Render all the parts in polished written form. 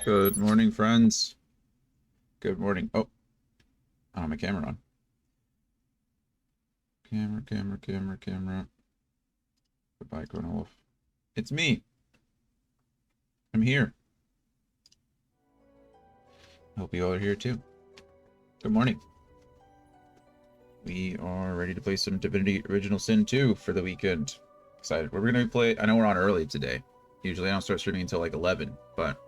Good morning, friends. Good morning. Oh, I don't have my camera on. Camera. Goodbye, Corona Wolf. It's me. I'm here. Hope you all are here too. Good morning. We are ready to play some Divinity Original Sin 2 for the weekend. Excited. We're going to play... I know we're on early today. Usually I don't start streaming until like 11, but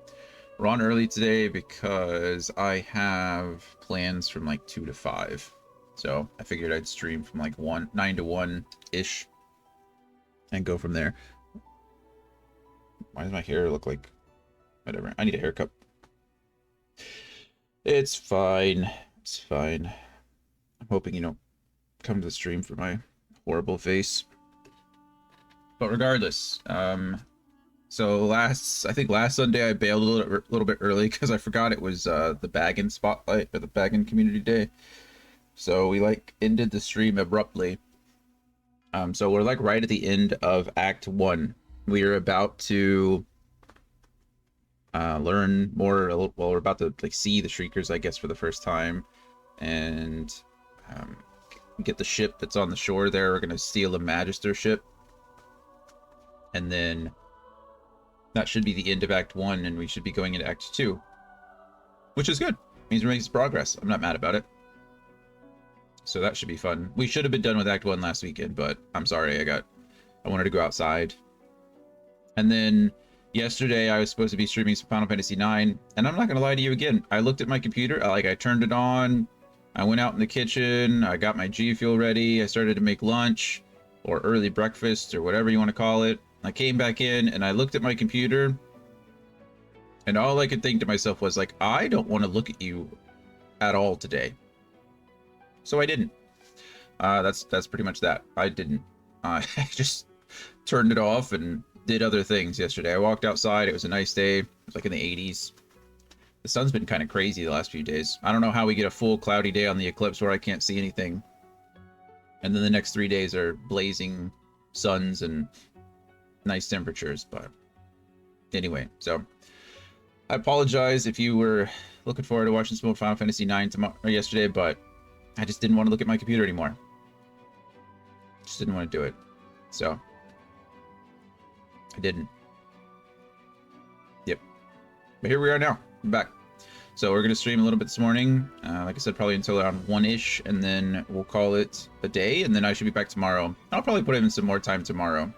we're on early today because I have plans from like 2 to 5. So I figured I'd stream from like 9 to 1-ish and go from there. Why does my hair look like... Whatever. I need a haircut. It's fine. It's fine. I'm hoping you don't come to the stream for my horrible face. But regardless, so I think last Sunday I bailed a little bit early because I forgot it was the Baggin spotlight or the Baggin Community Day. So we like ended the stream abruptly. So we're like right at the end of Act 1. We are about to learn more. Well, we're about to like see the Shriekers, I guess, for the first time, and get the ship that's on the shore there. We're gonna steal a Magister ship, and then that should be the end of Act 1, and we should be going into Act 2, which is good. Means we're making some progress. I'm not mad about it. So that should be fun. We should have been done with Act 1 last weekend, but I'm sorry, I wanted to go outside. And then yesterday I was supposed to be streaming some Final Fantasy IX, and I'm not gonna lie to you again. I looked at my computer, I turned it on, I went out in the kitchen, I got my G Fuel ready, I started to make lunch, or early breakfast, or whatever you want to call it. I came back in, and I looked at my computer, and all I could think to myself was, like, I don't want to look at you at all today. So I didn't. That's pretty much that. I didn't. I just turned it off and did other things yesterday. I walked outside. It was a nice day. It was like in the 80s. The sun's been kind of crazy the last few days. I don't know how we get a full cloudy day on the eclipse where I can't see anything. And then the next 3 days are blazing suns and nice temperatures. But anyway, so I apologize if you were looking forward to watching some more Final Fantasy IX yesterday, but I just didn't want to look at my computer anymore. Just didn't want to do it. So I didn't. Yep. But here we are now. I'm back. So we're going to stream a little bit this morning. Like I said, probably until around 1-ish, and then we'll call it a day, and then I should be back tomorrow. I'll probably put in some more time tomorrow.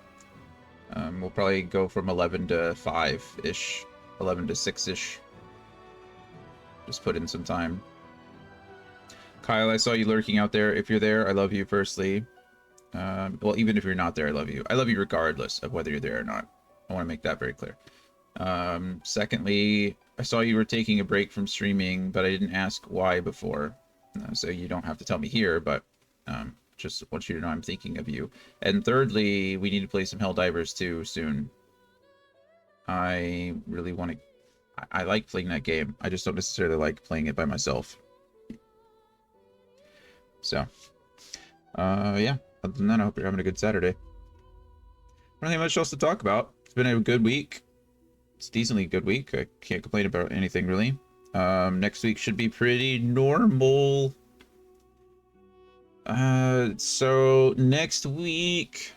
We'll probably go from 11 to 5-ish, 11 to 6-ish. Just put in some time. Kyle, I saw you lurking out there. If you're there, I love you, firstly. Well, even if you're not there, I love you. I love you regardless of whether you're there or not. I want to make that very clear. Secondly, I saw you were taking a break from streaming, but I didn't ask why before. So you don't have to tell me here, but just want you to know I'm thinking of you. And thirdly, we need to play some Helldivers 2 soon. I really want to... I like playing that game. I just don't necessarily like playing it by myself. So, yeah. Other than that, I hope you're having a good Saturday. I don't think much else to talk about. It's been a good week. It's a decently good week. I can't complain about anything, really. Next week should be pretty normal. So next week,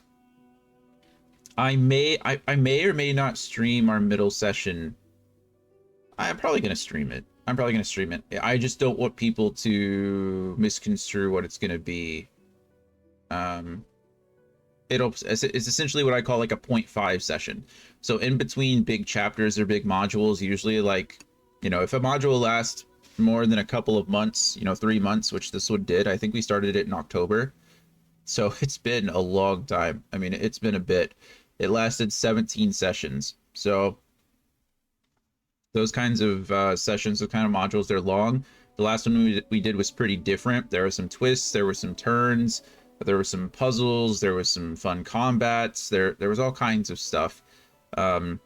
I may or may not stream our middle session. I'm probably going to stream it. I just don't want people to misconstrue what it's going to be. It's essentially what I call like a 0.5 session. So in between big chapters or big modules, usually, like, you know, if a module lasts more than a couple of months, 3 months, which this one did. I think we started it in October. So it's been a long time. I mean, it's been a bit. It lasted 17 sessions. So those kinds of sessions, those kind of modules, they're long. The last one we did was pretty different. There were some twists, there were some turns, there were some puzzles, there was some fun combats, there was all kinds of stuff. And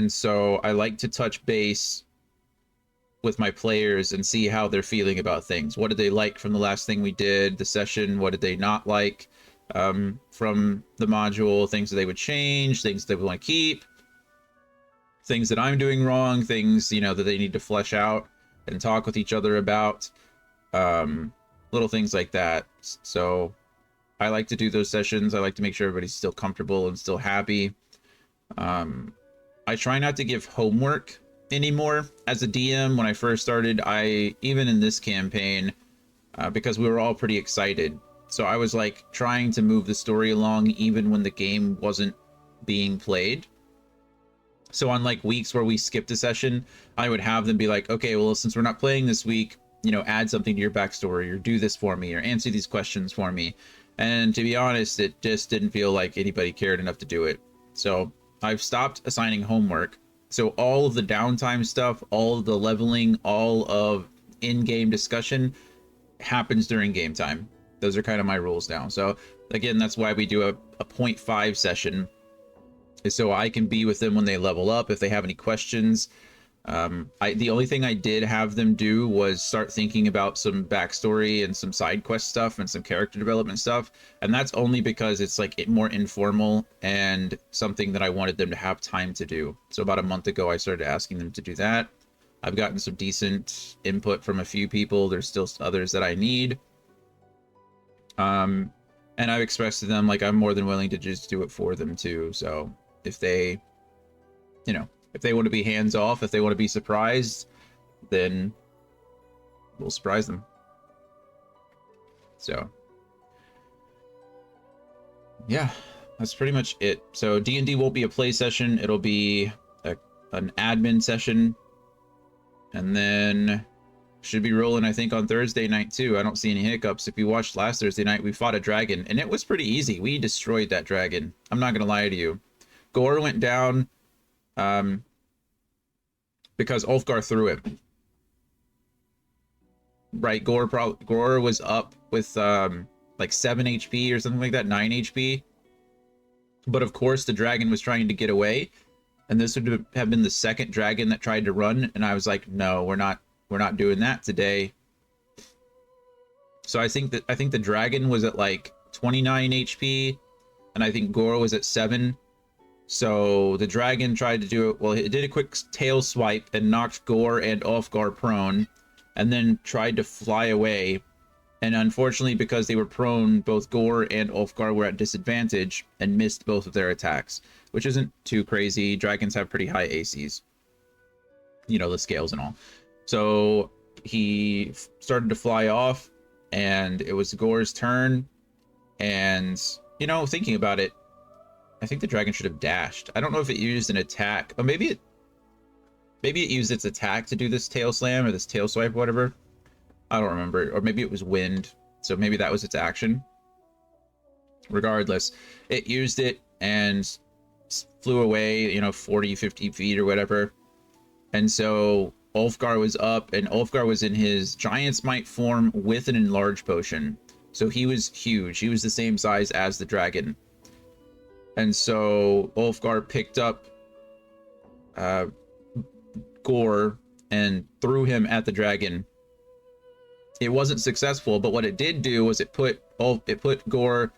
so I like to touch base with my players and see how they're feeling about things. What did they like from the last thing we did, the session? What did they not like from the module? Things that they would change, things they would want to keep. things that I'm doing wrong, things, you know, that they need to flesh out and talk with each other about, little things like that. So I like to do those sessions. I like to make sure everybody's still comfortable and still happy. I try not to give homework anymore. As a DM, when I first started, even in this campaign, because we were all pretty excited, so I was like trying to move the story along even when the game wasn't being played. So on like weeks where we skipped a session, I would have them be like, okay, well, since we're not playing this week, you know, add something to your backstory, or do this for me, or answer these questions for me. And to be honest, it just didn't feel like anybody cared enough to do it. So I've stopped assigning homework. So all of the downtime stuff, all of the leveling, all of in-game discussion happens during game time. Those are kind of my rules now. So again, that's why we do a 0.5 session, is so I can be with them when they level up, if they have any questions. The only thing I did have them do was start thinking about some backstory and some side quest stuff and some character development stuff. And that's only because it's like more informal and something that I wanted them to have time to do. So about a month ago, I started asking them to do that. I've gotten some decent input from a few people. There's still others that I need. And I've expressed to them, like, I'm more than willing to just do it for them too. So if they, you know, if they want to be hands off, if they want to be surprised, then we'll surprise them. So yeah, that's pretty much it. So D&D won't be a play session. It'll be an admin session. And then should be rolling, I think, on Thursday night too. I don't see any hiccups. If you watched last Thursday night, we fought a dragon, and it was pretty easy. We destroyed that dragon. I'm not going to lie to you. Gore went down because Ulfgar threw him. Right, Gore was up with like 7 HP or something like that, 9 HP. But of course, the dragon was trying to get away, and this would have been the second dragon that tried to run, and I was like, no, we're not doing that today. So I think the dragon was at like 29 HP, and I think Gore was at 7. So the dragon tried to do it. Well, it did a quick tail swipe and knocked Gore and Ulfgar prone, and then tried to fly away. And unfortunately, because they were prone, both Gore and Ulfgar were at disadvantage and missed both of their attacks, which isn't too crazy. Dragons have pretty high ACs, you know, the scales and all. So he started to fly off, and it was Gore's turn. And, you know, thinking about it, I think the dragon should have dashed. I don't know if it used an attack, or maybe it used its attack to do this tail slam or this tail swipe or whatever. I don't remember. Or maybe it was wind, so maybe that was its action. Regardless, it used it and flew away, you know, 40, 50 feet or whatever. And so Ulfgar was up, and Ulfgar was in his Giant's Might form with an enlarge potion. So he was huge. He was the same size as the dragon. And so Ulfgar picked up Gore and threw him at the dragon. It wasn't successful, but what it did do was it put Gore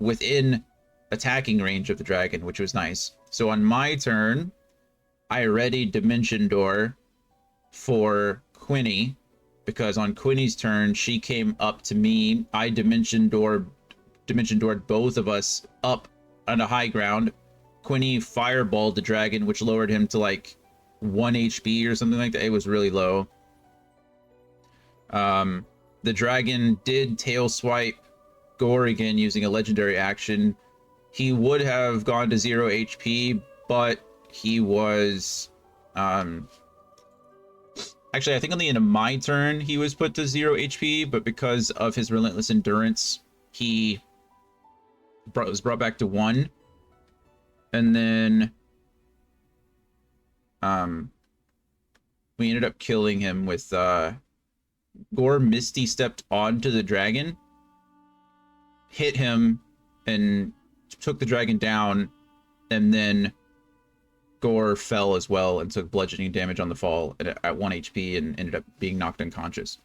within attacking range of the dragon, which was nice. So on my turn, I readied Dimension Door for Quinny, because on Quinny's turn, she came up to me. I Dimension Doored both of us up on a high ground. Quinny fireballed the dragon, which lowered him to like 1 HP or something like that. It was really low. The dragon did tail swipe Gore again using a legendary action. He would have gone to 0 HP, but he was actually, I think on the end of my turn he was put to 0 HP, but because of his relentless endurance, he was brought back to 1. And then we ended up killing him with Gore Misty stepped onto the dragon, hit him, and took the dragon down, and then Gore fell as well and took bludgeoning damage on the fall at 1 HP and ended up being knocked unconscious.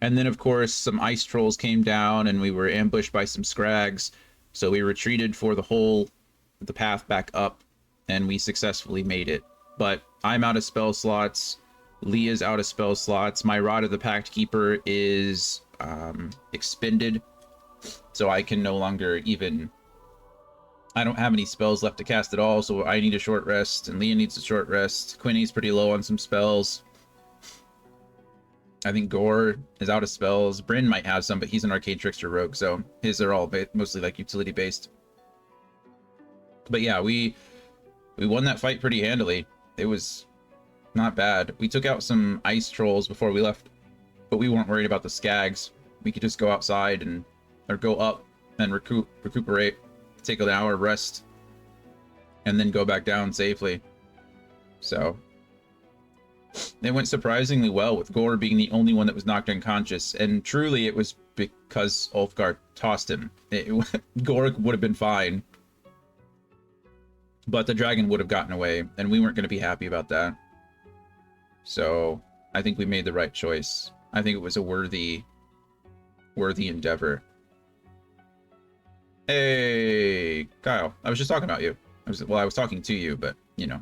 And then, of course, some ice trolls came down, and we were ambushed by some scrags, so we retreated for the path back up, and we successfully made it. But I'm out of spell slots. Leah's out of spell slots. My Rod of the Pact Keeper is expended, so I can no longer even... I don't have any spells left to cast at all, so I need a short rest, and Leah needs a short rest. Quinny's pretty low on some spells. I think Gore is out of spells. Bryn might have some, but he's an Arcane Trickster Rogue, so his are all mostly like utility based. But yeah, we won that fight pretty handily. It was not bad. We took out some ice trolls before we left, but we weren't worried about the skags. We could just go outside and or go up and recuperate, take an hour rest, and then go back down safely. So it went surprisingly well, with Gore being the only one that was knocked unconscious, and truly it was because Ulfgar tossed him. Gore would have been fine, but the dragon would have gotten away, and we weren't going to be happy about that. So I think we made the right choice. I think it was a worthy endeavor. Hey, Kyle, I was just talking about you. I was talking to you, but, you know,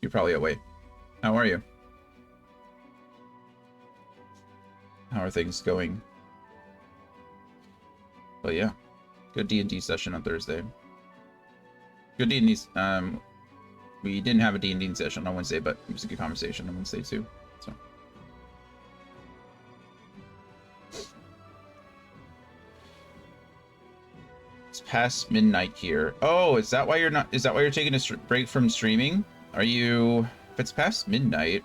you're probably away. How are you? How are things going? But yeah, good D&D session on Thursday. Good D&D. We didn't have a D&D session on Wednesday, but it was a good conversation on Wednesday too. So. It's past midnight here. Oh, is that why you're not? Is that why you're taking a break from streaming? Are you? If it's past midnight,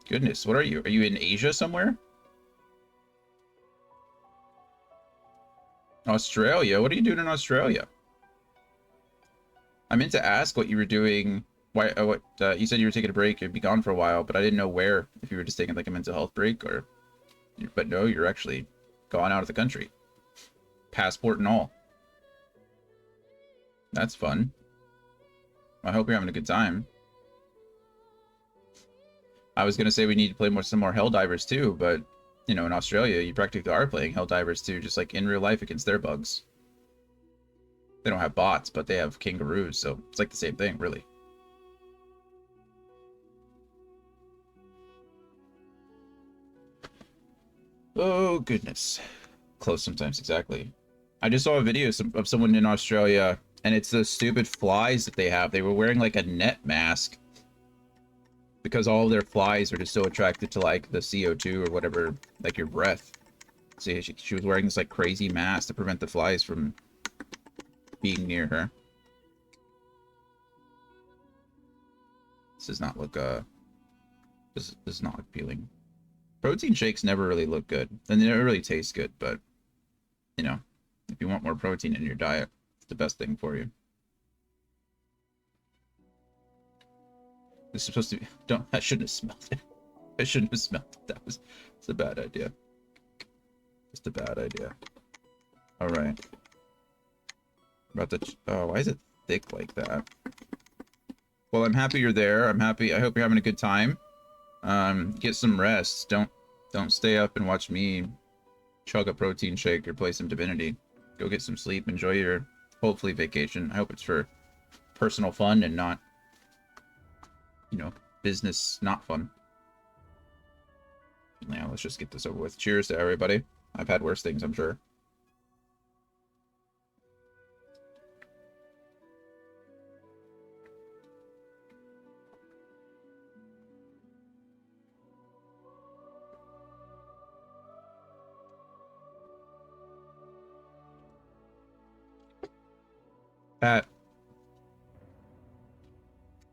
goodness, what are you? Are you in Asia somewhere? Australia? What are you doing in Australia? I meant to ask what you were doing. Why? You said you were taking a break. You'd be gone for a while, but I didn't know where. If you were just taking like a mental health break, or. But no, you're actually gone out of the country. Passport and all. That's fun. I hope you're having a good time. I was gonna say we need to play some more Helldivers too, but you know, in Australia, you practically are playing Helldivers too, just like in real life against their bugs. They don't have bots, but they have kangaroos, so it's like the same thing, really. Oh, goodness. Close sometimes, exactly. I just saw a video of someone in Australia, and it's those stupid flies that they have. They were wearing like a net mask because all of their flies are just so attracted to like the CO2 or whatever, like your breath. See, she was wearing this like crazy mask to prevent the flies from being near her. This does not look this does not look appealing. Protein shakes never really look good, and they never really taste good, but you know, if you want more protein in your diet, it's the best thing for you. This is supposed to be, I shouldn't have smelled it. I shouldn't have smelled it. It's a bad idea. Just a bad idea. Alright. About the, oh, why is it thick like that? Well, I'm happy you're there. I'm happy. I hope you're having a good time. Get some rest. Don't stay up and watch me chug a protein shake or play some Divinity. Go get some sleep. Enjoy your, hopefully, vacation. I hope it's for personal fun and not, you know, business not fun. Now, let's just get this over with. Cheers to everybody. I've had worse things, I'm sure.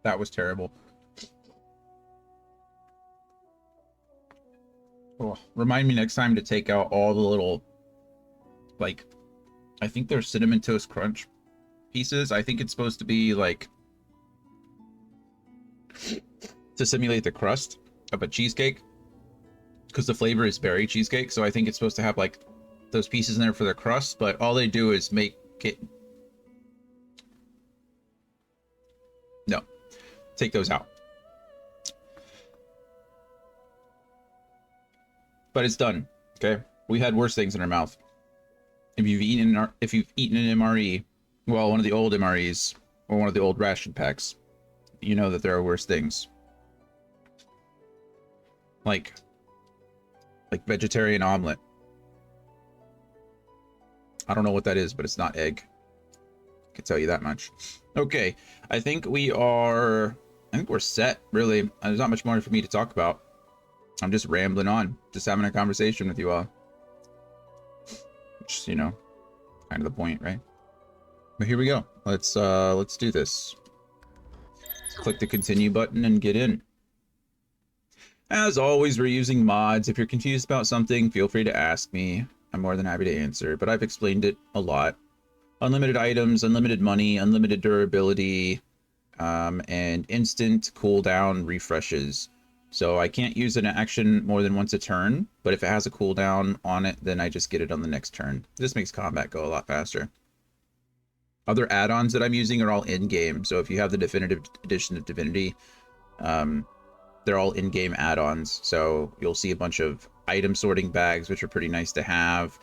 That was terrible. Oh, remind me next time to take out all the little, like, I think they're Cinnamon Toast Crunch pieces. I think it's supposed to be, like, to simulate the crust of a cheesecake, because the flavor is berry cheesecake, so I think it's supposed to have, like, those pieces in there for the crust, but all they do is make it... No. Take those out. But it's done. Okay, we had worse things in our mouth. If you've eaten an MRE, well, one of the old MREs, or one of the old ration packs, you know that there are worse things. Like vegetarian omelet. I don't know what that is, but it's not egg. I can tell you that much. Okay, I think we're set, really. There's not much more for me to talk about. I'm just rambling on, just having a conversation with you all. Which, you know, kind of the point, right? But here we go. Let's do this. Let's click the continue button and get in. As always, we're using mods. If you're confused about something, feel free to ask me. I'm more than happy to answer, but I've explained it a lot. Unlimited items, unlimited money, unlimited durability, and instant cooldown refreshes. So I can't use an action more than once a turn, but if it has a cooldown on it, then I just get it on the next turn. This makes combat go a lot faster. Other add-ons that I'm using are all in-game, so if you have the definitive edition of Divinity, they're all in-game add-ons. So you'll see a bunch of item sorting bags, which are pretty nice to have.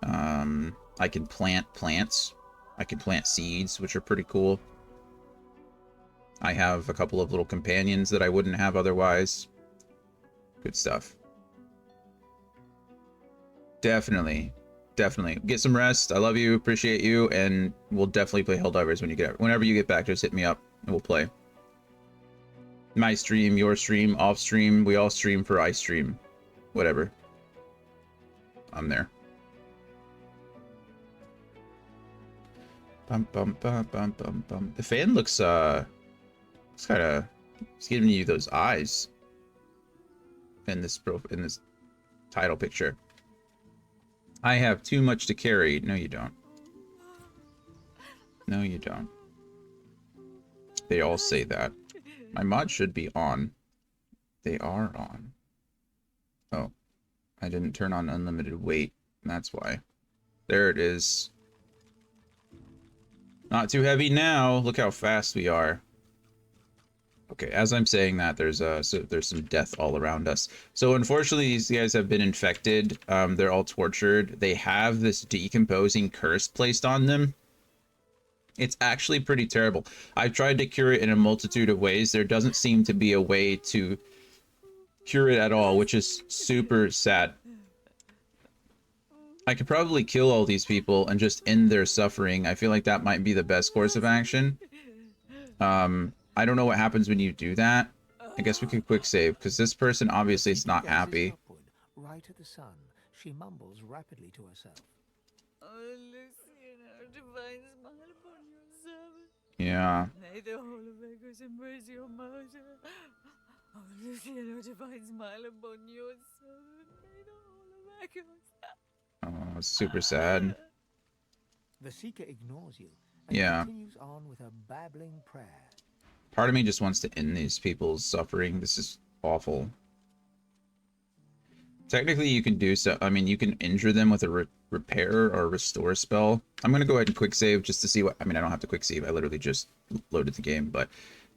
I can plant plants. I can plant seeds, which are pretty cool. I have a couple of little companions that I wouldn't have otherwise. Good stuff. Definitely. Definitely. Get some rest. I love you. Appreciate you. And we'll definitely play Helldivers whenever you get back. Just hit me up and we'll play. My stream, your stream, off stream. We all stream for I stream. Whatever. I'm there. Bum bum bum bum bum bum. The fan looks it's kind of, it's giving you those eyes in this title picture. I have too much to carry. No, you don't. No, you don't. They all say that. My mods should be on. They are on. Oh, I didn't turn on unlimited weight. That's why. There it is. Not too heavy now. Look how fast we are. Okay, as I'm saying that, there's some death all around us. So unfortunately, these guys have been infected. They're all tortured. They have this decomposing curse placed on them. It's actually pretty terrible. I've tried to cure it in a multitude of ways. There doesn't seem to be a way to cure it at all, which is super sad. I could probably kill all these people and just end their suffering. I feel like that might be the best course of action. I don't know what happens when you do that. I guess we could quick save, because this person obviously is not happy. Right at the sun, she mumbles rapidly to herself. Yeah. May the whole of Vegas embrace your martyr. Oh, Luciano, divine smile upon your servant. May the whole of Vegas. Oh, it's super sad. The seeker ignores you and continues on with a babbling prayer. Part of me just wants to end these people's suffering. This is awful. Technically, you can do so. I mean, you can injure them with a repair or restore spell. I'm going to go ahead and quick save just to see what... I mean, I don't have to quick save. I literally just loaded the game. But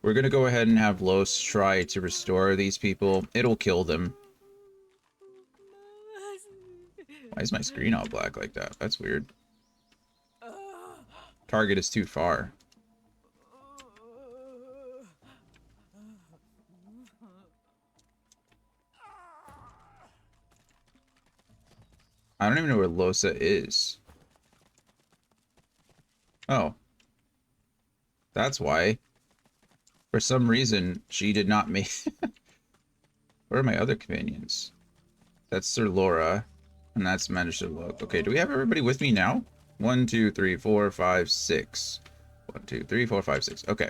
we're going to go ahead and have Los try to restore these people. It'll kill them. Why is my screen all black like that? That's weird. Target is too far. I don't even know where Lohse is. Oh. That's why. For some reason, she did not make... Where are my other companions? That's Sir Laura. And that's Magister Look. Okay, do we have everybody with me now? 1, 2, 3, 4, 5, 6. 1, 2, 3, 4, 5, 6. Okay.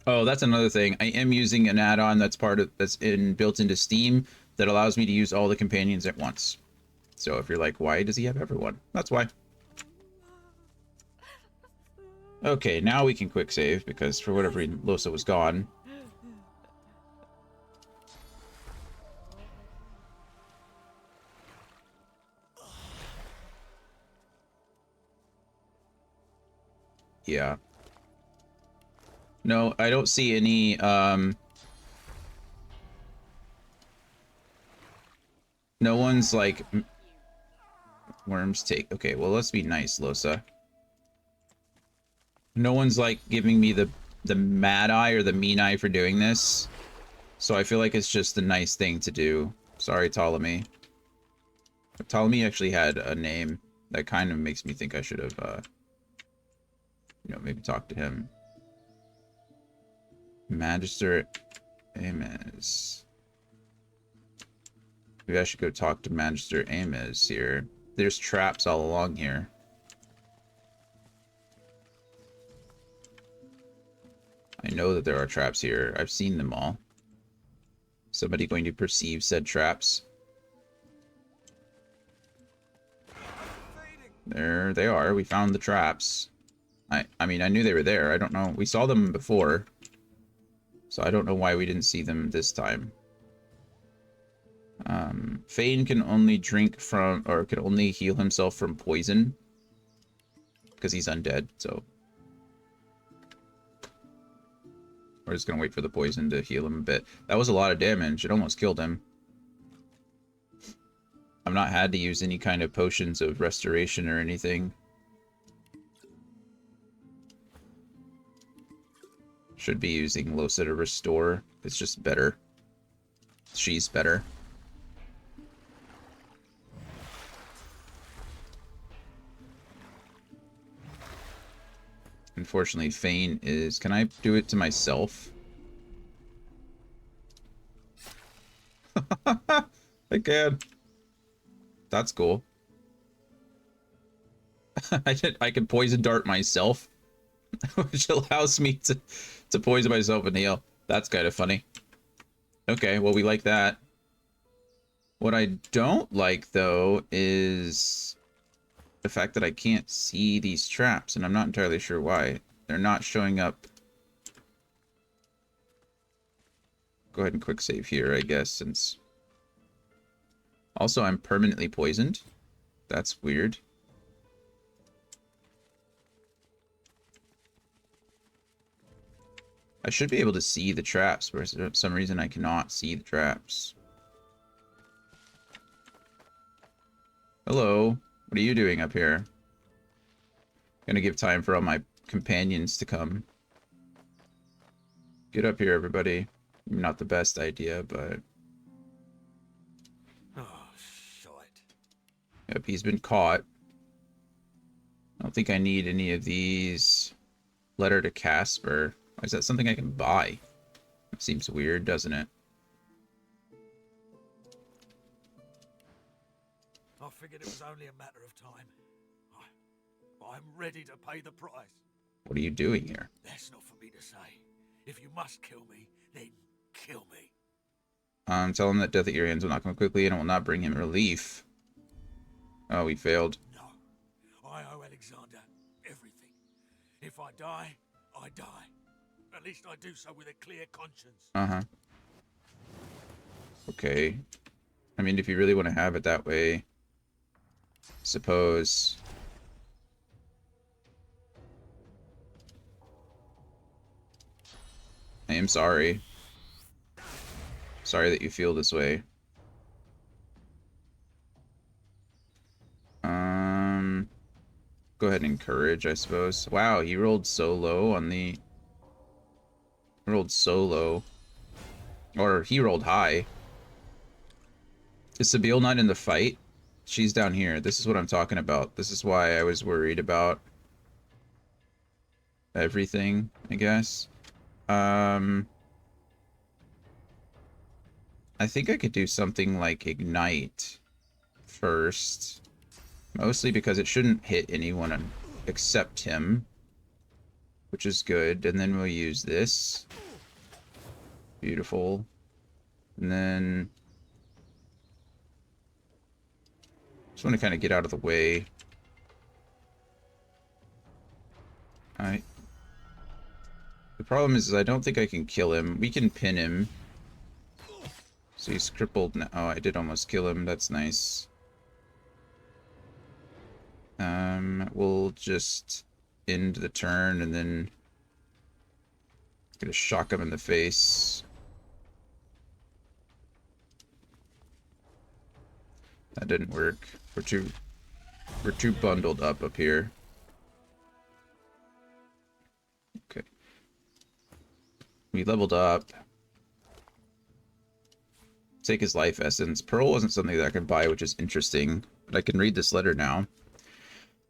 Oh, that's another thing. I am using an add-on that's built into Steam that allows me to use all the companions at once. So if you're like, why does he have everyone? That's why. Okay, now we can quick save because for whatever reason, Lohse was gone. Yeah. No, I don't see any, no one's like... Worms take... Okay, well, let's be nice, Lohse. No one's like giving me the mad eye or the mean eye for doing this. So I feel like it's just a nice thing to do. Sorry, Ptolemy. But Ptolemy actually had a name that kind of makes me think I should have, you know, maybe talked to him. Magister Amez. Maybe I should go talk to Magister Amez here. There's traps all along here. I know that there are traps here. I've seen them all. Somebody going to perceive said traps. There they are. We found the traps. I mean, I knew they were there. I don't know. We saw them before. So I don't know why we didn't see them this time. Fane can only drink from, or can only heal himself from poison. Because he's undead, so. We're just gonna wait for the poison to heal him a bit. That was a lot of damage. It almost killed him. I've not had to use any kind of potions of restoration or anything. Should be using Lohse to restore. It's just better. She's better. Unfortunately, Fane is... Can I do it to myself? I can. That's cool. I can poison dart myself, which allows me to poison myself and heal. That's kind of funny. Okay, well, we like that. What I don't like, though, is the fact that I can't see these traps, and I'm not entirely sure why. They're not showing up. Go ahead and quick save here, I guess, since... Also, I'm permanently poisoned. That's weird. I should be able to see the traps, but for some reason I cannot see the traps. Hello. What are you doing up here? Gonna give time for all my companions to come. Get up here, everybody. Not the best idea, but... Oh, shite. Yep, he's been caught. I don't think I need any of these. Letter to Casper. Is that something I can buy? It seems weird, doesn't it? I figured it was only a matter of time. I'm ready to pay the price. What are you doing here? That's not for me to say. If you must kill me, then kill me. Tell him that death at your hands will not come quickly and it will not bring him relief. Oh, we failed. No. I owe Alexander everything. If I die, I die. At least I do so with a clear conscience. Uh-huh. Okay. I mean, if you really want to have it that way, suppose... I am sorry. Sorry that you feel this way. Go ahead and encourage, I suppose. Wow, he rolled so low on the... Rolled so low. Or he rolled high. Is Sebille not in the fight? She's down here. This is what I'm talking about. This is why I was worried about everything, I guess. I think I could do something like Ignite first. Mostly because it shouldn't hit anyone except him. Which is good. And then we'll use this. Beautiful. And then... just want to kind of get out of the way. Alright. The problem is I don't think I can kill him. We can pin him. So he's crippled now. Oh, I did almost kill him. That's nice. We'll just end the turn and then gonna shock him in the face. That didn't work. We're too bundled up here. We leveled up. Take his life essence. Pearl wasn't something that I could buy, which is interesting. But I can read this letter now.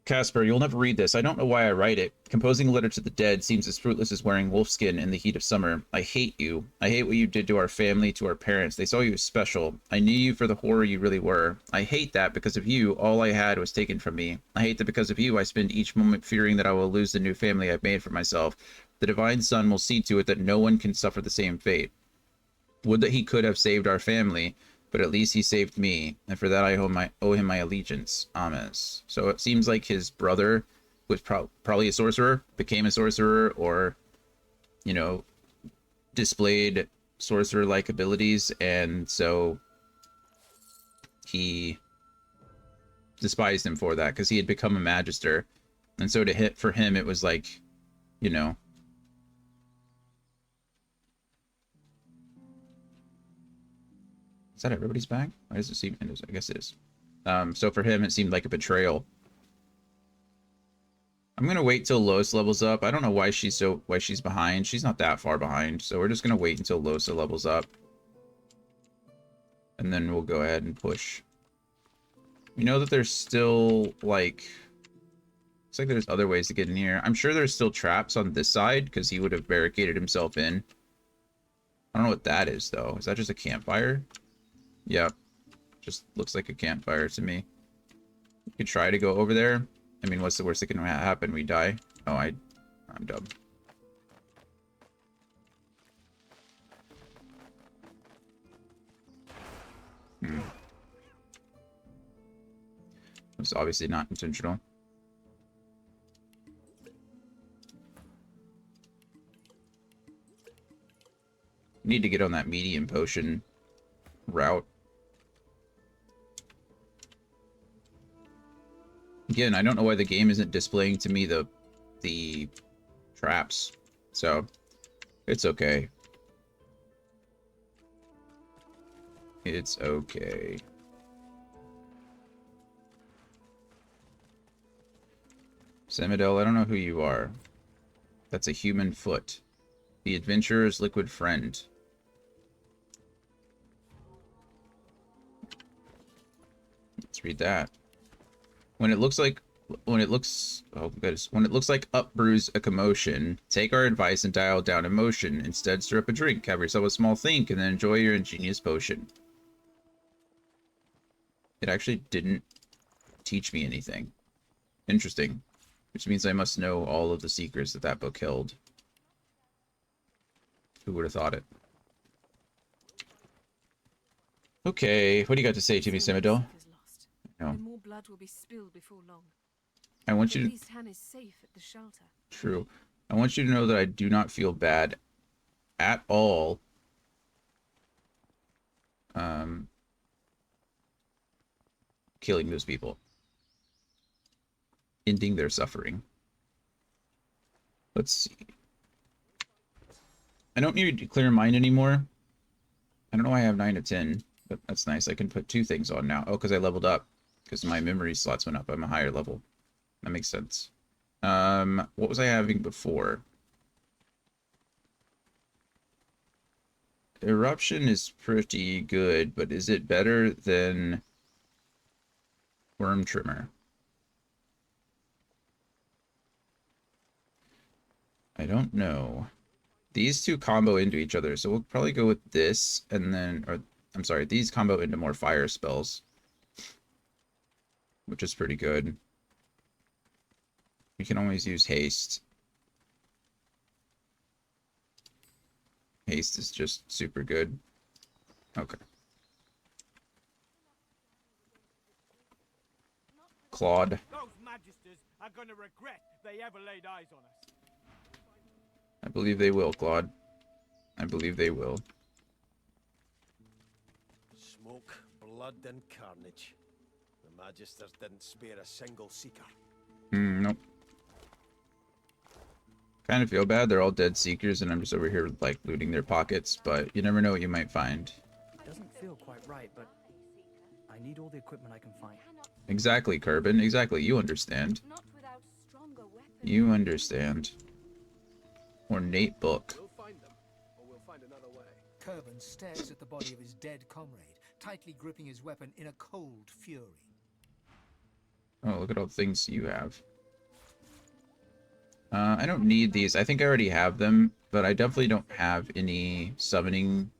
Casper, you'll never read this. I don't know why I write it. Composing a letter to the dead seems as fruitless as wearing wolfskin in the heat of summer. I hate you. I hate what you did to our family, to our parents. They saw you as special. I knew you for the horror you really were. I hate that because of you, all I had was taken from me. I hate that because of you, I spend each moment fearing that I will lose the new family I've made for myself. The Divine Son will see to it that no one can suffer the same fate. Would that he could have saved our family, but at least he saved me, and for that I owe him my allegiance. Ames. So it seems like his brother was probably a sorcerer, became a sorcerer, or, you know, displayed sorcerer-like abilities, and so he despised him for that, because he had become a magister. And so for him, it was like, you know... Is that everybody's back? Why does it seem? I guess it is. So for him, it seemed like a betrayal. I'm gonna wait till Lois levels up. I don't know why she's behind. She's not that far behind, so we're just gonna wait until Losa levels up, and then we'll go ahead and push. We know that there's still like, looks like there's other ways to get in here. I'm sure there's still traps on this side because he would have barricaded himself in. I don't know what that is though. Is that just a campfire? Yeah, just looks like a campfire to me. You could try to go over there. I mean, what's the worst that can happen? We die? Oh, I'm dumb. It was obviously not intentional. Need to get on that medium potion route. Again, I don't know why the game isn't displaying to me the traps, so it's okay. It's okay. Semidel, I don't know who you are. That's a human foot. The adventurer's liquid friend. Let's read that. When it looks like up brews a commotion, take our advice and dial down emotion. Instead, stir up a drink, have yourself a small think, and then enjoy your ingenious potion. It actually didn't teach me anything. Interesting. Which means I must know all of the secrets that book held. Who would have thought it? Okay, what do you got to say to me, Semidel? No. More blood will be spilled before long. I want you to... At least Han is safe at the shelter. True. I want you to know that I do not feel bad at all. Killing those people. Ending their suffering. Let's see. I don't need to clear mind anymore. I don't know why I have 9 of 10, but that's nice. I can put 2 things on now. Oh, because I leveled up. Because my memory slots went up. I'm a higher level. That makes sense. What was I having before? Eruption is pretty good, but is it better than Worm Trimmer? I don't know. These two combo into each other, so we'll probably go with this, and then, or I'm sorry, these combo into more fire spells, which is pretty good. We can always use haste. Haste is just super good. Okay. Claude. Those magisters are gonna regret they ever laid eyes on us. I believe they will, Claude. I believe they will. Smoke, blood, and carnage. The magisters didn't spare a single seeker. Nope. Kind of feel bad. They're all dead seekers, and I'm just over here, like, looting their pockets, but you never know what you might find. Doesn't feel quite right, but I need all the equipment I can find. Exactly, Kerbin. Exactly. You understand. Not without stronger weapons. You understand. Ornate book. We'll find them, Kerban stares at the body of his dead comrade, tightly gripping his weapon in a cold fury. Oh, look at all the things you have. I don't need these. I think I already have them, but I definitely don't have any summoning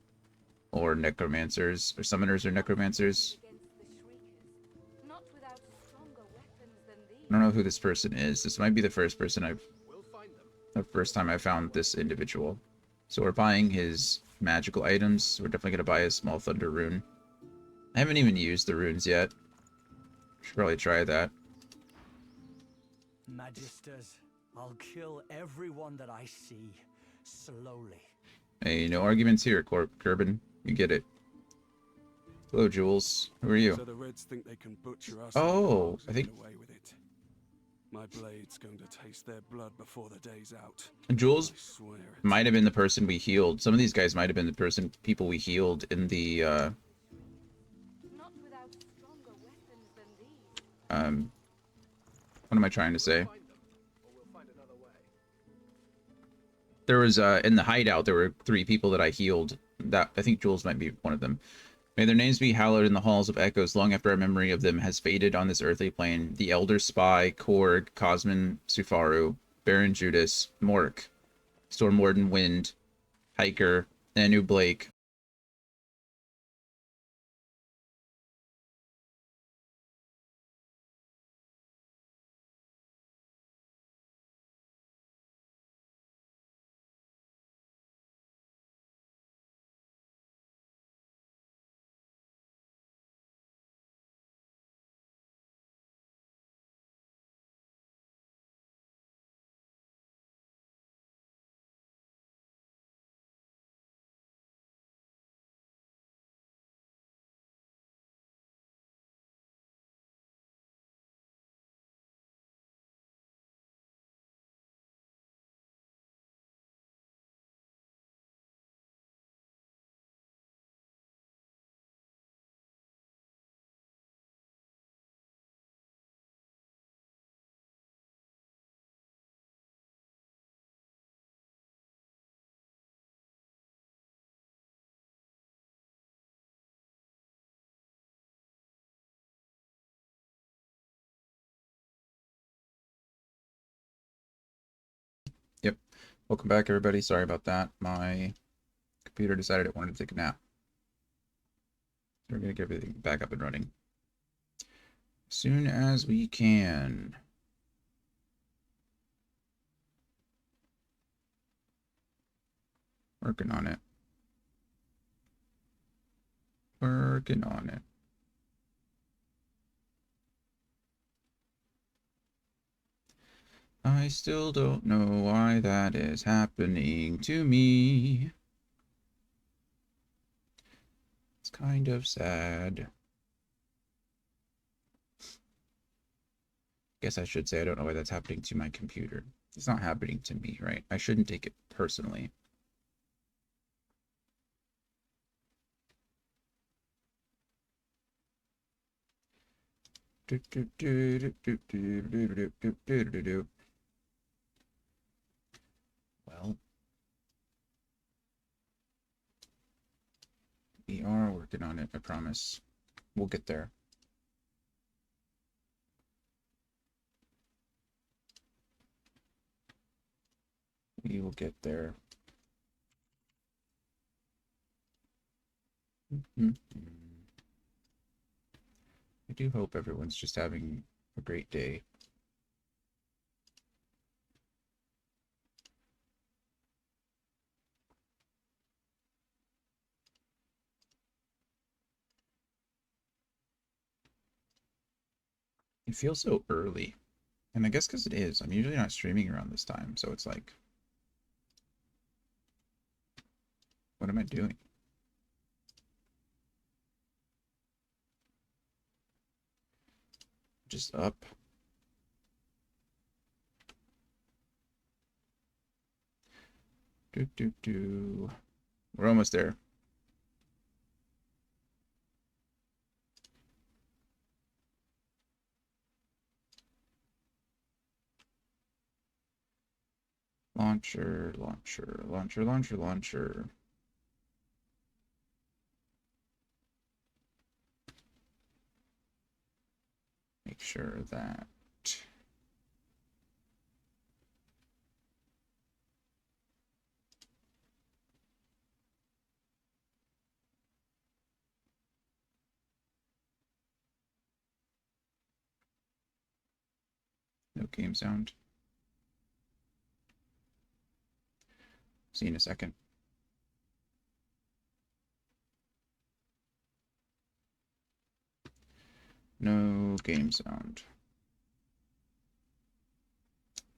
or necromancers, or summoners or necromancers. I don't know who this person is. This might be the first person the first time I found this individual. So we're buying his magical items. We're definitely going to buy a small thunder rune. I haven't even used the runes yet. Should probably try that. Magisters, I'll kill everyone that I see, slowly. Hey, no arguments here, Kerban. You get it. Hello, Jules. Who are you? So the Reds think they can butcher us. Oh, and I think get away with it. My blade's going to taste their blood before the day's out. Jules I swear it. might have been the person we healed. Some of these guys might have been the people we healed in the Not without stronger weapons than these. what am I trying to say? There was in the hideout there were 3 people that I healed. That I think Jules might be one of them. May their names be hallowed in the halls of echoes long after our memory of them has faded on this earthly plane. The Elder Spy, Korg, Cosmin, Sufaru, Baron Judas, Mork, Stormwarden Wind, Hiker, Nanu Blake. Yep. Welcome back, everybody. Sorry about that. My computer decided it wanted to take a nap. So we're going to get everything back up and running as soon as we can. Working on it. Working on it. I still don't know why that is happening to me. It's kind of sad. Guess I should say I don't know why that's happening to my computer. It's not happening to me, right? I shouldn't take it personally. Well, we are working on it, I promise. We'll get there. We will get there. I do hope everyone's just having a great day. It feels so early. And I guess because it is. I'm usually not streaming around this time, so it's like, what am I doing? Just up. We're almost there. Launcher. make sure that no game sound. See you in a second. No game sound.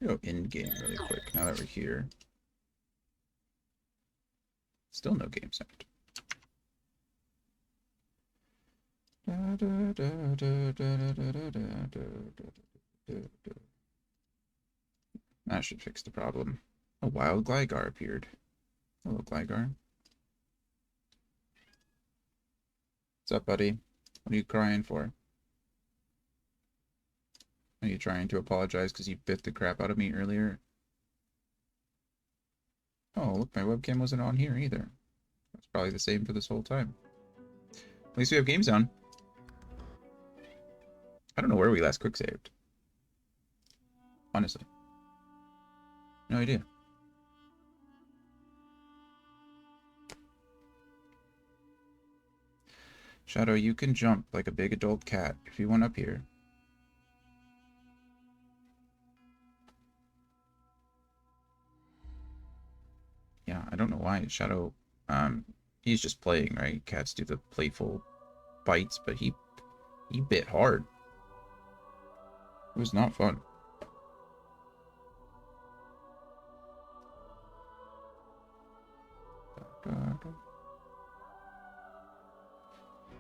Go in game really quick now that we're here. Still no game sound. That should fix the problem. A wild Gligar appeared. Hello, Gligar. What's up, buddy? What are you crying for? Are you trying to apologize because you bit the crap out of me earlier? Oh, look, my webcam wasn't on here either. That's probably the same for this whole time. At least we have games on. I don't know where we last quick saved. Honestly. No idea. Shadow, you can jump like a big adult cat if you want up here. Yeah, I don't know why Shadow, he's just playing, right? Cats do the playful bites, but he bit hard. It was not fun.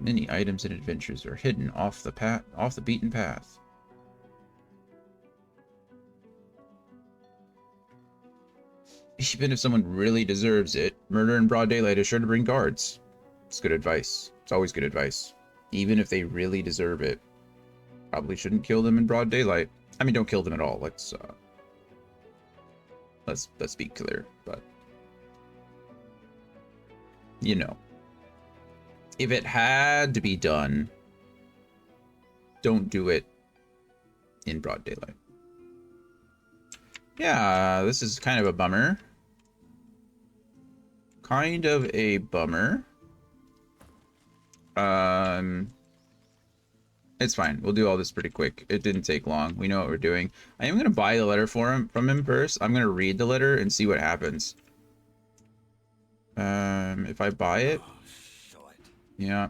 Many items and adventures are hidden off the beaten path. Even if someone really deserves it, murder in broad daylight is sure to bring guards. It's good advice. It's always good advice. Even if they really deserve it. Probably shouldn't kill them in broad daylight. I mean, don't kill them at all. Let's be clear, but you know. If it had to be done, don't do it in broad daylight. Yeah, this is kind of a bummer. Kind of a bummer. It's fine. We'll do all this pretty quick. It didn't take long. We know what we're doing. I am gonna buy the letter from him first. I'm gonna read the letter and see what happens. If I buy it, yeah.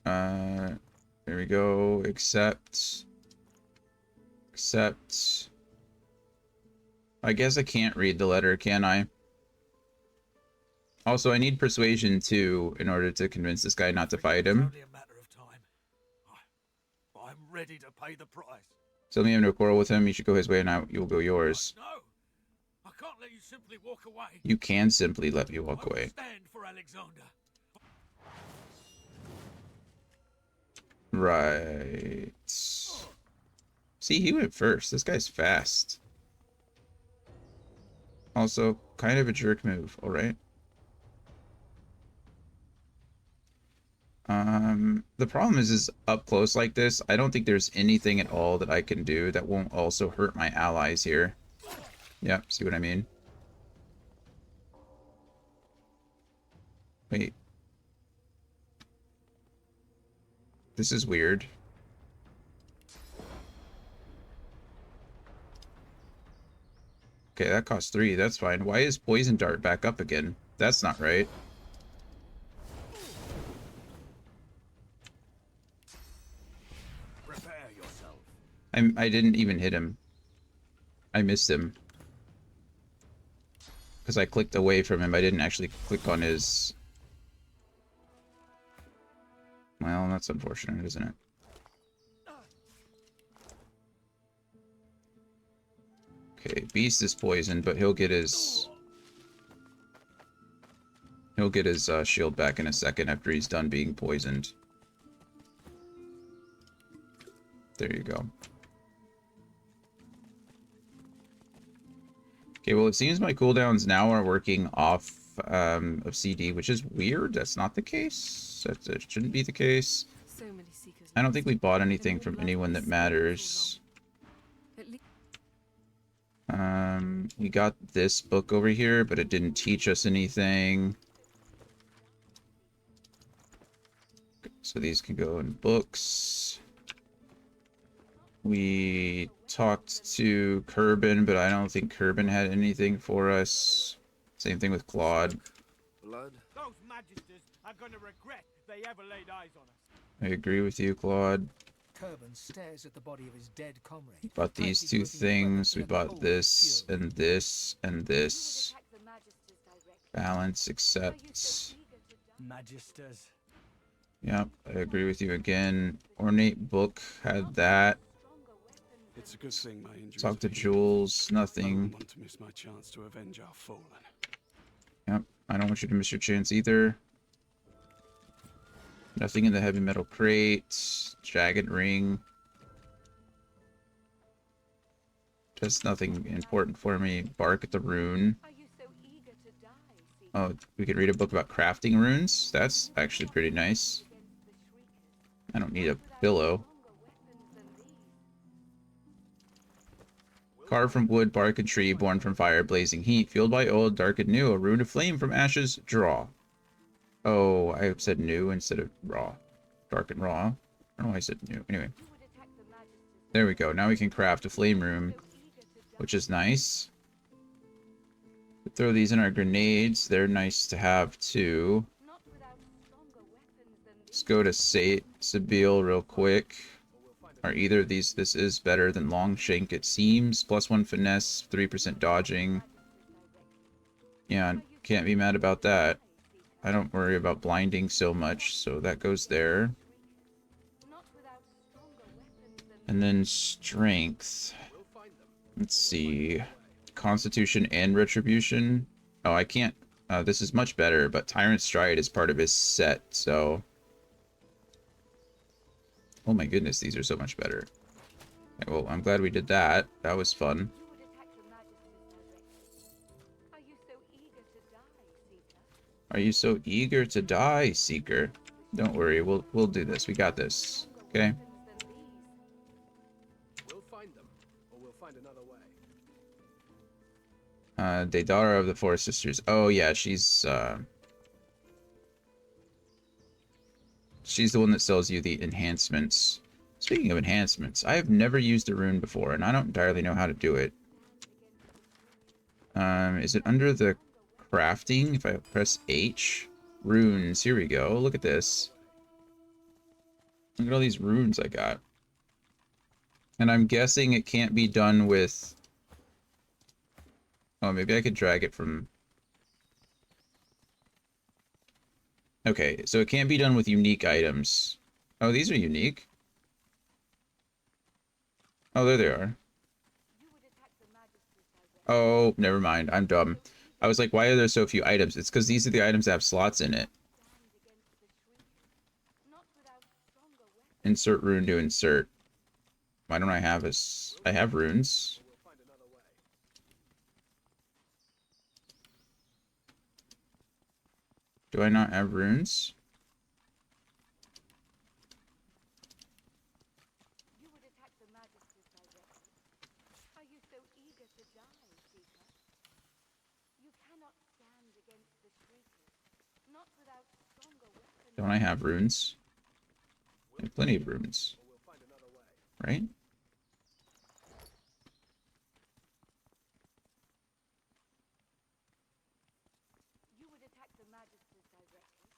There we go. Accept. I guess I can't read the letter, can I? Also, I need persuasion too in order to convince this guy not to fight him. It's only a matter of time. I'm ready to pay the price. Tell me you have no quarrel with him. You should go his way and you'll go yours. No, I can't let you simply walk away. You can simply let me walk away. Stand for Alexander. Right. See, he went first. This guy's fast. Also, kind of a jerk move, alright? The problem is up close like this, I don't think there's anything at all that I can do that won't also hurt my allies here. Yeah, see what I mean? Wait. This is weird. Okay, that costs 3. That's fine. Why is Poison Dart back up again? That's not right. Prepare yourself. I didn't even hit him. I missed him. Because I clicked away from him. I didn't actually click on his... Well, that's unfortunate, isn't it? Okay, Beast is poisoned, but he'll get his shield back in a second after he's done being poisoned. There you go. Okay, well, it seems my cooldowns now are working off of CD, which is weird. That's not the case. That shouldn't be the case. So many seekers. I don't think we bought anything And from your anyone blood that will spill matters. before long. At We got this book over here, but it didn't teach us anything. So these can go in books. We talked to Kerbin, but I don't think Kerbin had anything for us. Same thing with Claude. Blood? Those magisters are gonna regret they ever laid eyes on us. I agree with you, Claude. Kerbin stares at the body of his dead comrade. Bought these tightly two gripping his weapon things. in We a bought cold this fury. and this and You would this. attack the magisters directly. Balance, Are you accept. so eager to die? Magisters. Yep, I agree with you again. Ornate book had that. Stronger weapons It's a good thing my injuries Talk to are healed. Jules, I don't nothing. want to miss my chance to avenge our fallen. Yep, I don't want you to miss your chance either. Nothing in the heavy metal crate. Jagged ring. Just nothing important for me. Bark at the rune. Are you so eager to die, Seeker? Oh, we could read a book about crafting runes. That's actually pretty nice. Against the Shriekers. I don't need a Without pillow. stronger weapons than these. Carved from wood, bark, and tree, born from fire, blazing heat, fueled by old, dark and new, a rune of flame from ashes, draw. Oh, I said new instead of raw. Dark and raw. I don't know why I said new. Anyway, You would attack the magisters there we go. Now we can craft a flame rune, so eager to die. which is nice. We throw these in our grenades. They're nice to have too. Not without stronger weapons than Let's these. go to Sabile real quick. Are either of these? This is better than Longshank, it seems. +1 finesse, 3% dodging. Yeah, can't be mad about that. I don't worry about blinding so much, so that goes there. Not without stronger weapons than And then strength. Let's see. Constitution and retribution. Oh, I can't. This is much better, but Tyrant Stride is part of his set, so. Oh my goodness, these are so much better. Okay, well, I'm glad we did that. That was fun. you would attack the magisters directly. Are you so eager to die, Seeker? Are you so eager to die, Seeker? Don't worry, we'll do this. We got this. Okay. Weapons than these. We'll find them, or we'll find another way. Daedara of the Four Sisters. Oh yeah, she's the one that sells you the enhancements. Speaking of enhancements, I have never used a rune before, and I don't entirely know how to do it. Is it under the crafting? If I press H? Runes, here we go. Look at this. Look at all these runes I got. And I'm guessing it can't be done with... Oh, maybe I could drag it from... Okay, so it can't be done with unique items. Oh, these are unique. Oh, there they are. You would attack the magisters directly. Oh, never mind. I'm dumb. I was like, why are there so few items? It's because these are the items that have slots in it. Stand against the Shriekers. Not without stronger weapons. Insert rune to insert. Why don't I have I have runes. We'll find another way. Do I not have runes? You would attack the magisters directly. Are you so eager to die, Seeker? You cannot stand against the Shriekers. Not without stronger weapons. Don't I have runes? I have plenty of runes. Or we'll find another way. Right? You would attack the magisters directly.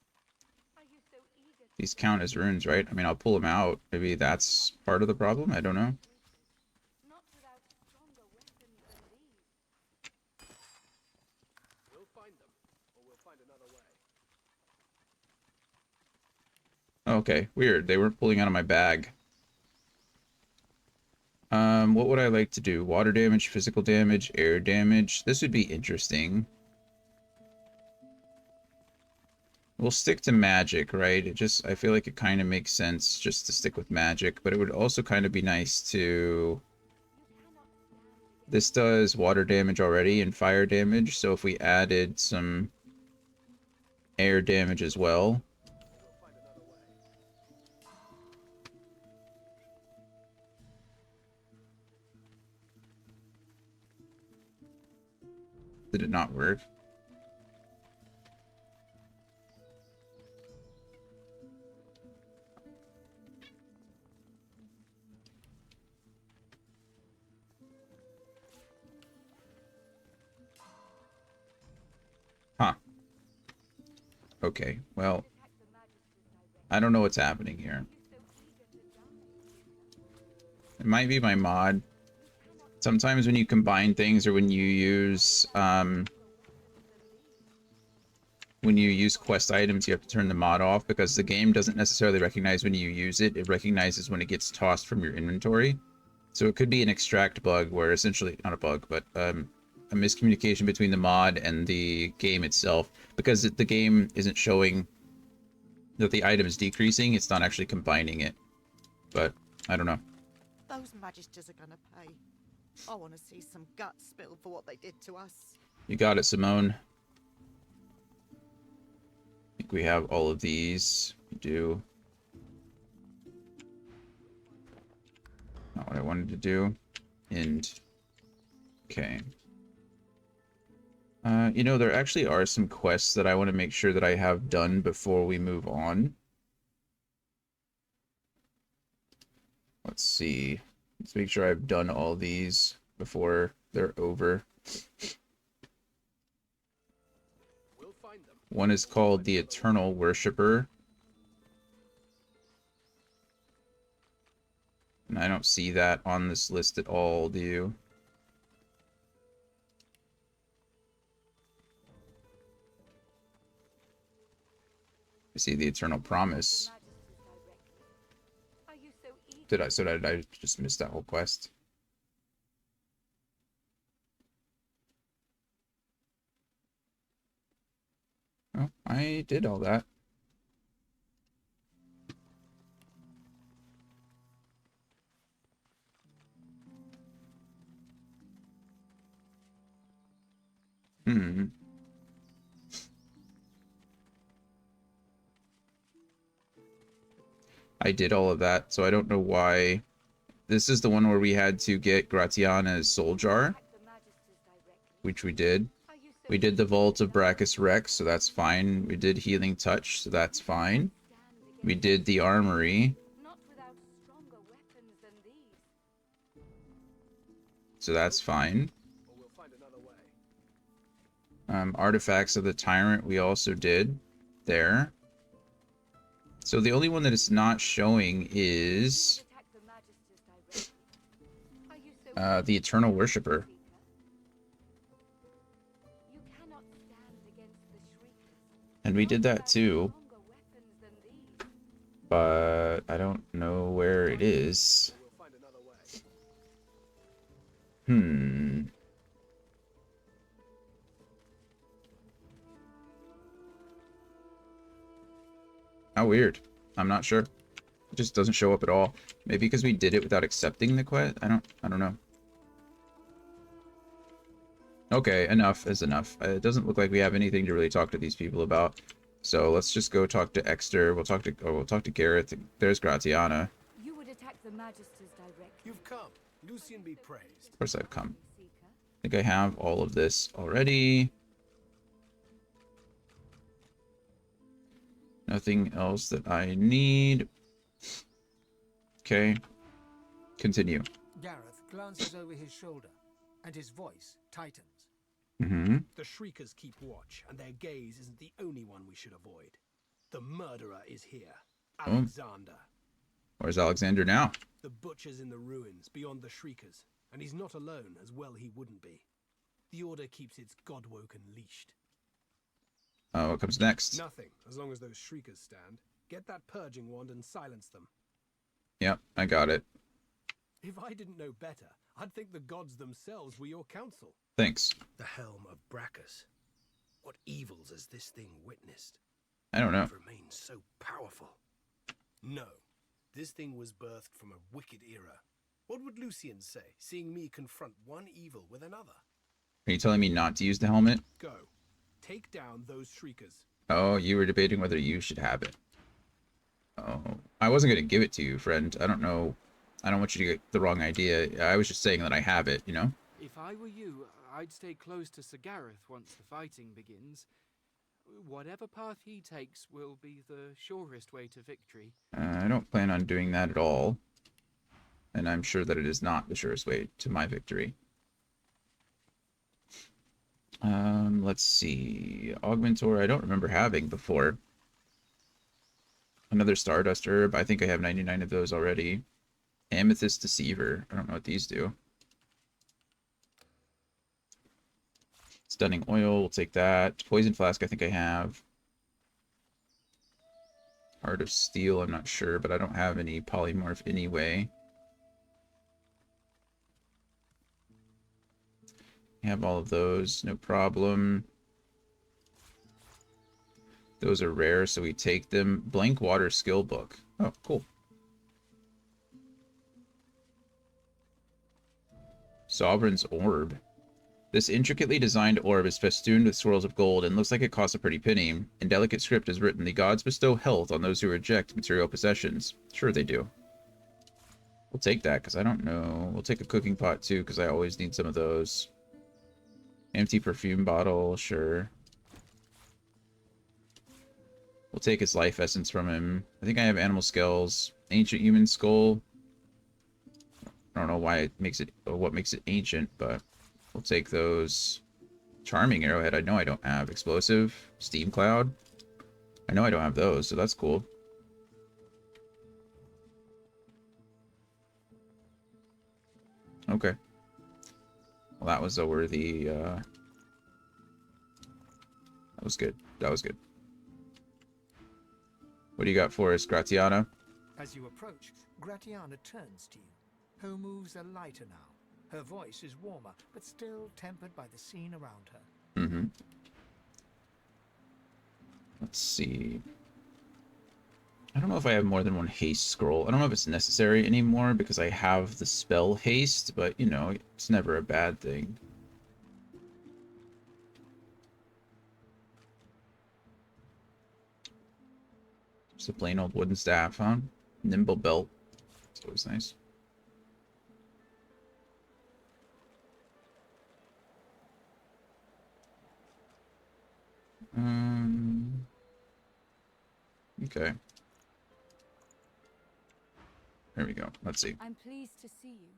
Are you so eager to These count as runes, right? I mean, I'll pull them out. Maybe that's part of the problem? I don't know. not without stronger weapons than these. We'll find them, or we'll find another way. Okay, weird. They weren't pulling out of my bag. What would I like to do? Water damage, physical damage, air damage. This would be interesting. We'll stick to magic, right? I feel like it kind of makes sense just to stick with magic, but it would also kind of be nice to... This does water damage already and fire damage, so if we added some air damage as well. Did it not work? Huh. Okay, well, I don't know what's happening here. It might be my mod. Sometimes when you combine things or when you use quest items, you have to turn the mod off because the game doesn't necessarily recognize when you use it. It recognizes when it gets tossed from your inventory. So it could be an extract bug where essentially, not a bug, but a miscommunication between the mod and the game itself, because the game isn't showing that the item is decreasing. It's not actually combining it. But I don't know. Those magisters are gonna pay. I want to see some guts spilled for what they did to us. You got it, Simone. I think we have all of these. We do. Not what I wanted to do. And okay. You know, there actually are some quests that I want to make sure that I have done before we move on. Let's see. Let's make sure I've done all these before they're over. One is called the Eternal Worshipper. And I don't see that on this list at all, do you? I see the Eternal Promise. Did I just miss that whole quest? Oh, I did all that. I did all of that, so I don't know why. This is the one where we had to get Gratiana's soul jar, which we did. We did the Vault of Brachus Rex, so that's fine. We did Healing Touch, so that's fine. We did the Armory. So that's fine. Artifacts of the Tyrant we also did there. So the only one that is not showing is the Eternal Worshipper. And we did that too. But I don't know where it is. How weird. I'm not sure. It just doesn't show up at all. Maybe because we did it without accepting the quest? I don't know. Okay, enough is enough. It doesn't look like we have anything to really talk to these people about. So let's just go talk to Exter. We'll talk to Gareth. There's Gratiana. You would attack the Magisters directly. You've come. Lucian be praised. Of course I've come. I think I have all of this already. Nothing else that I need. Okay. Continue. Gareth glances over his shoulder, and his voice tightens. The Shriekers keep watch, and their gaze isn't the only one we should avoid. The murderer is here. Alexander. Where's Alexander now? The butcher's in the ruins, beyond the Shriekers. And he's not alone, as well he wouldn't be. The Order keeps its Godwoken leashed. What comes next? Nothing, as long as those Shriekers stand. Get that purging wand and silence them. Yep, I got it. If I didn't know better, I'd think the gods themselves were your counsel. Thanks. The helm of Brachus. What evils has this thing witnessed? I don't know. It remains so powerful. No, this thing was birthed from a wicked era. What would Lucian say, seeing me confront one evil with another? Are you telling me not to use the helmet? Go. Take down those Shriekers. Oh, you were debating whether you should have it. Oh, I wasn't going to give it to you, friend. I don't know. I don't want you to get the wrong idea. I was just saying that I have it, you know? If If I were you, I'd stay close to Sir Gareth once the fighting begins. Whatever path he takes will be the surest way to victory. I don't plan on doing that at all. And I'm sure that it is not the surest way to my victory. Let's see. Augmentor, I don't remember having before. Another Stardust Herb. I think I have 99 of those already. Amethyst Deceiver. I don't know what these do. Stunning Oil. We'll take that. Poison Flask I think I have. Heart of Steel, I'm not sure, but I don't have any Polymorph anyway. I have all of those, no problem. Those are rare, so we take them. Blank Water Skill Book. Oh, cool. Sovereign's Orb. This intricately designed orb is festooned with swirls of gold and looks like it costs a pretty penny. In delicate script is written, the gods bestow health on those who reject material possessions. Sure they do. We'll take that, because I don't know. We'll take a cooking pot, too, because I always need some of those. Empty perfume bottle, sure. We'll take his life essence from him. I think I have animal scales. Ancient human skull. I don't know why it makes it, or what makes it ancient, but we'll take those. Charming arrowhead, I know I don't have. Explosive, steam cloud. I know I don't have those, so that's cool. Okay. Well, that was a worthy, that was good. That was good. What do you got for us, Gratiana? As you approach, Gratiana turns to you. Her moves are lighter now. Her voice is warmer, but still tempered by the scene around her. Mm-hmm. Let's see. I don't know if I have more than one haste scroll. I don't know if it's necessary anymore because I have the spell haste, but, you know, it's never a bad thing. Just a plain old wooden staff, huh? Nimble belt. It's always nice. Okay. There we go. Let's see. I'm pleased to see you,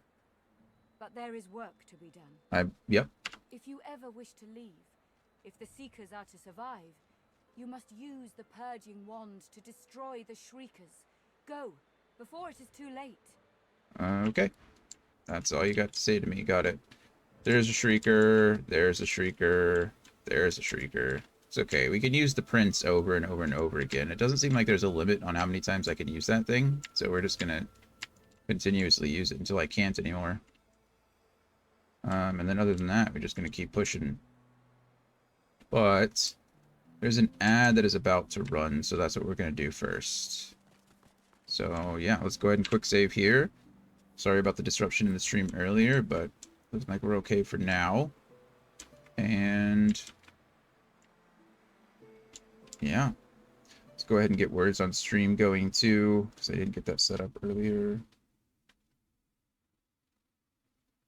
but there is work to be done. Yep. If you ever wish to leave, if the Seekers are to survive, you must use the Purging Wand to destroy the Shriekers. Go, before it is too late. Okay. That's all you got to say to me. Got it. There's a Shrieker. There's a Shrieker. There's a Shrieker. It's okay. We can use the Prince over and over and over again. It doesn't seem like there's a limit on how many times I can use that thing. So we're just going to continuously use it until I can't anymore. And then other than that, we're just going to keep pushing. But there's an ad that is about to run, so that's what we're going to do first. So yeah, let's go ahead and quick save here. Sorry about the disruption in the stream earlier, but looks like we're okay for now. And yeah, let's go ahead and get words on stream going too, because I didn't get that set up earlier.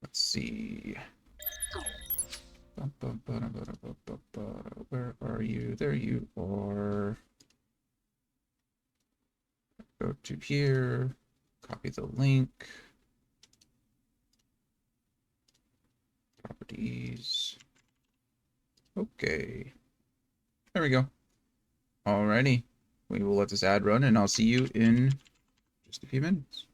Let's see. Where are you? There you are. Go to here. Copy the link. Properties. Okay. There we go. Alrighty. We will let this ad run, and I'll see you in just a few minutes.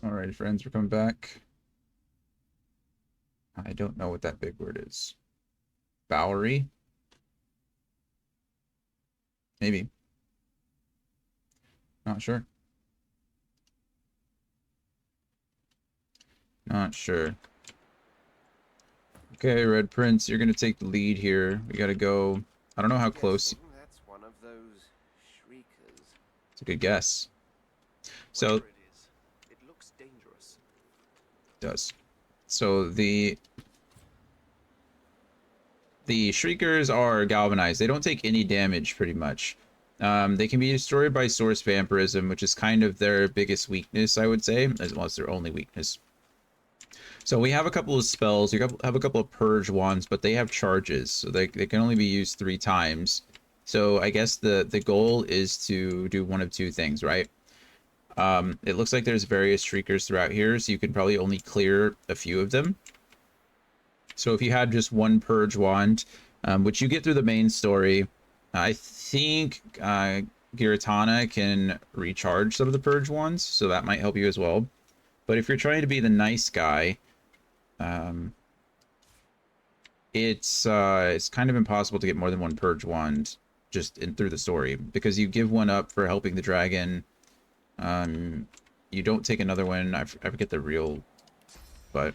Alright, friends, we're coming back. I don't know what that big word is. Bowery? Maybe. Not sure. Not sure. Okay, Red Prince, you're gonna take the lead here. We gotta go. I don't know how close. That's one of those shriekers. It's a good guess. So Whatever it is, it looks dangerous. it does. So the shriekers are galvanized. They don't take any damage pretty much. They can be destroyed by source vampirism, which is kind of their biggest weakness, I would say, as well as their only weakness. So we have a couple of spells. We have a couple of purge wands, but they have charges, so they can only be used 3 times. So I guess the goal is to do one of 2 things, right? It looks like there's various shriekers throughout here, so you can probably only clear a few of them. So if you had just 1 purge wand, which you get through the main story, I think Giratana can recharge some of the purge wands, so that might help you as well. But if you're trying to be the nice guy, it's kind of impossible to get more than 1 purge wand just through the story, because you give 1 up for helping the dragon. You don't take another one. I forget the real, but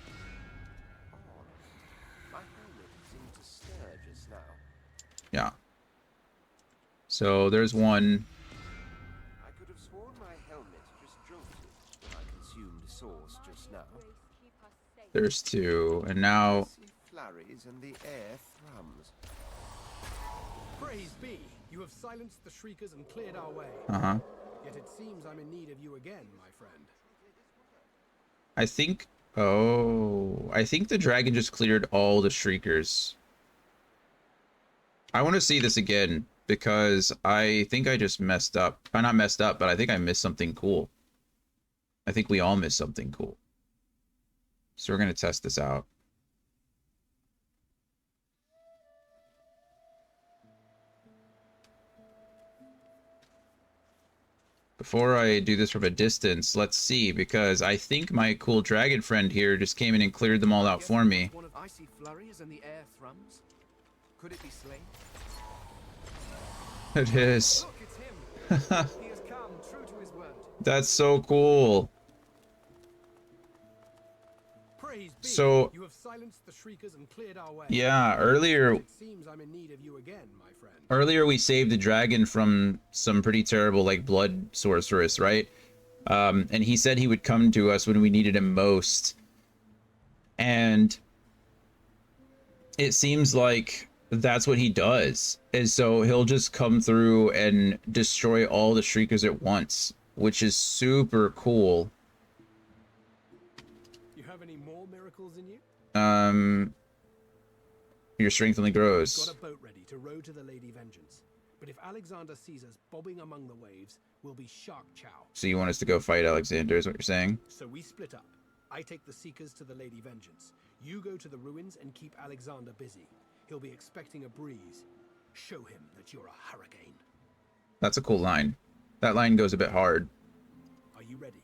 My helmet seemed to stir just now. yeah. So there's 1. I could have sworn my helmet just jolted when I consumed sauce just now. There's 2, and now See flurries and the air thrums. Praise be, you have silenced the shriekers and cleared our way. Yet it seems I'm in need of you again, my friend. I think. Oh, I think the dragon just cleared all the shriekers. I want to see this again because I think I just messed up. I'm not messed up, but I think I missed something cool. I think we all missed something cool. So we're gonna test this out. Before I do this from a distance, let's see, because I think my cool dragon friend here just came in and cleared them all out for me. One of icy flurries and the air thrums. Could it be Slain? It is. Look, it's him. He has come, true to his word. That's so cool. Praise be, So, you have silenced the shriekers and cleared our way. yeah, earlier It seems I'm in need of you again, my friend. Earlier we saved the dragon from some pretty terrible like blood sorceress, right? And he said he would come to us when we needed him most. And it seems like that's what he does. And so he'll just come through and destroy all the shriekers at once, which is super cool. You have any more miracles in you? Your strength only grows. Got a boat ready to row to the Lady Vengeance. But if Alexander sees us bobbing among the waves, we'll be shark chow. So you want us to go fight Alexander, is what you're saying? So we split up. I take the Seekers to the Lady Vengeance. You go to the ruins and keep Alexander busy. He'll be expecting a breeze. Show him that you're a hurricane. That's a cool line. That line goes a bit hard. Are you ready?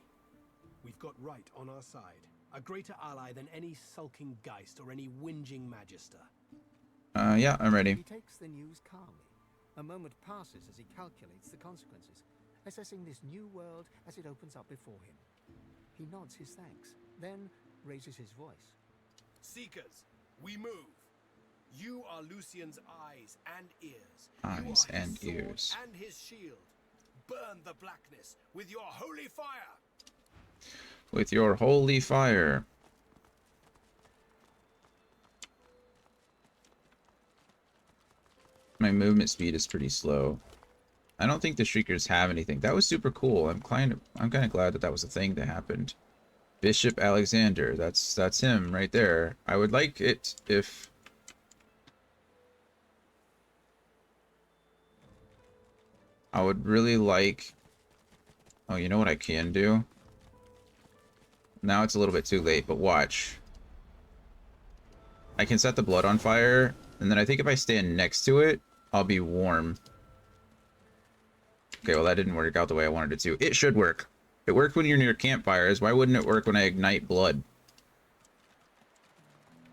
We've got right on our side. A greater ally than any sulking Geist or any whinging Magister. Yeah, I'm ready. He takes the news calmly. A moment passes as he calculates the consequences, assessing this new world as it opens up before him. He nods his thanks, then raises his voice. Seekers, we move. You are Lucian's eyes and ears. Eyes you are and his sword ears. and his shield. Burn the blackness with your holy fire. With your holy fire. My movement speed is pretty slow. I don't think the Shriekers have anything. That was super cool. I'm kind of glad that that was a thing that happened. Bishop Alexander. That's him right there. I would like it if I would really like. Oh, you know what I can do? Now it's a little bit too late, but watch. I can set the blood on fire, and then I think if I stand next to it, I'll be warm. Okay, well that didn't work out the way I wanted it to. It should work. It worked when you're near campfires. Why wouldn't it work when I ignite blood?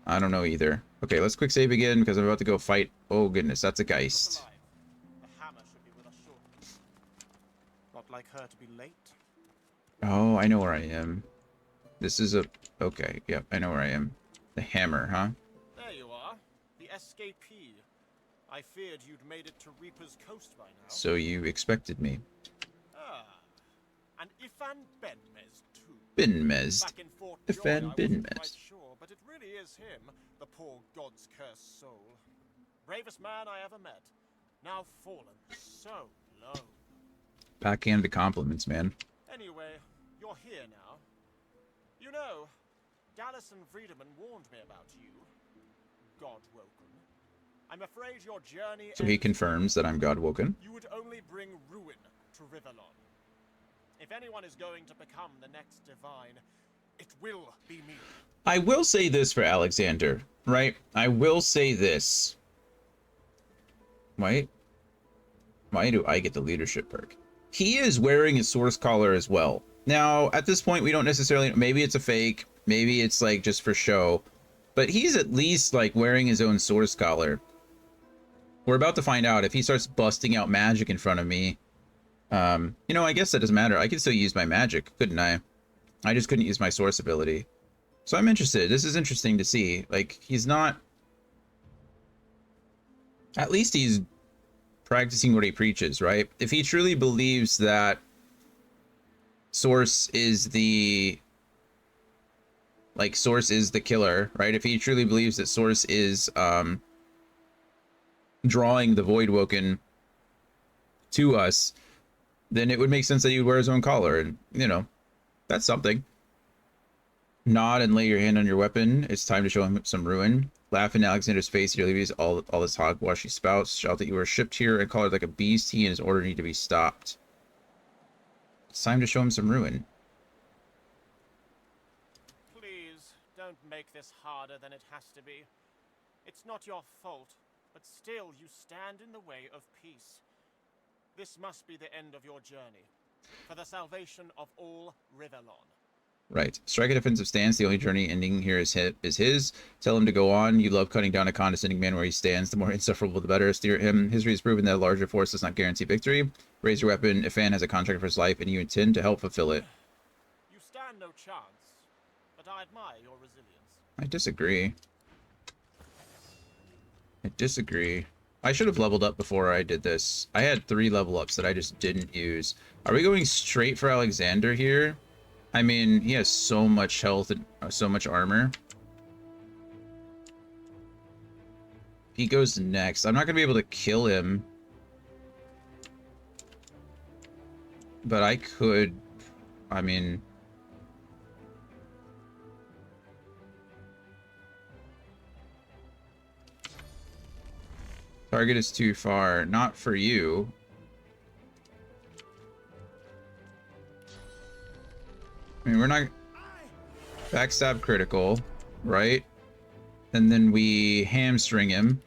I don't know either. Okay, let's quick save again because I'm about to go fight. Oh goodness, that's a Geist. The hammer should be with us shortly. Not like her to be late. Oh, I know where I am. This is a... Okay, yep, I know where I am. The hammer, huh? There you are. The escapee. I feared you'd made it to Reaper's Coast by now. So you expected me. Ah. And Ifan Benmez, too. Benmez. Back in Fort Ifan Joy, I wasn't Benmez. quite sure, but it really is him, the poor god's cursed soul. Bravest man I ever met. Now fallen so low. Backhanded compliments, man. Anyway, you're here now. You know, Gallison Friedemann warned me about you. Godwoken. I'm afraid your journey... So he confirms that I'm Godwoken. You would only bring ruin to Rivellon. If anyone is going to become the next divine, it will be me. I will say this for Alexander, right? I will say this. Why do I get the leadership perk? He is wearing his source collar as well. Now, at this point, we don't necessarily... Maybe it's a fake. Maybe it's, like, just for show. But he's at least, like, wearing his own source collar. We're about to find out if he starts busting out magic in front of me. You know, I guess that doesn't matter. I could still use my magic, couldn't I? I just couldn't use my source ability. So I'm interested. This is interesting to see. Like, he's not... At least he's practicing what he preaches, right? If he truly believes that Source is the... Like, Source is the killer, right? If he truly believes that Source is, drawing the Voidwoken to us, then it would make sense that he would wear his own collar, and, you know, that's something. Nod and lay your hand on your weapon. It's time to show him some ruin. Laugh in Alexander's face. He leaves all this hogwash he spouts. Shout that you were shipped here and collared like a beast. He and his order need to be stopped. It's time to show him some ruin. Please, don't make this harder than it has to be. It's not your fault, but still you stand in the way of peace. This must be the end of your journey, for the salvation of all Rivellon. Right. Strike a defensive stance. The only journey ending here is his. Tell him to go on. You love cutting down a condescending man where he stands. The more insufferable, the better. Steer him. History has proven that a larger force does not guarantee victory. Raise your weapon. Ifan has a contract for his life, and you intend to help fulfill it. You stand no chance, but I admire your resilience. I disagree. I disagree. I should have leveled up before I did this. I had 3 level ups that I just didn't use. Are we going straight for Alexander here? I mean, he has so much health and so much armor. He goes next. I'm not going to be able to kill him. But I could... I mean... Target is too far. Not for you. I mean, we're not... Backstab critical, right? And then we hamstring him.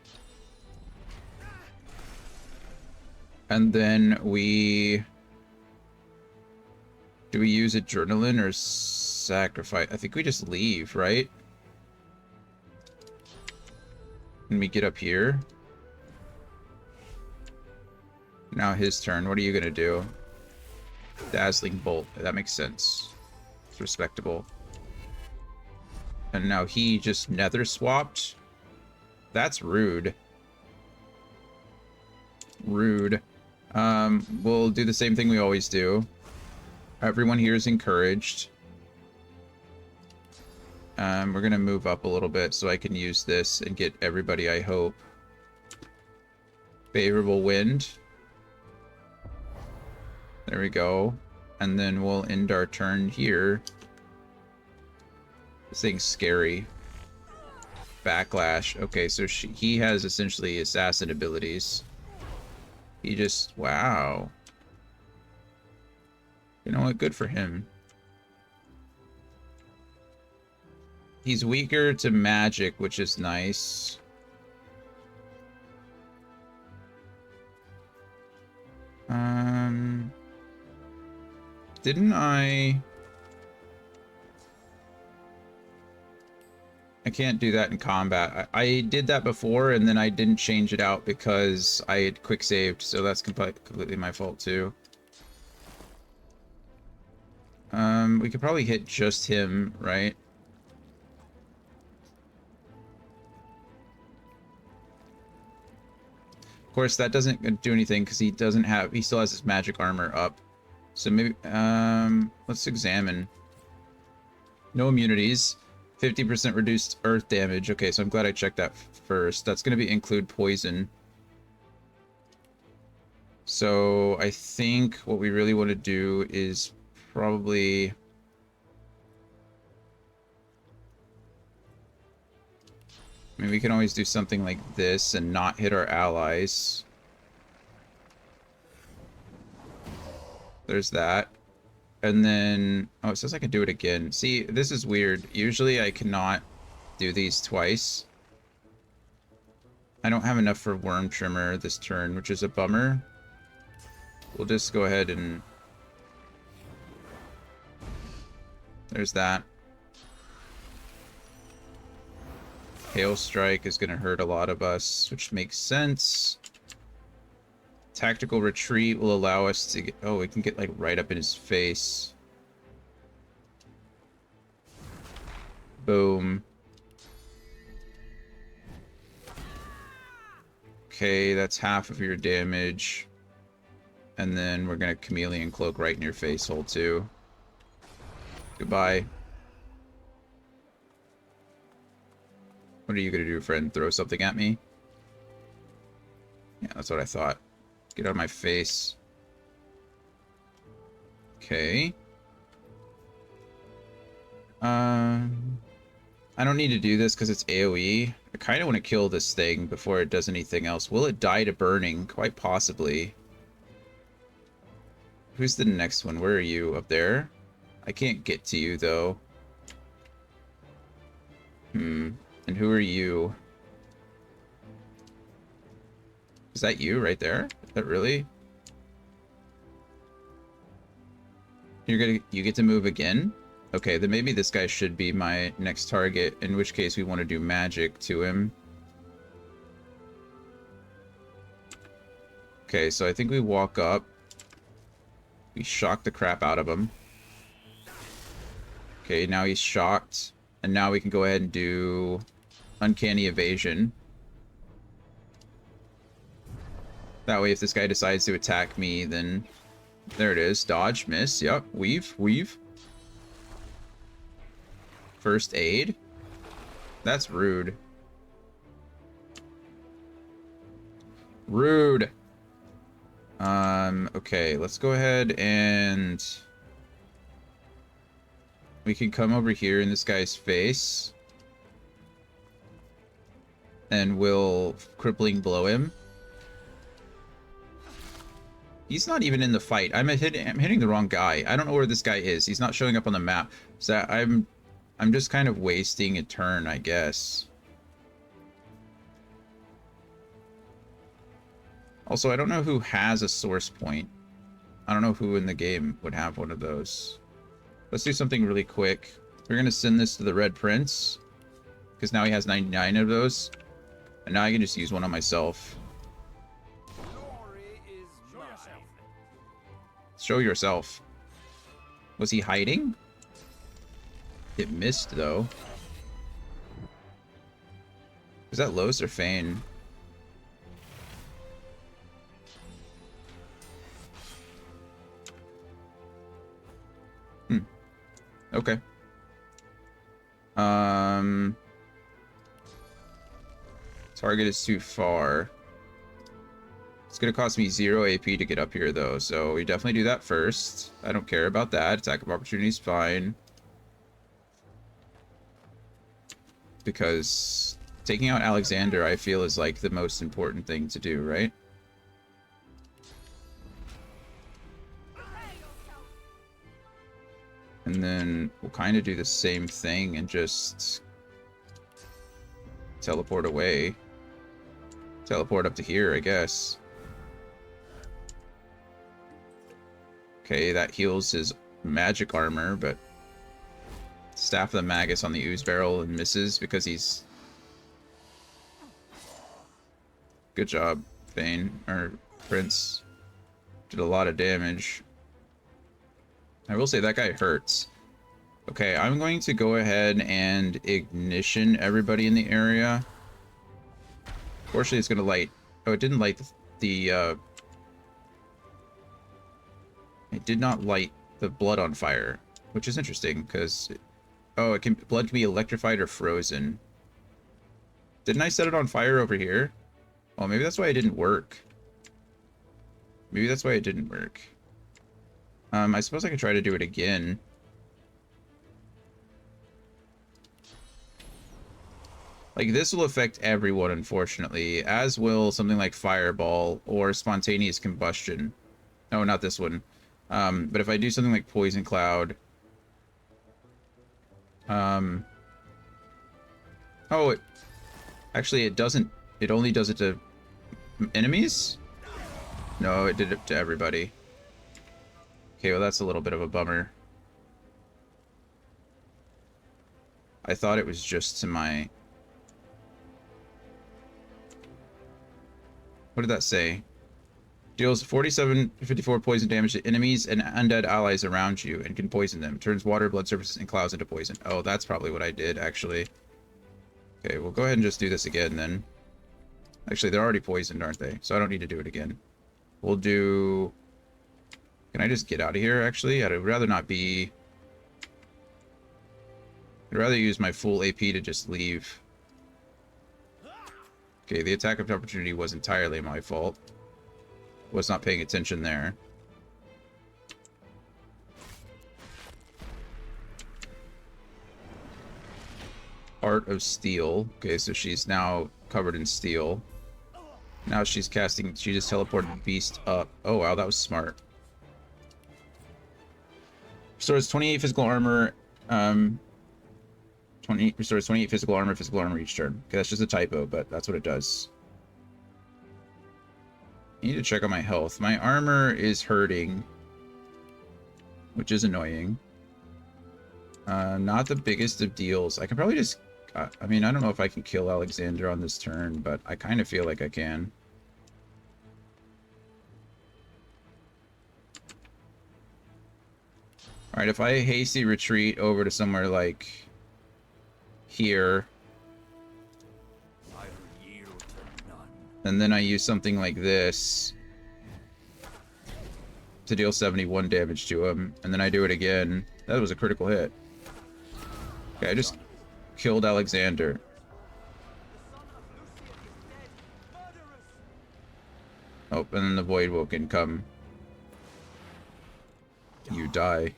And then we... Do we use adrenaline or sacrifice? I think we just leave, right? And we get up here. Now his turn. What are you gonna do? Dazzling Bolt. That makes sense. It's respectable. And now he just nether swapped. That's rude. Rude. We'll do the same thing we always do. Everyone here is encouraged. We're gonna move up a little bit so I can use this and get everybody, I hope. Favorable wind. There we go. And then we'll end our turn here. This thing's scary. Backlash. Okay, so he has essentially assassin abilities. He just... Wow. You know what? Good for him. He's weaker to magic, which is nice. Didn't I can't do that in combat. I did that before, and then I didn't change it out because I had quick saved, so that's completely my fault too. We could probably hit just him, right? Of course, that doesn't do anything because he still has his magic armor up. So maybe, let's examine. No immunities. 50% reduced earth damage. Okay, so I'm glad I checked that first. That's going to include poison. So I think what we really want to do is probably... I mean, we can always do something like this and not hit our allies. There's that. And then... Oh, it says I can do it again. See, this is weird. Usually I cannot do these twice. I don't have enough for Worm Trimmer this turn, which is a bummer. We'll just go ahead and... There's that. Hail Strike is going to hurt a lot of us, which makes sense. Tactical Retreat will allow us to get... Oh, we can get, like, right up in his face. Boom. Okay, that's half of your damage. And then we're going to Chameleon Cloak right in your face hole, too. Goodbye. What are you going to do, friend? Throw something at me? Yeah, that's what I thought. Get out of my face. Okay. I don't need to do this because it's AoE. I kind of want to kill this thing before it does anything else. Will it die to burning? Quite possibly. Who's the next one? Where are you? Up there? I can't get to you, though. And who are you? Is that you right there? Is that really? You get to move again? Okay, then maybe this guy should be my next target, in which case we want to do magic to him. Okay, so I think we walk up. We shock the crap out of him. Okay, now he's shocked. And now we can go ahead and do Uncanny Evasion. That way, if this guy decides to attack me, then... There it is. Dodge, miss. Yep. Weave. Weave. First aid? That's rude. Rude. Okay, let's go ahead and... We can come over here in this guy's face. And we'll Crippling Blow him. He's not even in the fight. I'm hitting the wrong guy. I don't know where this guy is. He's not showing up on the map. So I'm just kind of wasting a turn, I guess. Also, I don't know who has a source point. I don't know who in the game would have one of those. Let's do something really quick. We're going to send this to the Red Prince. Because now he has 99 of those. And now I can just use one on myself. Show yourself. Was he hiding? It missed, though. Was that Los or Fane? Okay. Target is too far. It's gonna cost me 0 AP to get up here, though, so we definitely do that first. I don't care about that. Attack of opportunity is fine. Because taking out Alexander, I feel, is like the most important thing to do, right? And then we'll kind of do the same thing and just teleport away. Teleport up to here, I guess. Okay, that heals his magic armor, but Staff of the Magus on the Ooze Barrel and misses because he's... Good job, Thane, or Prince. Did a lot of damage. I will say that guy hurts. Okay, I'm going to go ahead and ignition everybody in the area. Fortunately, it's going to light... Oh, it didn't light the it did not light the blood on fire, which is interesting, because... Oh, blood can be electrified or frozen. Didn't I set it on fire over here? Oh, maybe that's why it didn't work. Maybe that's why it didn't work. I suppose I could try to do it again. Like, this will affect everyone, unfortunately, as will something like Fireball or Spontaneous Combustion. Oh, not this one. But if I do something like Poison Cloud... Oh, actually, it doesn't... It only does it to enemies? No, it did it to everybody. Okay, well, that's a little bit of a bummer. I thought it was just to my... What did that say? Deals 47-54 poison damage to enemies and undead allies around you and can poison them. Turns water, blood surfaces, and clouds into poison. Oh, that's probably what I did, actually. Okay, we'll go ahead and just do this again, then. Actually, they're already poisoned, aren't they? So I don't need to do it again. We'll do... Can I just get out of here, actually? I'd rather not be... I'd rather use my full AP to just leave. Okay, the attack of opportunity was entirely my fault. Was not paying attention there. Art of Steel. Okay, so she's now covered in steel. Now she's casting... She just teleported the beast up. Oh, wow, that was smart. Restores 28 physical armor. Restores 28 physical armor each turn. Okay, that's just a typo, but that's what it does. I need to check on my health. My armor is hurting, which is annoying. Not the biggest of deals. I can probably just... I mean, I don't know if I can kill Alexander on this turn, but I kind of feel like I can. Alright, if I hasty retreat over to somewhere like here, and then I use something like this to deal 71 damage to him, and then I do it again, that was a critical hit. Okay, I just killed Alexander. Oh, and then the Voidwoken can come. You die.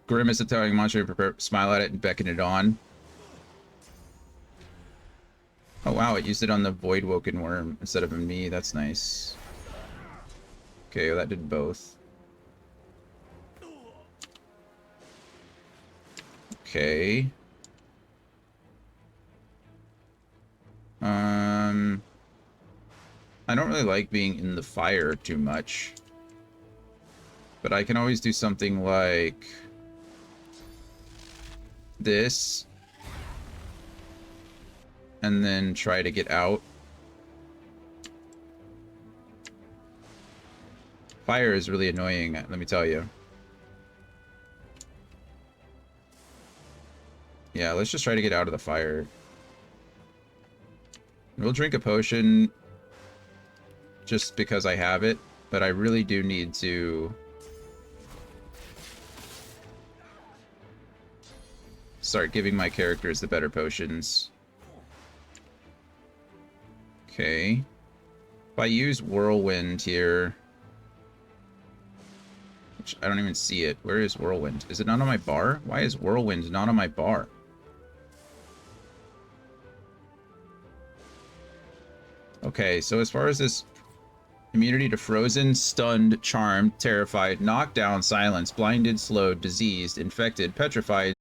Grimace attacking monster, prepare, smile at it and beckon it on. Oh wow, it used it on the Voidwoken worm instead of on me. That's nice. Okay, well, that did both. Okay. I don't really like being in the fire too much. But I can always do something like this. And then try to get out. Fire is really annoying, let me tell you. Yeah, let's just try to get out of the fire. We'll drink a potion just because I have it, but I really do need to start giving my characters the better potions. Okay. If I use Whirlwind here, which I don't even see it. Where is Whirlwind? Is it not on my bar? Why is Whirlwind not on my bar? Okay, so as far as this immunity to frozen, stunned, charmed, terrified, knocked down, silenced, blinded, slowed, diseased, infected, petrified,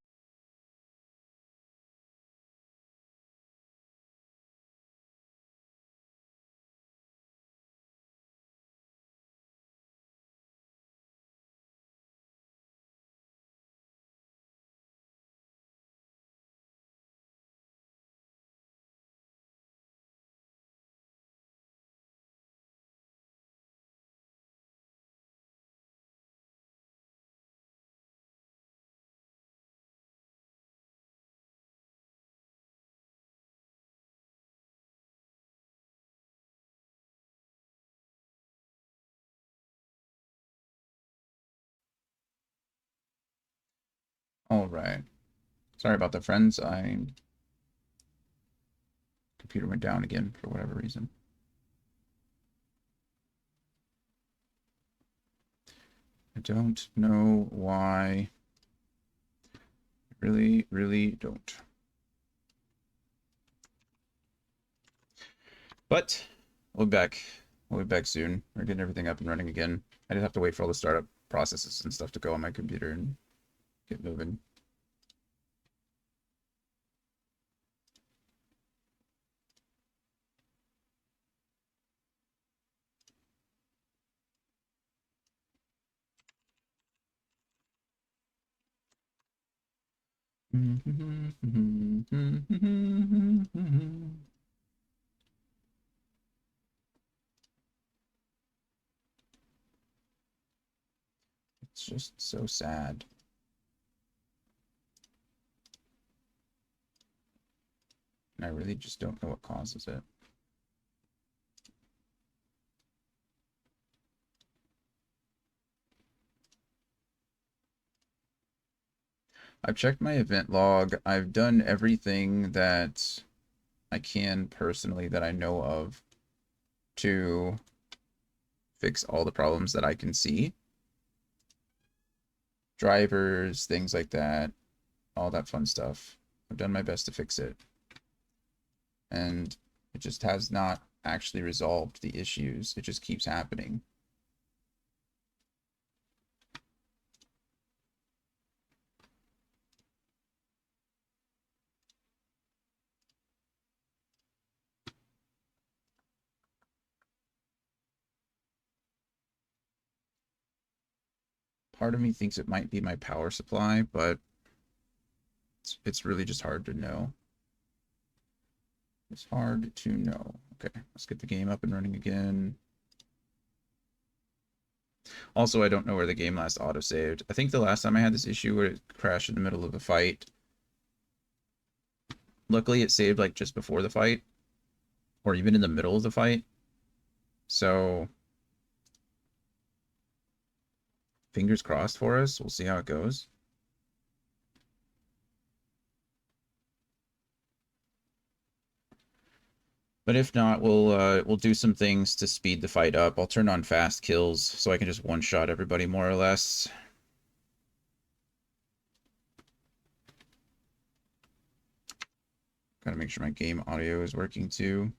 Alright. Sorry about that, friends. Computer went down again for whatever reason. I don't know why. I really don't. But we'll be back. We'll be back soon. We're getting everything up and running again. I just have to wait for all the startup processes and stuff to go on my computer and get moving. It's just so sad. And I really just don't know what causes it. I've checked my event log. I've done everything that I can personally that I know of to fix all the problems that I can see. Drivers, things like that, all that fun stuff. I've done my best to fix it. And it just has not actually resolved the issues. It just keeps happening. Part of me thinks it might be my power supply, but it's really just hard to know. It's hard to know. Okay, let's get the game up and running again. Also, I don't know where the game last auto-saved. I think the last time I had this issue where it crashed in the middle of a fight. Luckily, it saved like just before the fight, or even in the middle of the fight. So, fingers crossed for us. We'll see how it goes. But if not, we'll do some things to speed the fight up. I'll turn on fast kills so I can just one-shot everybody more or less. Gotta make sure my game audio is working too.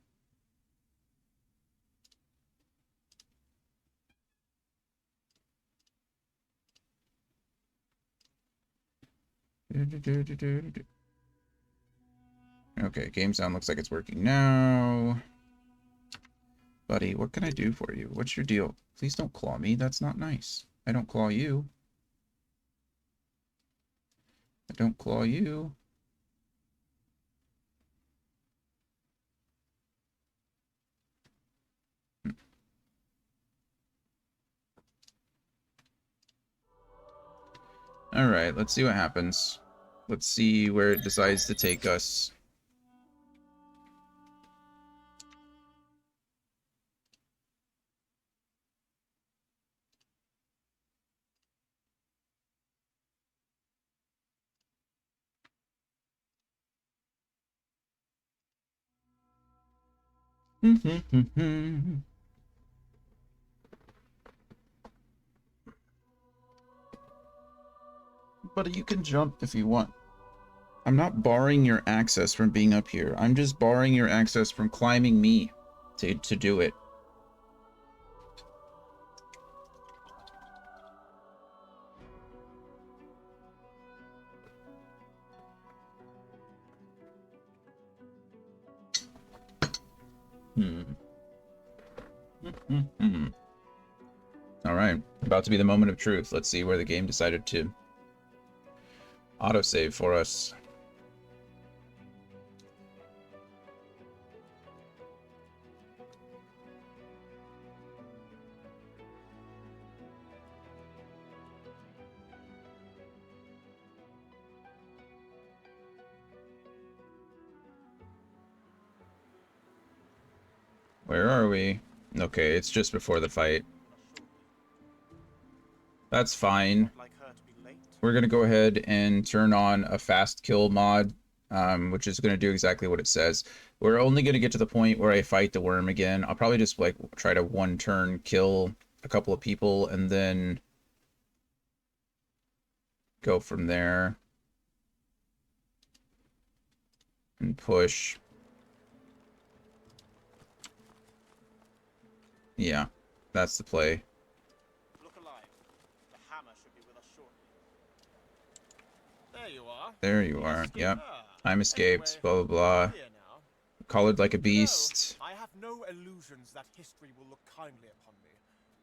Okay, game sound looks like it's working now. Buddy, what can I do for you? What's your deal? Please don't claw me. That's not nice. I don't claw you. I don't claw you. Alright, let's see what happens. Let's see where it decides to take us. Buddy, you can jump if you want. I'm not barring your access from being up here. I'm just barring your access from climbing me to do it. Alright, about to be the moment of truth. Let's see where the game decided to autosave for us. Where are we? Okay, it's just before the fight. That's fine. Like her to be late. we're going to go ahead and turn on a fast kill mod, which is going to do exactly what it says. We're only going to get to the point where I fight the worm again. I'll probably just like try to one turn kill a couple of people and then go from there and push. Yeah, that's the play. Look alive. The hammer should be with us shortly. There you are. There you are. Yep. I'm escaped. Anyway, Blah, blah, blah. here now. Collared like a beast. No, I have no illusions that history will look kindly upon me.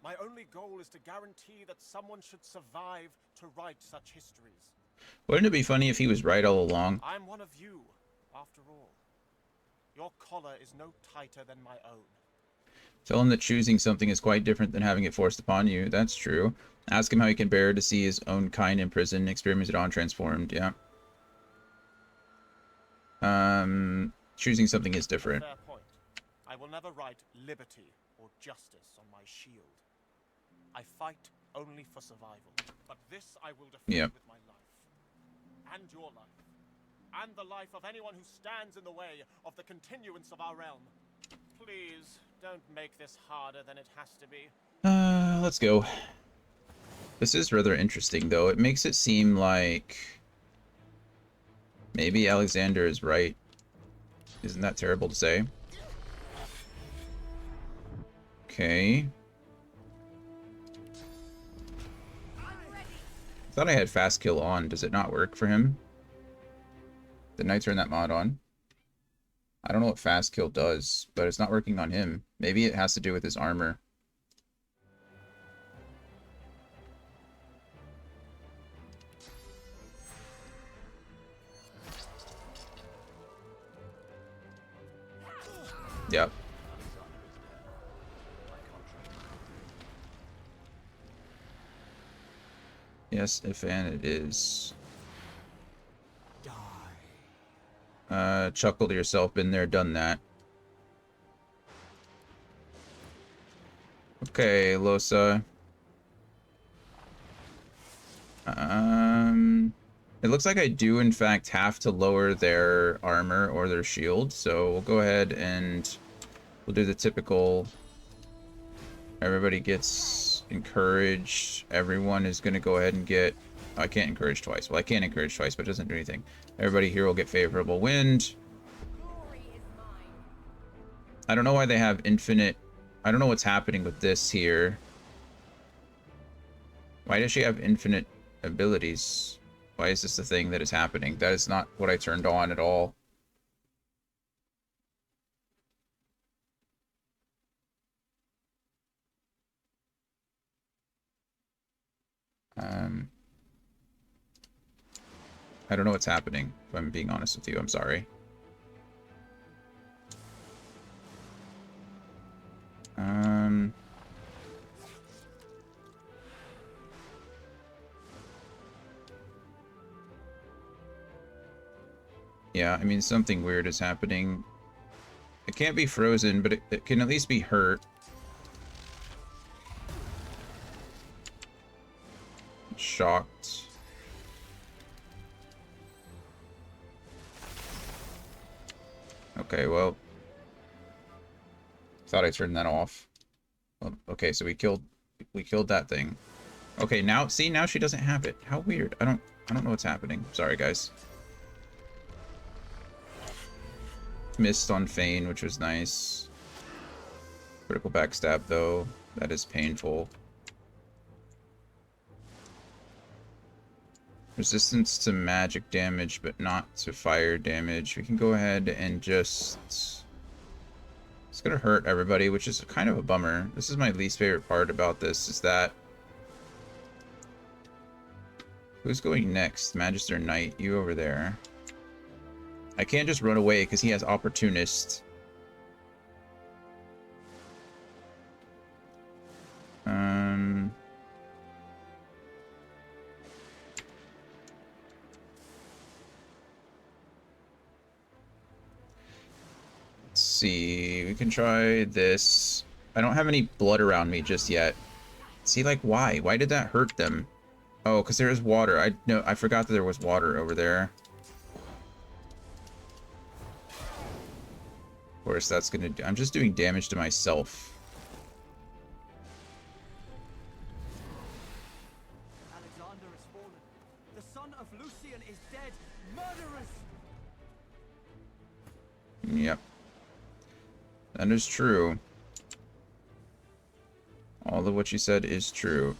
My only goal is to guarantee that someone should survive to write such histories. Wouldn't it be funny if he was right all along? I'm one of you, after all. Your collar is no tighter than my own. Tell him that choosing something is quite different than having it forced upon you. That's true. Ask him how he can bear to see his own kind in prison, experimented on, transformed. Yeah. Choosing something is different. Fair point. I will never write liberty or justice on my shield. I fight only for survival. But this I will defend with my life. And your life. And the life of anyone who stands in the way of the continuance of our realm. Please, don't make this harder than it has to be. Let's go. This is rather interesting, though. It makes it seem like maybe Alexander is right. Isn't that terrible to say? Okay. I thought I had fast kill on. Does it not work for him? Didn't I turn that mod on? I don't know what fast kill does, but it's not working on him. Maybe it has to do with his armor. Yep. Yes, if and it is. Chuckle to yourself, been there, done that. Okay, Lohse. It looks like I do in fact have to lower their armor or their shield, so we'll go ahead and we'll do the typical. Everybody gets encouraged. Everyone is going to go ahead and get... Oh, I can't encourage twice. Well, I can encourage twice, but it doesn't do anything. Everybody here will get favorable wind. I don't know why they have infinite... I don't know what's happening with this here. Why does she have infinite abilities? Why is this the thing that is happening? That is not what I turned on at all. I don't know what's happening, if I'm being honest with you. I'm sorry. Yeah, I mean, something weird is happening. It can't be frozen, but it can at least be hurt. Shocked. Okay, well. Thought I turned that off. Well, okay, so we killed that thing. Okay, now see, now she doesn't have it. How weird. I don't know what's happening. Sorry, guys. Missed on Feign, which was nice. Critical backstab, though. That is painful. Resistance to magic damage, but not to fire damage. We can go ahead and just... It's gonna hurt everybody, which is kind of a bummer. This is my least favorite part about this, is that... Who's going next? Magister Knight, you over there. I can't just run away because he has Opportunist. Let's see. We can try this. I don't have any blood around me just yet. See, like, why? Why did that hurt them? Oh, because there is water. I forgot that there was water over there. Of course, that's gonna do. I'm just doing damage to myself. Alexander has fallen. The son of Lucian is dead. Murderers! Yep. That is true. All of what you said is true.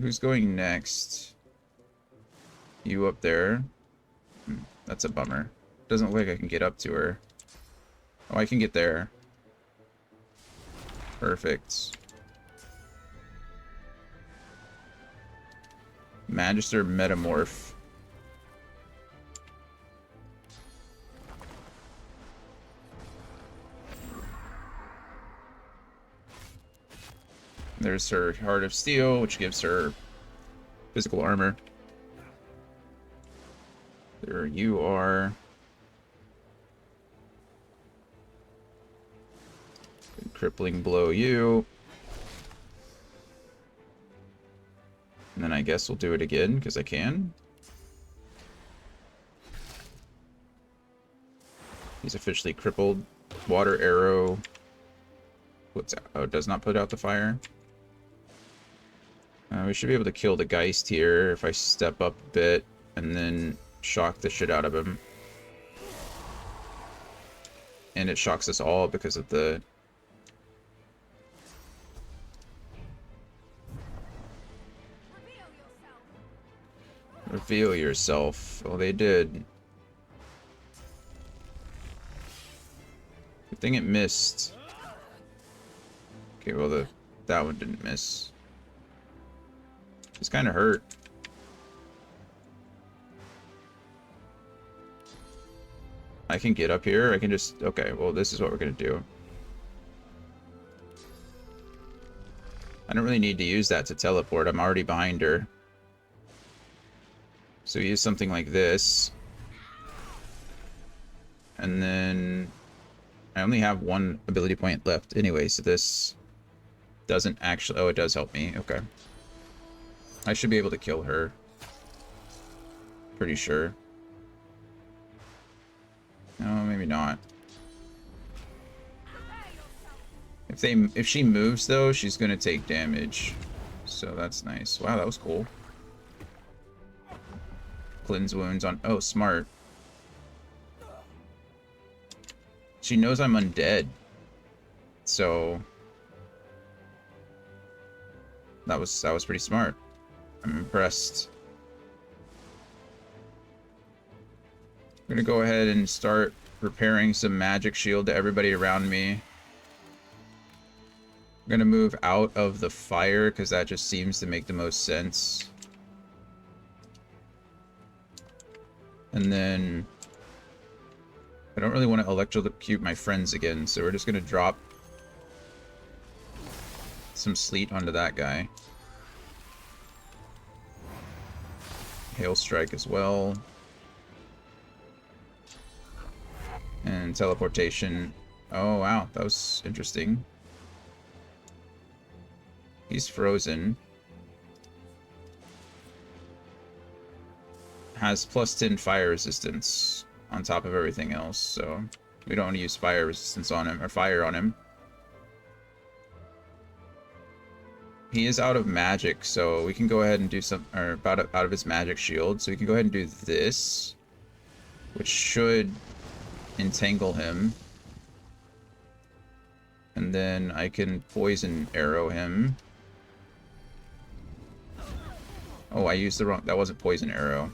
Who's going next? You up there? That's a bummer. Doesn't look like I can get up to her. Oh, I can get there. Perfect. Magister Metamorph. There's her Heart of Steel, which gives her physical armor. There you are. Crippling blow you. And then I guess we'll do it again, because I can. He's officially crippled. Water arrow. What's out? Oh, it does not put out the fire. We should be able to kill the Geist here if I step up a bit and then shock the shit out of him. And it shocks us all because of the... Reveal yourself. Oh, they did. Good thing it missed. Okay, well, that one didn't miss. It's kind of hurt. I can get up here. I can just... Okay, well, this is what we're going to do. I don't really need to use that to teleport. I'm already behind her. So use something like this. And then... I only have one ability point left anyway, so this doesn't actually... Oh, it does help me. Okay. I should be able to kill her. Pretty sure. No, maybe not. If she moves though, she's gonna take damage. So that's nice. Wow, that was cool. Cleanse wounds on... Oh, smart. She knows I'm undead. So... That was pretty smart. I'm impressed. I'm gonna go ahead and start repairing some magic shield to everybody around me. I'm gonna move out of the fire because that just seems to make the most sense. And then I don't really want to electrocute my friends again, so we're just gonna drop some sleet onto that guy. Hail strike as well. And teleportation. Oh wow, that was interesting. He's frozen. Has +10 fire resistance on top of everything else, so we don't want to use fire resistance on him, or fire on him. He is out of magic, so we can go ahead and do some, or out of his magic shield, so we can go ahead and do this, which should entangle him. And then I can poison arrow him. Oh, I used the wrong... That wasn't poison arrow.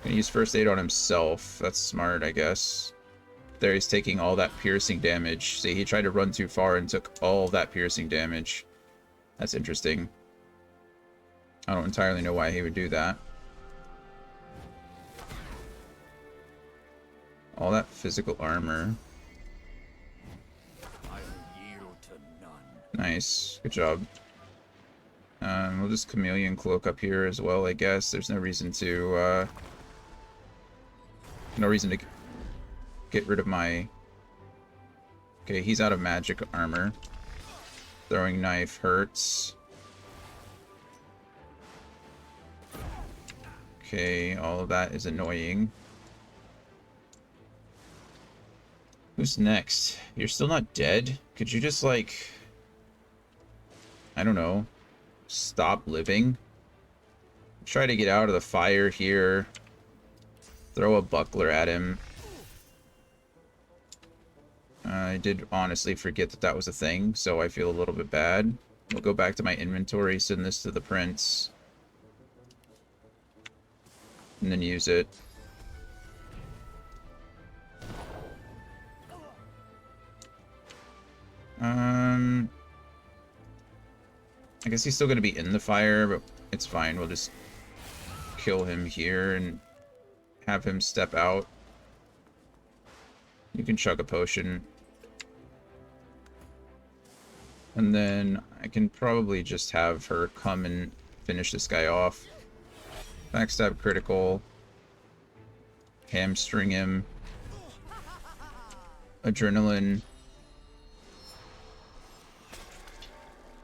Gonna use first aid on himself. That's smart, I guess. There, he's taking all that piercing damage. See, he tried to run too far and took all that piercing damage. That's interesting. I don't entirely know why he would do that. All that physical armor. I will yield to none. Nice. Good job. We'll just Chameleon Cloak up here as well, I guess. There's no reason to, get rid of my Okay, he's out of magic armor. Throwing knife hurts. Okay, all of that is annoying. Who's next? You're still not dead? Could you just, like... I don't know. Stop living? Try to get out of the fire here. Throw a buckler at him. I did honestly forget that that was a thing, so I feel a little bit bad. We'll go back to my inventory, send this to the prince. And then use it. I guess he's still going to be in the fire, but it's fine. We'll just kill him here and have him step out. You can chug a potion. And then I can probably just have her come and finish this guy off. Backstab critical. Hamstring him. Adrenaline.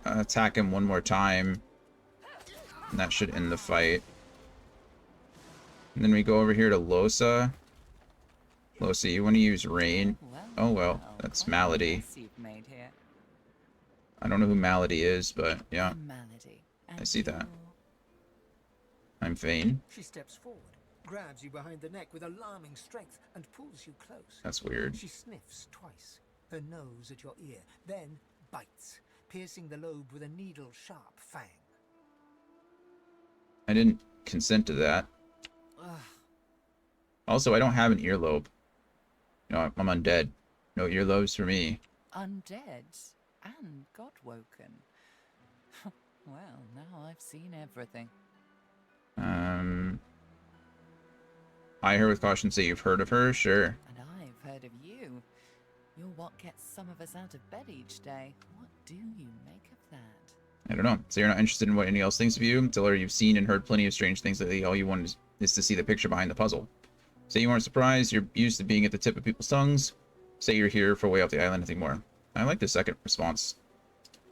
Attack him one more time. And that should end the fight. And then we go over here to Lohse. Lohse, you want to use Rain? Oh well, that's Malady. I don't know who Malady is, but yeah. I see that. I'm Vayne. She steps forward, grabs you behind the neck with alarming strength, and pulls you close. That's weird. She sniffs twice, her nose at your ear, then bites, piercing the lobe with a needle-sharp fang. I didn't consent to that. Also, I don't have an earlobe. No, I'm undead. No earlobes for me. Undead and Godwoken. Well, now I've seen everything. I heard with caution say you've heard of her, sure. And I've heard of you. You're what gets some of us out of bed each day. What do you make of that? I don't know. So you're not interested in what anyone else thinks of you? Tell her you've seen and heard plenty of strange things lately. All you want is to see the picture behind the puzzle. Say you weren't surprised. You're used to being at the tip of people's tongues. Say you're here for way off the island, nothing more. I like the second response.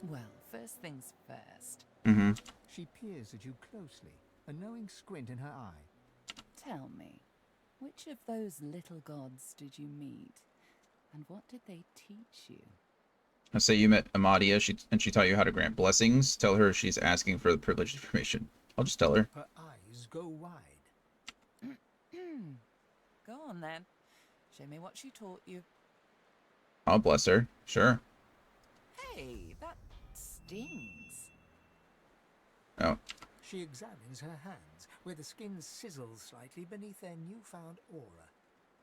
Well, first things first. Mm-hmm. She peers at you closely, a knowing squint in her eye. Tell me, which of those little gods did you meet? And what did they teach you? I say you met Amadia, and she taught you how to grant blessings. Tell her she's asking for the privileged information. I'll just tell her. Her eyes go wide. Go on then. Show me what she taught you. I'll bless her. Sure. Hey, that stings. Oh. She examines her hands, where the skin sizzles slightly beneath their newfound aura.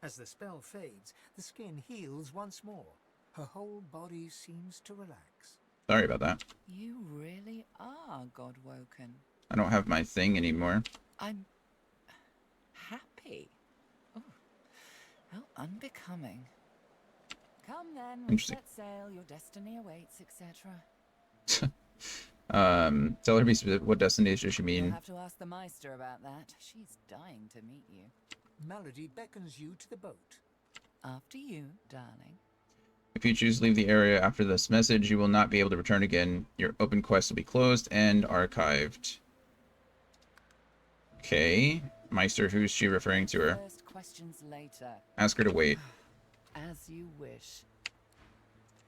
As the spell fades, the skin heals once more. Her whole body seems to relax. Sorry about that. You really are Godwoken. I don't have my thing anymore. I'm happy. Oh, how unbecoming. Come then, we Interesting. set sail, your destiny awaits, etc. Tell her to be specific. What destination does she You'll mean? have to ask the Meister about that. She's dying to meet you. Malady beckons you to the boat. After you, darling. If you choose to leave the area after this message, you will not be able to return again. Your open quest will be closed and archived. Okay. Meister, who's she referring to her? First questions later. Ask her to wait. As you wish.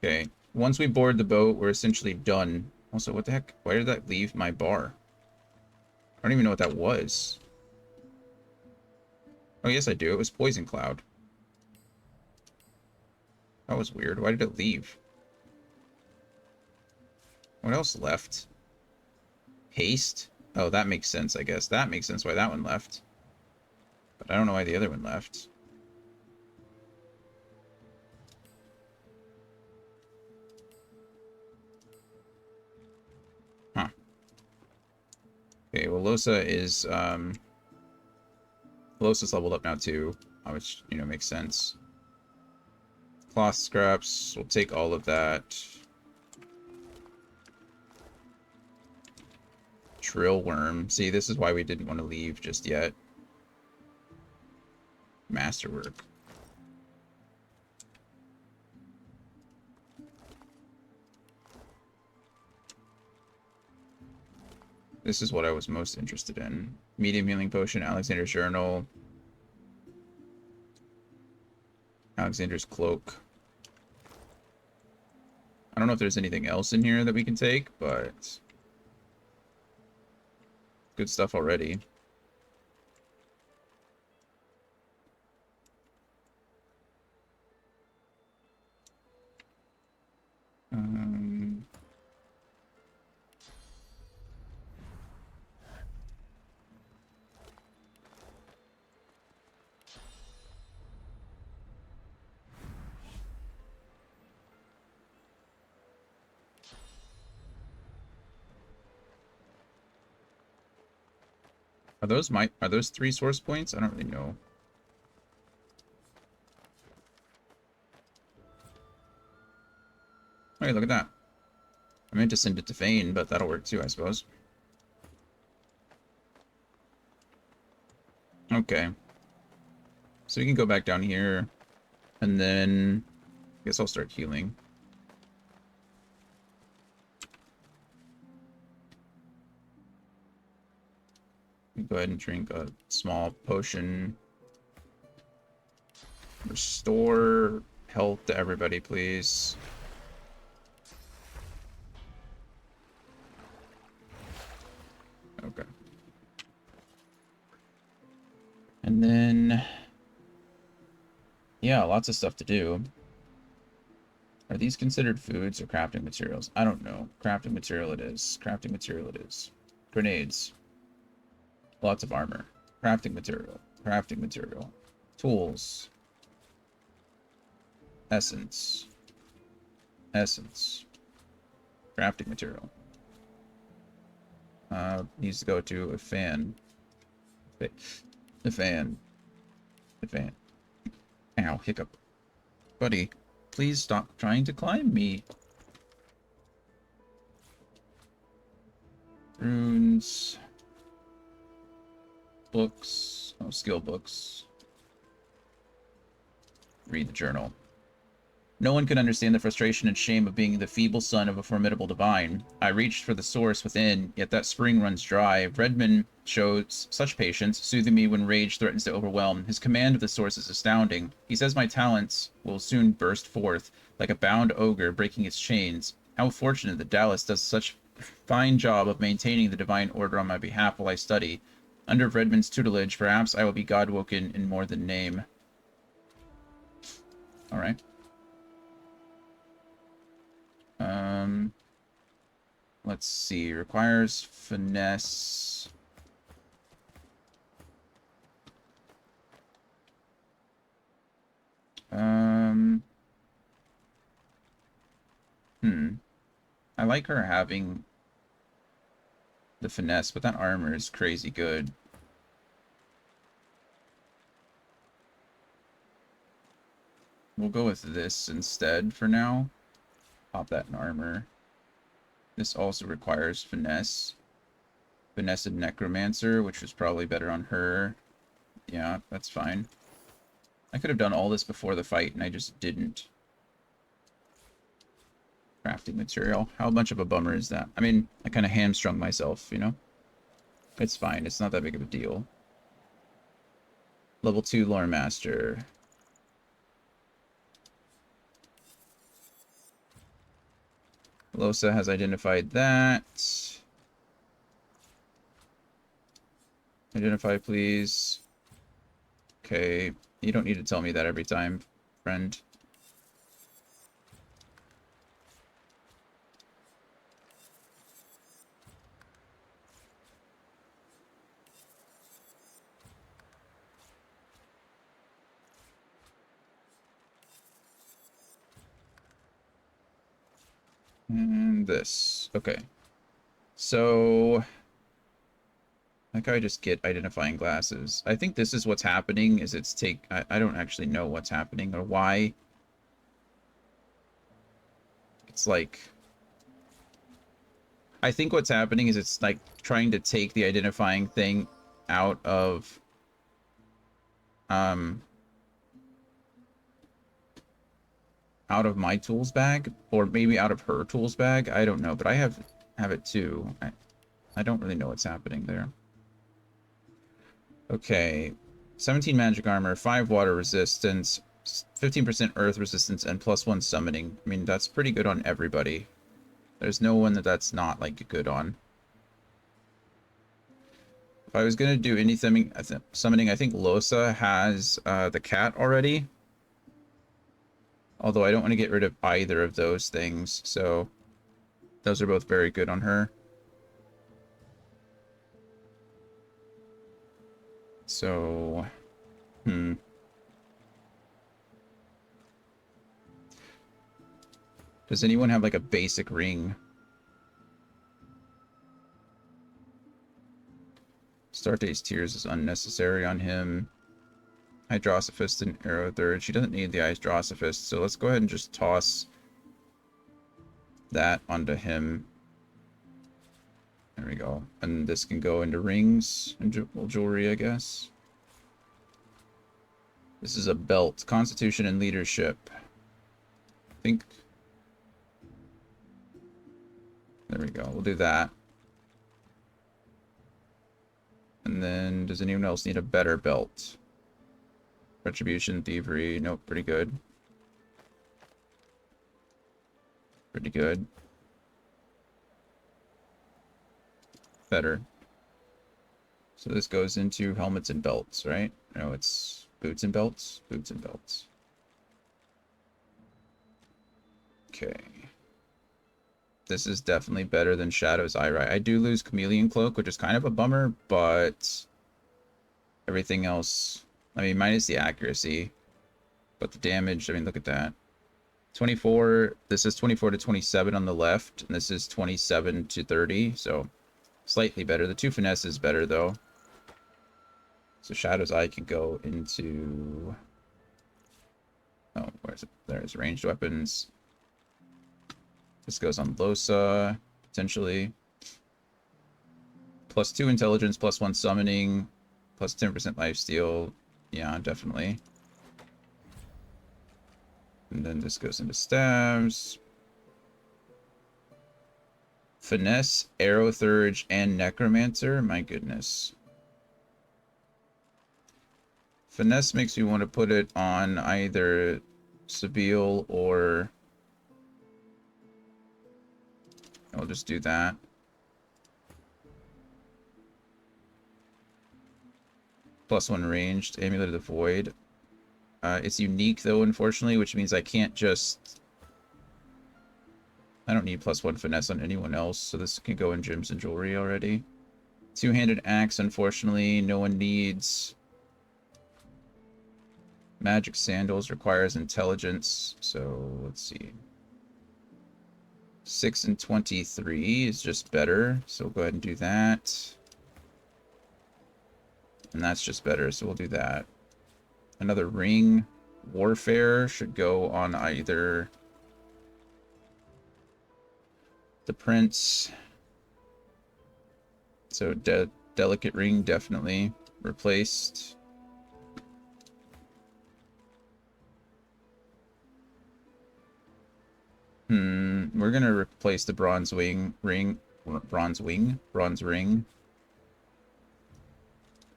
Okay. Once we board the boat, we're essentially done. Also, what the heck? Why did that leave my bar? I don't even know what that was. Oh, yes, I do. It was Poison Cloud. That was weird. Why did it leave? What else left? Haste? Oh, that makes sense, I guess. That makes sense why that one left. But I don't know why the other one left. Huh. Okay, well, Lohse is, Lohse's leveled up now, too. Which, you know, makes sense. Cloth scraps. We'll take all of that. Drill worm. See, this is why we didn't want to leave just yet. Masterwork. This is what I was most interested in. Medium healing potion, Alexander's journal, Alexander's cloak. I don't know if there's anything else in here that we can take, but good stuff already. Are those 3 source points? I don't really know. Hey, look at that. I meant to send it to Fane, but that'll work too, I suppose. Okay. So we can go back down here, and then I guess I'll start healing. Go ahead and drink a small potion. Restore health to everybody, please. Okay. And then, yeah, lots of stuff to do. Are these considered foods or crafting materials? I don't know. Crafting material it is. Crafting material it is. Grenades. Lots of armor. Crafting material. Crafting material. Tools. Essence. Essence. Crafting material. Needs to go to a fan. The fan. The fan. Ow, hiccup. Buddy, please stop trying to climb me. Runes. Books. Oh, skill books. Read the journal. No one can understand the frustration and shame of being the feeble son of a formidable divine. I reached for the source within, yet that spring runs dry. Redmond shows such patience, soothing me when rage threatens to overwhelm. His command of the source is astounding. He says my talents will soon burst forth, like a bound ogre breaking its chains. How fortunate that Dallas does such a fine job of maintaining the divine order on my behalf while I study. Under Redmond's tutelage, perhaps I will be God-woken in more than name. Alright. Let's see. Requires finesse. I like her having the finesse, but that armor is crazy good. We'll go with this instead for now. Pop that in armor. This also requires finesse. Finesse and Necromancer, which was probably better on her. Yeah, that's fine. I could have done all this before the fight, and I just didn't. Crafting material. How much of a bummer is that? I mean, I kind of hamstrung myself, you know? It's fine. It's not that big of a deal. Level 2 Lore Master. Losa has identified that. Identify, please. Okay. You don't need to tell me that every time, friend. And this. Okay. So like I just get identifying glasses. I think this is what's happening is it's I don't actually know what's happening or why. It's like I think what's happening is it's like trying to take the identifying thing out of my tools bag, or maybe out of her tools bag. I don't know, but I have it too. I I don't really know what's happening there. Okay. 17 magic armor, 5 water resistance, 15% earth resistance, and +1 summoning. I mean, that's pretty good on everybody. There's no one that's not, like, good on. If I was going to do anything summoning, I think Lohse has the cat already. Although I don't want to get rid of either of those things, so those are both very good on her. So, Does anyone have like a basic ring? Startate's Tears is unnecessary on him. Hydrosophist and Arrow Third. She doesn't need the Hydrosophist, so let's go ahead and just toss that onto him. There we go. And this can go into rings and jewelry, I guess. This is a belt. Constitution and Leadership. I think... There we go. We'll do that. And then, does anyone else need a better belt? Retribution, Thievery. Nope, pretty good. Pretty good. Better. So this goes into helmets and belts, right? No, it's boots and belts. Boots and belts. Okay. This is definitely better than Shadow's Eye. I do lose Chameleon Cloak, which is kind of a bummer, but everything else, I mean, minus the accuracy, but the damage, I mean, look at that. 24, this is 24 to 27 on the left, and this is 27 to 30, so slightly better. The 2 finesse is better, though. So Shadow's Eye can go into... Oh, where's it? There's ranged weapons. This goes on Lohse, potentially. +2 intelligence, +1 summoning, +10% lifesteal. Yeah, definitely. And then this goes into stabs. Finesse, Arrow Thurge, and Necromancer. My goodness. Finesse makes me want to put it on either Sebille or... I'll just do that. +1 ranged, Amulet of the Void. It's unique though, unfortunately, which means I can't just... I don't need +1 finesse on anyone else, so this can go in gems and jewelry already. Two-handed axe, unfortunately, no one needs. Magic sandals requires intelligence, so let's see. 6 and 23 is just better, so we'll go ahead and do that. And that's just better, so we'll do that. Another ring. Warfare should go on either the Prince. So Delicate Ring definitely replaced. We're gonna replace the bronze ring.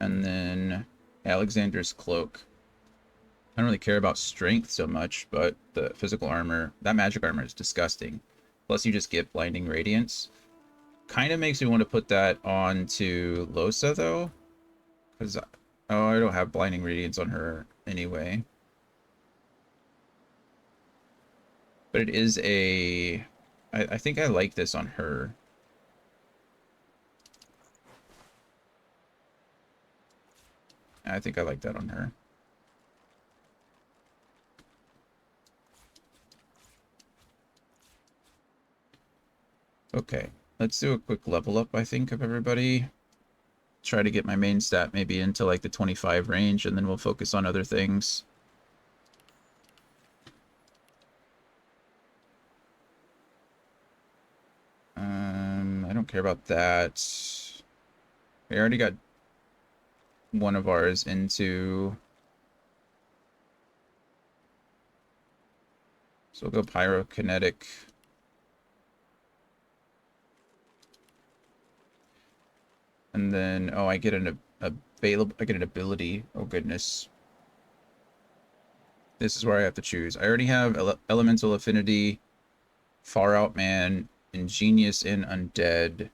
And then Alexander's Cloak. I don't really care about strength so much, but the physical armor, that magic armor is disgusting. Plus you just get Blinding Radiance. Kind of makes me want to put that on to Lohse though. Because, oh, I don't have Blinding Radiance on her anyway. But it is a... I think I like this on her. I think I like that on her. Okay, let's do a quick level up, I think, of everybody. Try to get my main stat maybe into like the 25 range, and then we'll focus on other things. I don't care about that. We already got one of ours into... So we'll go Pyrokinetic. And then, oh, I get an ability. Oh, goodness. This is where I have to choose. I already have Elemental Affinity, Far Out Man, Ingenious, and Undead.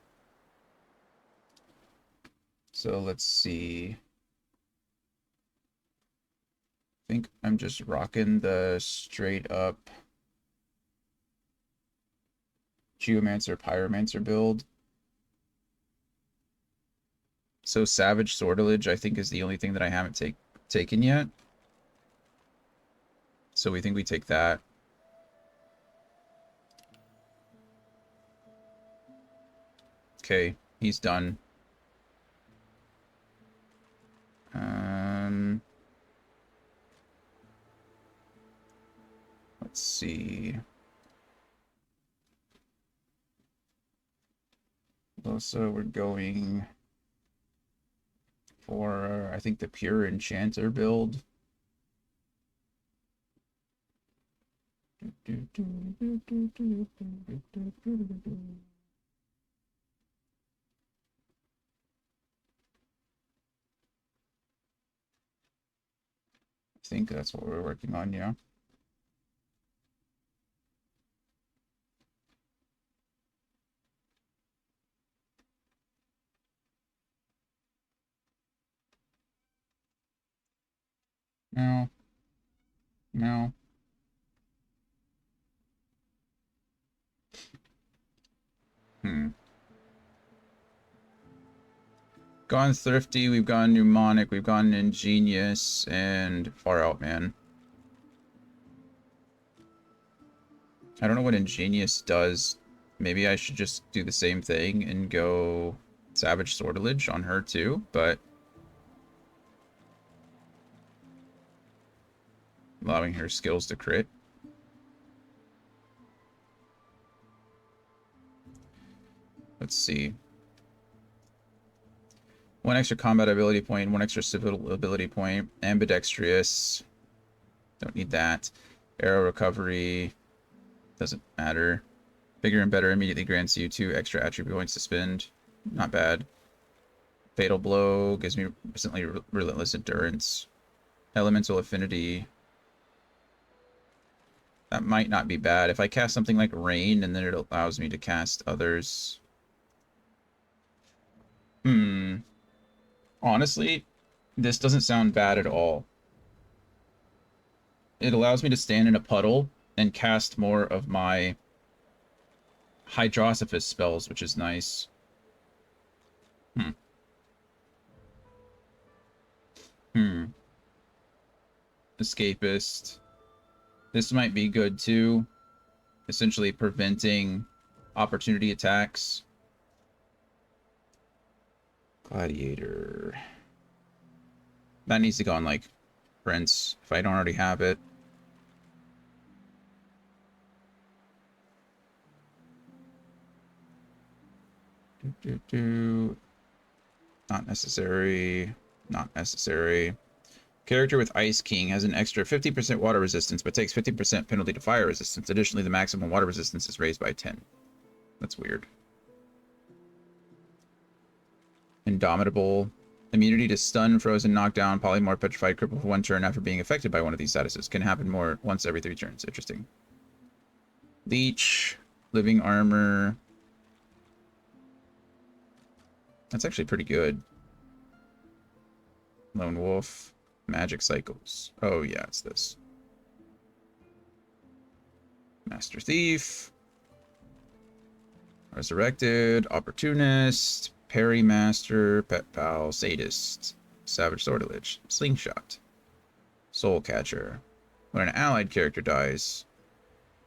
So let's see. I think I'm just rocking the straight up Geomancer Pyromancer build. So Savage Sortilege, I think, is the only thing that I haven't taken yet. So we think we take that. Okay, he's done. Let's see. Also, we're going for, I think, the Pure Enchanter build. I think that's what we're working on, yeah. No. No. Gone Thrifty, we've gone Mnemonic, we've gone Ingenious, and Far Out Man. I don't know what Ingenious does. Maybe I should just do the same thing and go Savage Sortilege on her too, but allowing her skills to crit. Let's see. 1 extra combat ability point, 1 extra civil ability point, ambidextrous. Don't need that. Arrow recovery. Doesn't matter. Bigger and better immediately grants you 2 extra attribute points to spend. Not bad. Fatal blow gives me recently relentless endurance. Elemental affinity. That might not be bad. If I cast something like rain and then it allows me to cast others. Honestly, this doesn't sound bad at all. It allows me to stand in a puddle and cast more of my Hydrosophist spells, which is nice. Escapist. This might be good too. Essentially preventing opportunity attacks. Gladiator. That needs to go on, like, Prince, if I don't already have it. Not necessary. Not necessary. Character with Ice King has an extra 50% water resistance, but takes 50% penalty to fire resistance. Additionally, the maximum water resistance is raised by 10. That's weird. Indomitable. Immunity to stun, frozen, knockdown, polymorph, petrified, crippled for 1 turn after being affected by one of these statuses. Can happen once every 3 turns. Interesting. Leech. Living armor. That's actually pretty good. Lone Wolf. Magic cycles. Oh yeah, it's this. Master Thief. Resurrected. Opportunist. Parry Master, Pet Pal, Sadist, Savage Sortilege, Slingshot, Soul Catcher. When an allied character dies,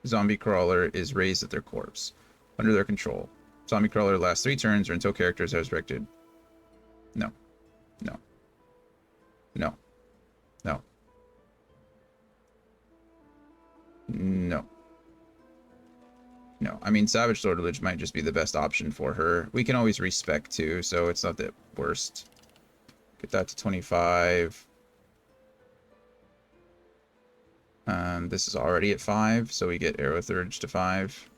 Zombie Crawler is raised at their corpse, under their control. Zombie Crawler lasts 3 turns or until characters are resurrected. No. No. No. No. No. No, I mean, Savage Sortilege might just be the best option for her. We can always respec too, so it's not the worst. Get that to 25. This is already at 5, so we get Aerotheurge to 5.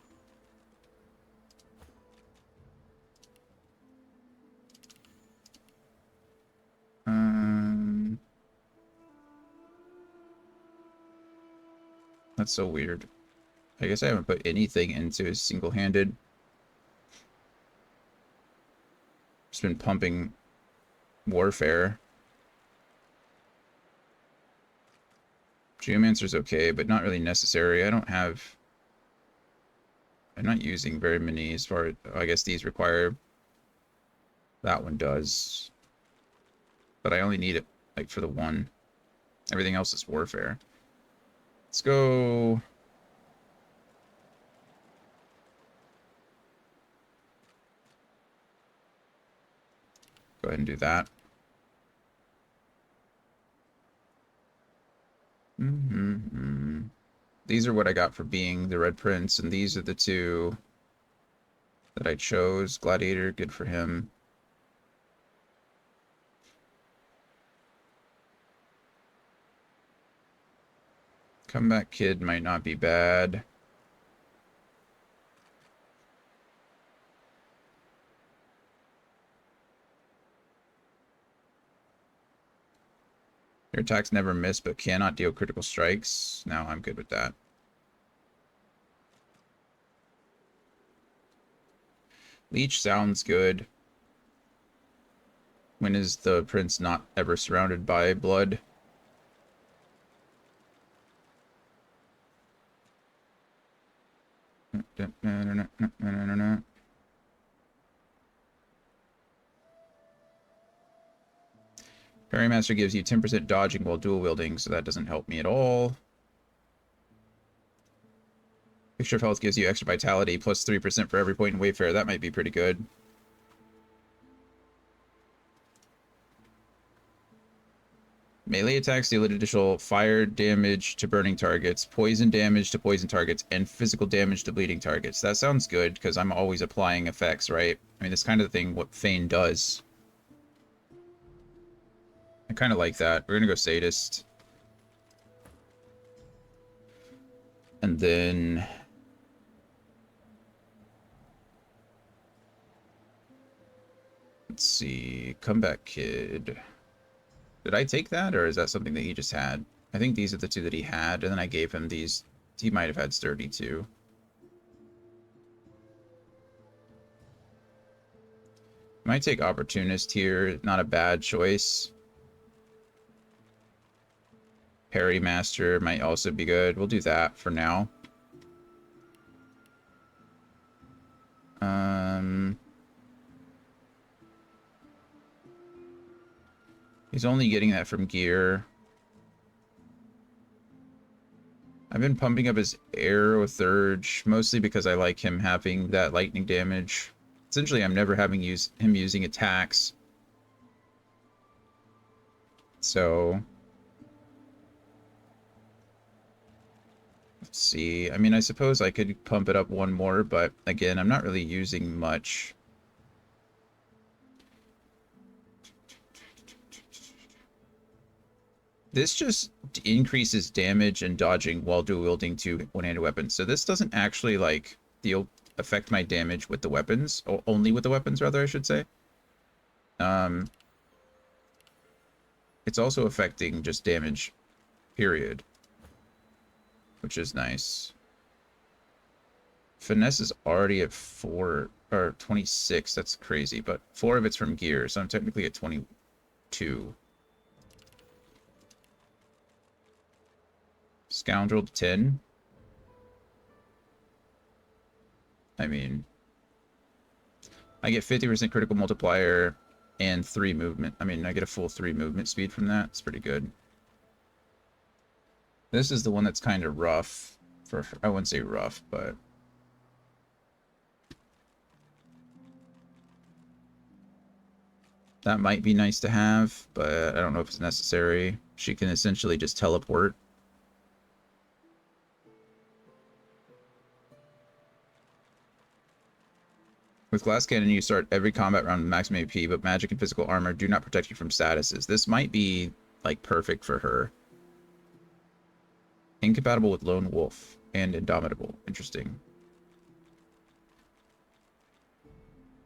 That's so weird. I guess I haven't put anything into his single-handed. Just been pumping warfare. Geomancer's okay, but not really necessary. I'm not using very many as far as, I guess these require. That one does. But I only need it like for the one. Everything else is warfare. Let's go. Go ahead and do that. These are what I got for being the Red Prince, and these are the two that I chose. Gladiator, good for him. Comeback Kid might not be bad. Your attacks never miss but cannot deal critical strikes. No, I'm good with that. Leech sounds good. When is the prince not ever surrounded by blood? Parry Master gives you 10% dodging while dual wielding, so that doesn't help me at all. Picture of Health gives you extra vitality, plus 3% for every point in Wayfarer. That might be pretty good. Melee attacks deal additional fire damage to burning targets, poison damage to poison targets, and physical damage to bleeding targets. That sounds good, because I'm always applying effects, right? I mean, that's kind of the thing what Fane does. I kind of like that. We're going to go Sadist. And then... let's see. Comeback Kid. Did I take that, or is that something that he just had? I think these are the two that he had, and then I gave him these. He might have had Sturdy, too. Might take Opportunist here. Not a bad choice. Parry Master might also be good. We'll do that for now. He's only getting that from gear. I've been pumping up his Arrow Thurge, mostly because I like him having that lightning damage. Essentially, I'm never having him using attacks. So... let's see. I mean, I suppose I could pump it up one more, but again, I'm not really using much. This just increases damage and dodging while dual wielding two one-handed weapons. So this doesn't actually like affect my damage with the weapons, or only with the weapons, rather, I should say. It's also affecting just damage, period. Which is nice. Finesse is already at 4 or 26. That's crazy, but 4 of it's from gear, so I'm technically at 22. Scoundrel to 10. I mean, I get 50% critical multiplier and 3 movement. I mean, I get a full 3 movement speed from that. It's pretty good. This is the one that's kind of rough. I wouldn't say rough, but... that might be nice to have, but I don't know if it's necessary. She can essentially just teleport. With Glass Cannon, you start every combat round with maximum AP, but magic and physical armor do not protect you from statuses. This might be, like, perfect for her. Incompatible with Lone Wolf and Indomitable. Interesting.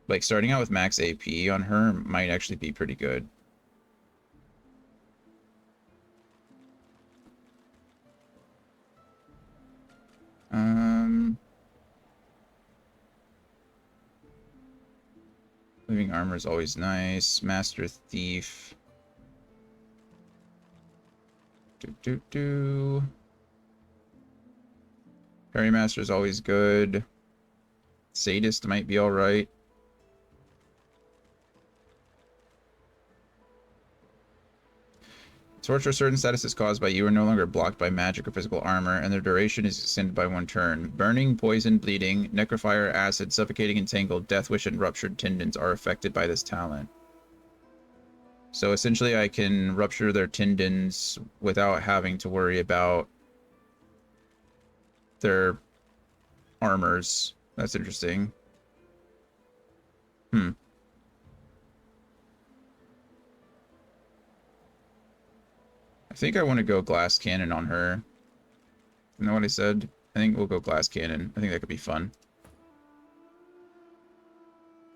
Like, starting out with max AP on her might actually be pretty good. Living armor is always nice. Master Thief. Parry Master is always good. Sadist might be alright. Torture certain status is caused by you are no longer blocked by magic or physical armor, and their duration is extended by 1 turn. Burning, poison, bleeding, necrofire, acid, suffocating, entangled, death wish, and ruptured tendons are affected by this talent. So essentially I can rupture their tendons without having to worry about their armors. That's interesting. I think I want to go glass cannon on her. You know what I said? I think we'll go glass cannon. I think that could be fun.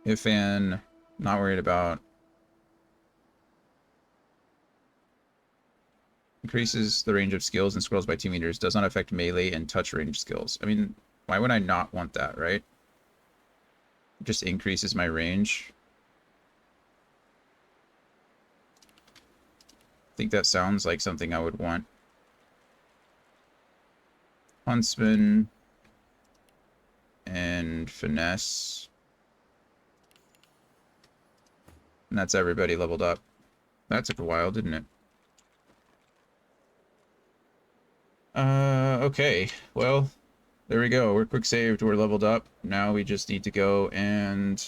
Ifan, not worried about. Increases the range of skills and scrolls by 2 meters. Does not affect melee and touch range skills. I mean, why would I not want that, right? It just increases my range. I think that sounds like something I would want. Huntsman and Finesse. And that's everybody leveled up. That took a while, didn't it? Okay. Well, there we go. We're quick saved. We're leveled up. Now we just need to go and...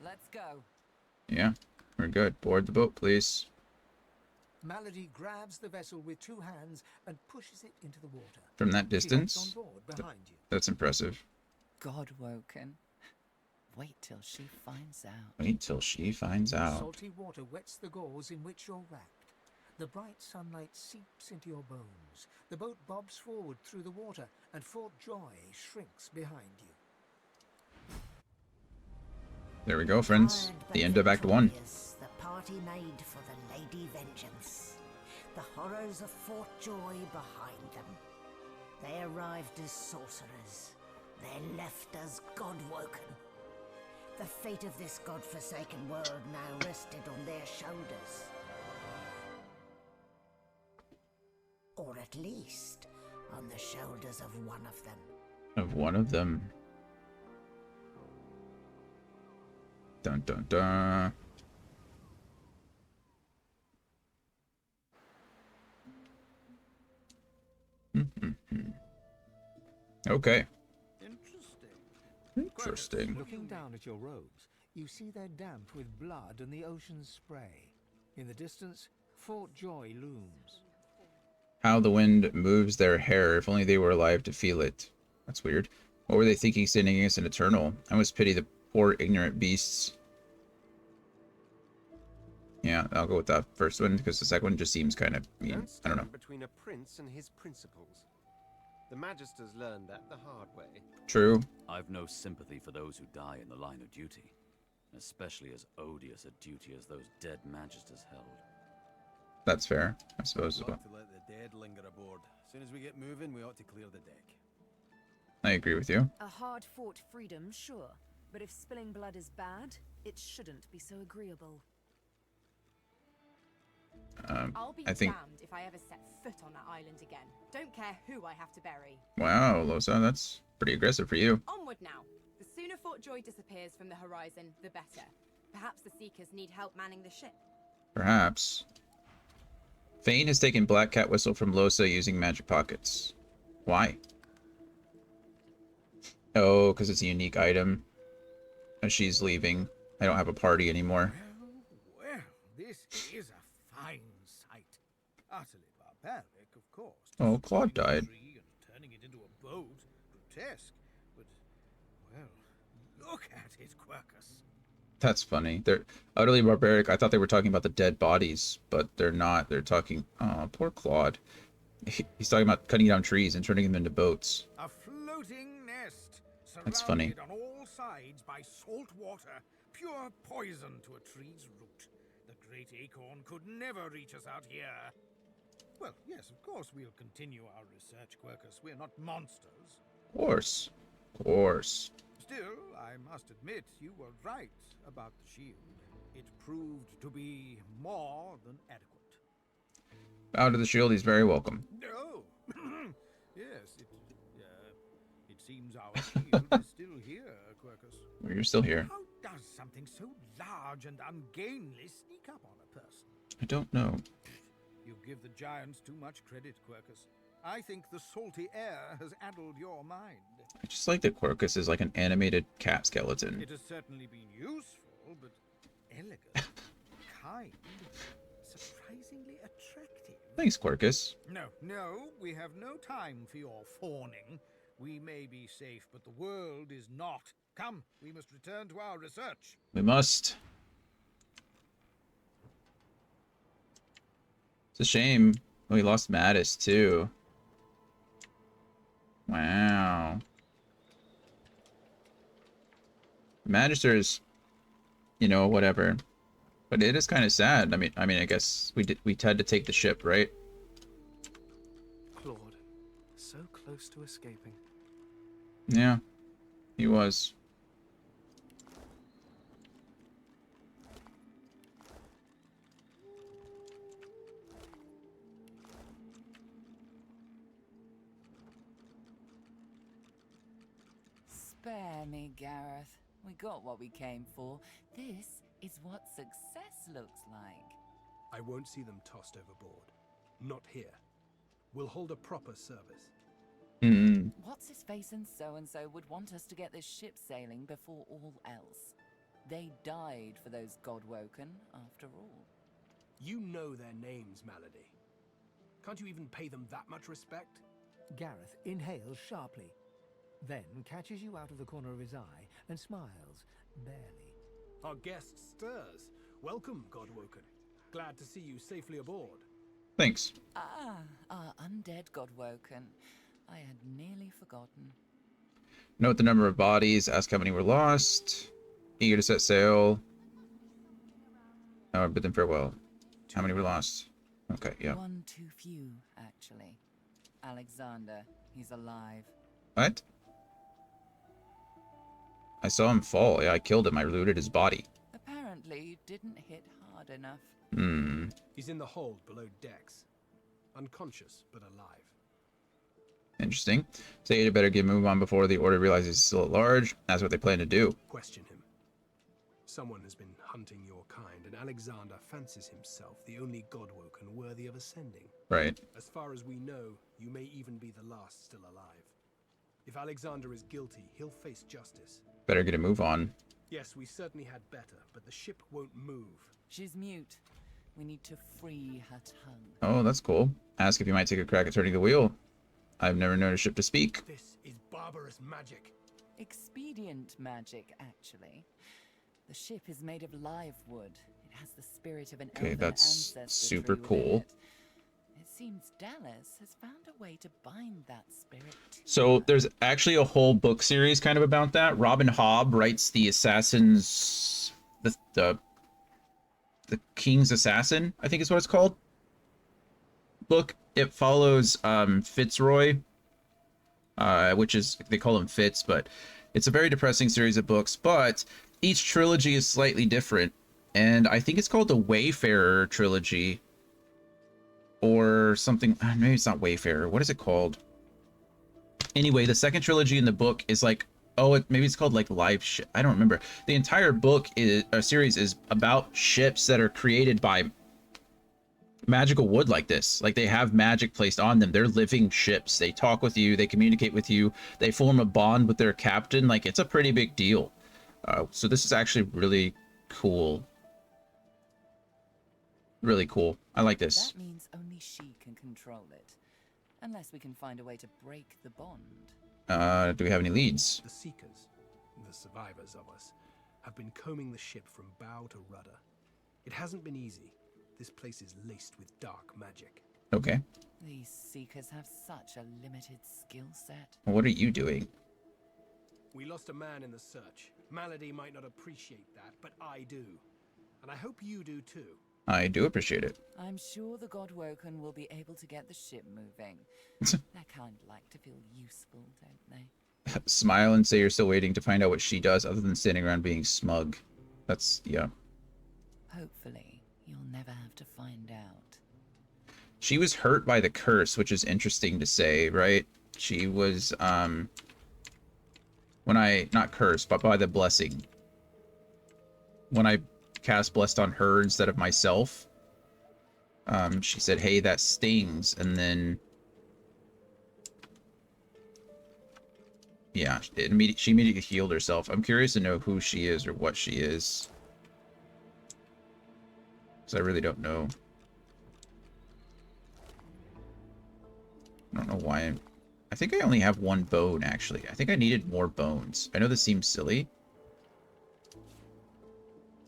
Let's go. Yeah, we're good. Board the boat, please. Malady grabs the vessel with 2 hands and pushes it into the water. From that She hops distance? on board behind you. That's impressive. Godwoken. Wait till she finds out. Wait till she finds out. Salty water wets the gauze in which you're wrapped. The bright sunlight seeps into your bones. The boat bobs forward through the water, and Fort Joy shrinks behind you. There we go, friends. The end of Act 1. The party made for the Lady Vengeance. The horrors of Fort Joy behind them. They arrived as sorcerers. They left as Godwoken. The fate of this godforsaken world now rested on their shoulders. Or at least on the shoulders of one of them. Of one of them. Dun dun dun. Okay. Interesting. Looking down at your robes, you see they're damp with blood and the ocean's spray. In the distance, Fort Joy looms. How the wind moves their hair. If only they were alive to feel it. That's weird. What were they thinking standing against an eternal? I must pity the poor ignorant beasts. Yeah, I'll go with that first one because the second one just seems kind of mean. I don't know. Between a prince and his principles. The Magisters learned that the hard way. True. I've no sympathy for those who die in the line of duty, especially as odious a duty as those dead Magisters held. That's fair, I suppose. We ought to let the dead linger aboard. As soon as we get moving, we ought to clear the deck. I agree with you. A hard-fought freedom, sure. But if spilling blood is bad, it shouldn't be so agreeable. I'll be I think... damned if I ever set foot on that island again. Don't care who I have to bury. Wow, Lohse, that's pretty aggressive for you. Onward now. The sooner Fort Joy disappears from the horizon, the better. Perhaps the Seekers need help manning the ship. Perhaps. Fane has taken Black Cat Whistle from Lohse using magic pockets. Why? Oh, because it's a unique item. As she's leaving. I don't have a party anymore. Well, this is a fine sight. Utterly barbaric, of course. Oh, Claude died. And turning it into a boat, grotesque. But, well, look at it, Quercus. That's funny. They're utterly barbaric. I thought they were talking about the dead bodies, but they're not. They're talking... Oh, poor Claude. He's talking about cutting down trees and turning them into boats. A floating nest, That's funny. surrounded on all sides by salt water, pure poison to a tree's root. The great acorn could never reach us out here. Well, yes, of course we'll continue our research, Quercus. We're not monsters. Of course. Of course. Still, I must admit you were right about the shield. It proved to be more than adequate. Bow to the shield, he's very welcome. Oh, yes, it seems our shield is still here, Quercus. Well, you're still here. How does something so large and ungainly sneak up on a person? I don't know. You give the giants too much credit, Quercus. I think the salty air has addled your mind. I just like that Quercus is like an animated cat skeleton. It has certainly been useful, but elegant, kind, surprisingly attractive. Thanks, Quercus. No, we have no time for your fawning. We may be safe, but the world is not. Come, we must return to our research. We must. It's a shame. We lost Mattis, too. Wow. Magisters, you know, whatever. But it is kind of sad. I mean, I guess we had to take the ship, right? Claude, so close to escaping. Yeah, he was. Spare me, Gareth. We got what we came for. This is what success looks like. I won't see them tossed overboard. Not here. We'll hold a proper service. What's his face and so would want us to get this ship sailing before all else. They died for those Godwoken, after all. You know their names, Malady. Can't you even pay them that much respect? Gareth inhales sharply, then catches you out of the corner of his eye and smiles, barely. Our guest stirs. Welcome, Godwoken. Glad to see you safely aboard. Thanks. Ah, our undead Godwoken. I had nearly forgotten. Note the number of bodies, ask how many were lost. Eager to set sail. Bid them farewell. How many were lost? Okay, yeah. One too few, actually. Alexander, he's alive. What? I saw him fall. Yeah, I killed him. I looted his body. Apparently didn't hit hard enough. He's in the hold below decks. Unconscious, but alive. Interesting. Say you better move on before the Order realizes he's still at large. That's what they plan to do. Question him. Someone has been hunting your kind, and Alexander fancies himself the only Godwoken worthy of ascending. Right. As far as we know, you may even be the last still alive. If Alexander is guilty, he'll face justice. Better get a move on. Yes, we certainly had better, but the ship won't move. She's mute. We need to free her tongue. Oh, that's cool. Ask if you might take a crack at turning the wheel. I've never known a ship to speak. This is barbarous magic. Expedient magic, actually. The ship is made of live wood. It has the spirit of an elven that's ancestry super within cool. It seems Dallas has found a way to bind that spirit to So there's actually a whole book series kind of about that. Robin Hobb writes the Assassin's... The King's Assassin, I think is what it's called. Book. It follows Fitzroy, which is, they call him Fitz, but it's a very depressing series of books, but each trilogy is slightly different, and I think it's called the Wayfarer trilogy, or something. Maybe it's not Wayfarer. What is it called? Anyway, the second trilogy in the book is like, maybe it's called like Live Ship. I don't remember. The entire book series is about ships that are created by magical wood like this. Like, they have magic placed on them. They're living ships. They talk with you. They communicate with you. They form a bond with their captain. Like, it's a pretty big deal. So this is actually really cool. Really cool. I like this. That means only she can control it. Unless we can find a way to break the bond. Do we have any leads? The Seekers, the survivors of us, have been combing the ship from bow to rudder. It hasn't been easy. This place is laced with dark magic. Okay. These Seekers have such a limited skill set. What are you doing? We lost a man in the search. Malady might not appreciate that, but I do. And I hope you do too. I do appreciate it. I'm sure the Godwoken will be able to get the ship moving. They kind of like to feel useful, don't they? Smile and say you're still waiting to find out what she does other than standing around being smug. That's, yeah. Hopefully, you'll never have to find out. She was hurt by the curse, which is interesting to say, right? She was, not cursed, but by the blessing. When I cast Blessed on her instead of myself, she said, hey, that stings, and then... Yeah, she immediately healed herself. I'm curious to know who she is or what she is. Because I really don't know. I don't know why I think I only have one bone, actually. I think I needed more bones. I know this seems silly.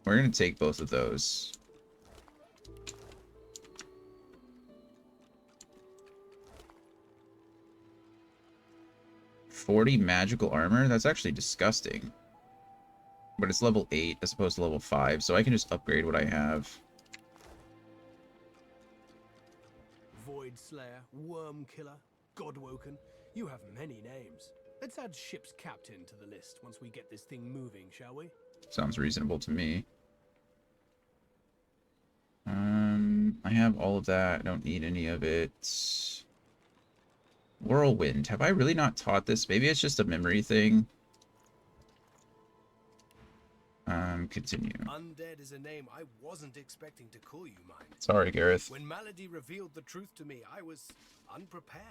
We're going to take both of those. $40 magical armor? That's actually disgusting. But it's level 8 as opposed to level 5, so I can just upgrade what I have. Void Slayer, Worm Killer, Godwoken. You have many names. Let's add ship's captain to the list once we get this thing moving, shall we? Sounds reasonable to me. I have all of that. I don't need any of it. Whirlwind. Have I really not taught this? Maybe it's just a memory thing. Continue. Undead is a name I wasn't expecting to call you mine. Sorry, Gareth. When Malady revealed the truth to me, I was unprepared.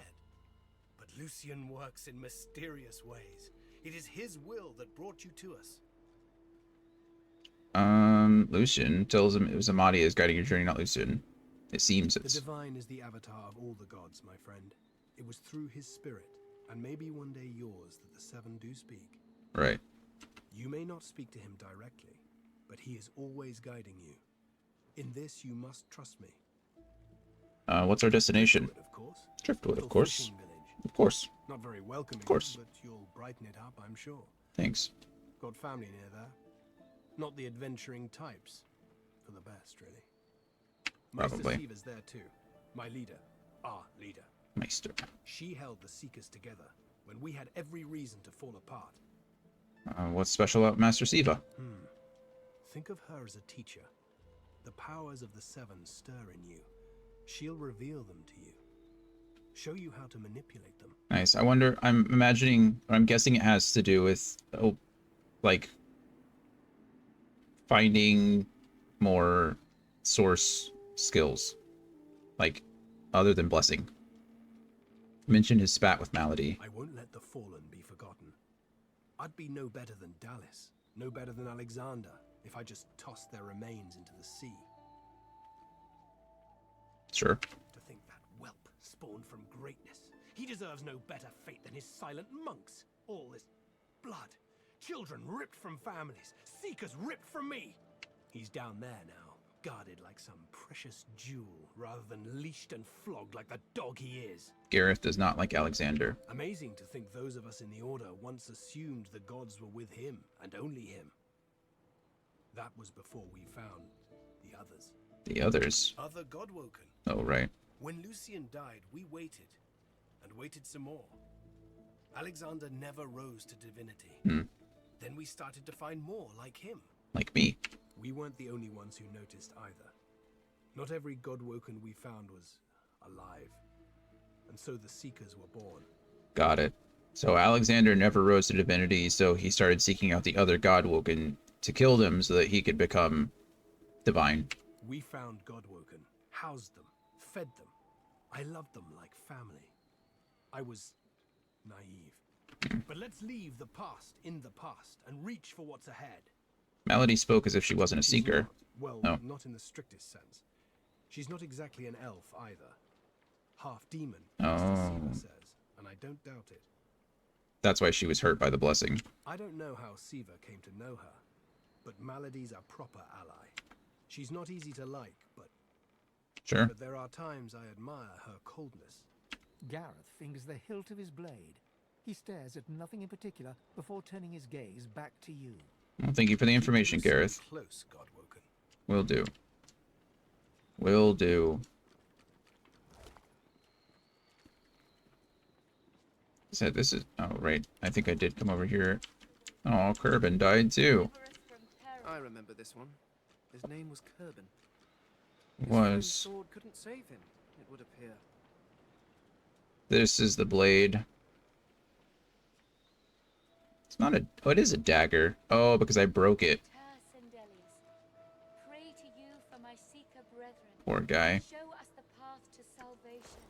But Lucian works in mysterious ways. It is his will that brought you to us. Lucian tells him it was Amadia's guiding your journey, not Lucian. It seems The it's... divine is the avatar of all the gods, my friend. It was through his spirit, and maybe one day yours, that the seven do speak. Right. You may not speak to him directly, but he is always guiding you. In this, you must trust me. What's our destination? Driftwood, of course. Driftwood, of Little course. fishing village. Of course. Not very welcoming, Of course. but you'll brighten it up, I'm sure. Thanks. Got family near there. Not the adventuring types. For the best, really. Probably. Meister Siva's there too. My leader. Our leader. Meister. She held the Seekers together when we had every reason to fall apart. What's special about Master Siva? Think of her as a teacher. The powers of the Seven stir in you. She'll reveal them to you. Show you how to manipulate them. Nice. I wonder, I'm imagining, or I'm guessing it has to do with, like, finding more source skills. Like, other than blessing. Mention his spat with Malady. I won't let the fallen be forgotten. I'd be no better than Dallis, no better than Alexander, if I just tossed their remains into the sea. Sure. To think that whelp spawned from greatness. He deserves no better fate than his silent monks. All this blood. Children ripped from families. Seekers ripped from me. He's down there now, guarded like some precious jewel, rather than leashed and flogged like the dog he is. Gareth does not like Alexander. Amazing to think those of us in the Order once assumed the gods were with him, and only him. That was before we found the others. The others? Other Godwoken. Oh, right. When Lucian died, we waited, and waited some more. Alexander never rose to divinity. Then we started to find more like him. Like me. We weren't the only ones who noticed either. Not every Godwoken we found was alive. And so the Seekers were born. Got it. So Alexander never rose to divinity, so he started seeking out the other Godwoken to kill them so that he could become divine. We found Godwoken, housed them, fed them. I loved them like family. I was naive. But let's leave the past in the past and reach for what's ahead. Malady spoke as if she wasn't a She's seeker. not, well, Oh. not in the strictest sense. She's not exactly an elf either. Half demon, Oh. Mr. Siva says, and I don't doubt it. That's why she was hurt by the blessing. I don't know how Siva came to know her, but Malady's a proper ally. She's not easy to like, but Sure. But there are times I admire her coldness. Gareth fingers the hilt of his blade. He stares at nothing in particular before turning his gaze back to you. Well, thank you for the information, Gareth. Close, Godwoken. Will do. Will do. Said this is... Oh, right. I think I did come over here. Oh, Kerbin died too. I remember this one. His name was Kerbin. Was. Sword couldn't save him, it would appear. This is the blade. It's not a... Oh, it is a dagger. Oh, because I broke it. Pray to you for my seeker brethren. Poor guy. Show us the path to salvation.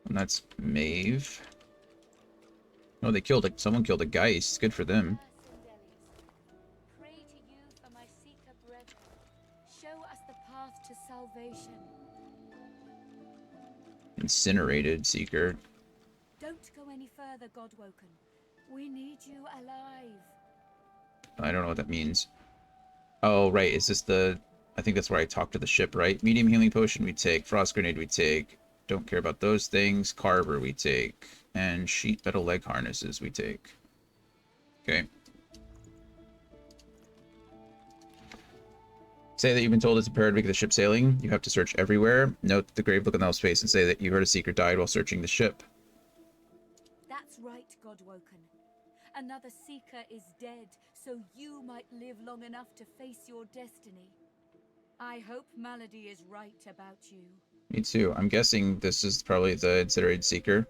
And that's Maeve. Oh, they killed someone killed a Geist. Good for them. Pray to you for my seeker brethren. Show us the path to salvation. Incinerated Seeker. Don't go any further, Godwoken. We need you alive. I don't know what that means. Oh, right. Is this the... I think that's where I talk to the ship, right? Medium healing potion we take. Frost grenade we take. Don't care about those things. Carver we take. And sheet metal leg harnesses we take. Okay. Say that you've been told it's imperative to get the ship sailing. You have to search everywhere. Note the grave look on the elf's face and say that you heard a seeker died while searching the ship. That's right, Godwoken. Another seeker is dead, so you might live long enough to face your destiny. I hope Malady is right about you. Me too. I'm guessing this is probably the incinerated seeker.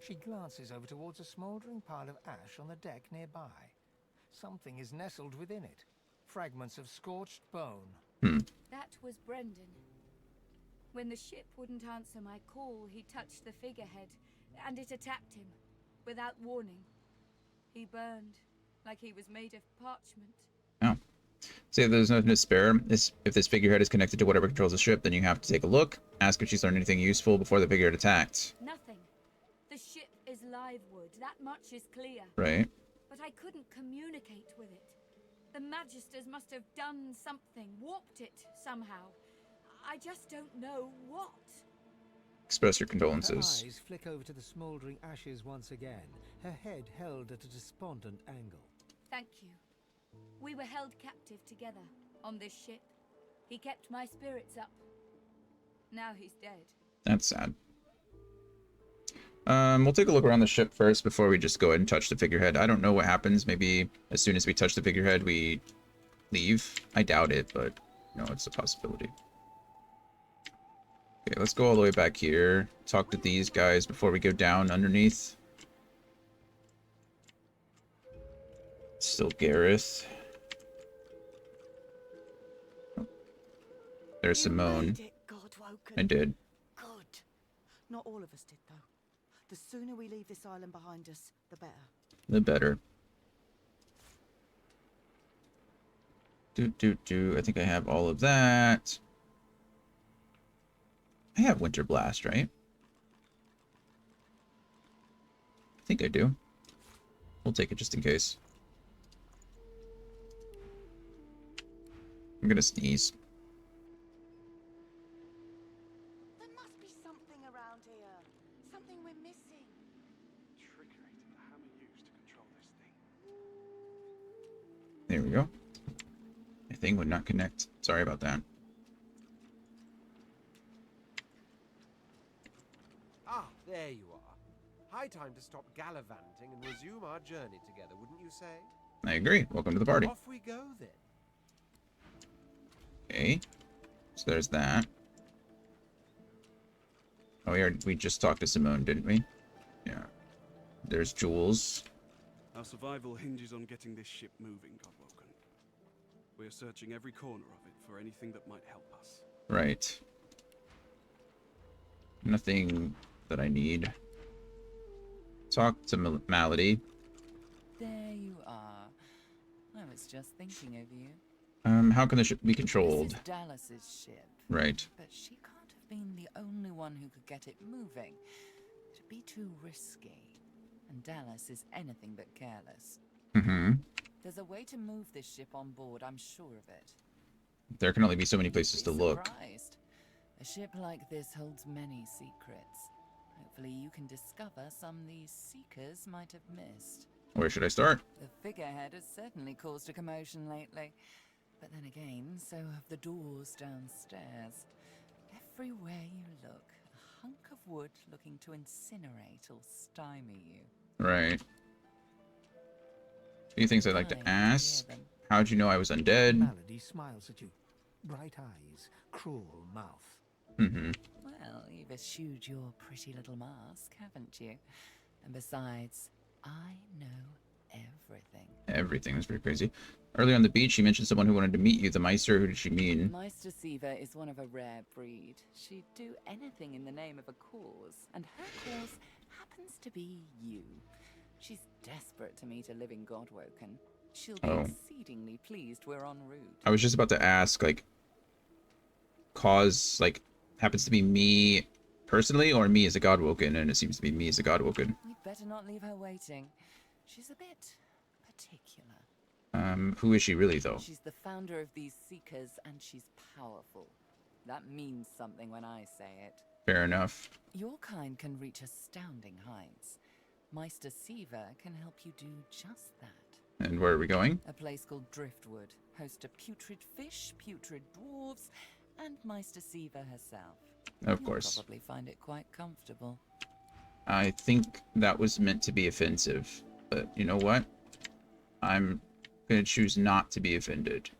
She glances over towards a smouldering pile of ash on the deck nearby. Something is nestled within it. Fragments of scorched bone. That was Brendan. When the ship wouldn't answer my call, he touched the figurehead, and it attacked him, without warning. He burned, like he was made of parchment. Oh. Say if there's nothing to spare. If this figurehead is connected to whatever controls the ship, then you have to take a look. Ask if she's learned anything useful before the figurehead attacked. Nothing. The ship is live wood, that much is clear. Right. But I couldn't communicate with it. The Magisters must have done something, warped it somehow. I just don't know what. Express your Her condolences. eyes flick over to the smouldering ashes once again, her head held at a despondent angle. Thank you. We were held captive together on this ship. He kept my spirits up. Now he's dead. That's sad. We'll take a look around the ship first before we just go ahead and touch the figurehead. I don't know what happens. Maybe as soon as we touch the figurehead, we leave. I doubt it, but no, it's a possibility. Okay, let's go all the way back here. Talk to these guys before we go down underneath. Still Gareth. There's Simone. Made it, Godwoken. I did. Good. Not all of us did, though. The sooner we leave this island behind us, the better. The better. I think I have all of that. I have Winter Blast, right? I think I do. We'll take it just in case. I'm gonna sneeze. There must be something around here. Something we're missing. Trickery to the hammer used to control this thing. There we go. My thing would not connect. Sorry about that. Ah, there you are. High time to stop gallivanting and resume our journey together, wouldn't you say? I agree. Welcome to the party. Off we go then. Okay. So there's that. Oh, we just talked to Simone, didn't we? Yeah. There's Jules. Our survival hinges on getting this ship moving, Godwoken. We are searching every corner of it for anything that might help us. Right. Nothing that I need. Talk to Malady. There you are. I was just thinking of you. How can the ship be controlled? This is Dallas's ship. Right. But she can't have been the only one who could get it moving. It'd be too risky. And Dallas is anything but careless. Mm-hmm. There's a way to move this ship on board, I'm sure of it. There can only be so many places to look. Surprised. A ship like this holds many secrets. Hopefully you can discover some these seekers might have missed. Where should I start? The figurehead has certainly caused a commotion lately. But then again, so have the doors downstairs. Everywhere you look, a hunk of wood looking to incinerate or stymie you. Right. A few things I'd like to ask. How'd you know I was undead? Malady smiles at you. Bright eyes, cruel mouth. Mm-hmm. Well, you've eschewed your pretty little mask, haven't you? And besides, I know everything. Everything was pretty crazy. Earlier on the beach, she mentioned someone who wanted to meet you. The Meister, who did she mean? Meister Siva is one of a rare breed. She'd do anything in the name of a cause, and her cause happens to be you. She's desperate to meet a living Godwoken. She'll be exceedingly pleased we're en route. I was just about to ask, like, cause, like, happens to be me personally, or me as a Godwoken, and it seems to be me as a Godwoken. We'd better not leave her waiting. She's a bit particular. Who is she really, though? She's the founder of these Seekers, and she's powerful. That means something when I say it. Fair enough. Your kind can reach astounding heights. Meister Siva can help you do just that. And where are we going? A place called Driftwood, host to putrid fish, putrid dwarves, and Meister Siva herself. Of course. You'll probably find it quite comfortable. I think that was meant to be offensive, but you know what? I'm gonna choose not to be offended.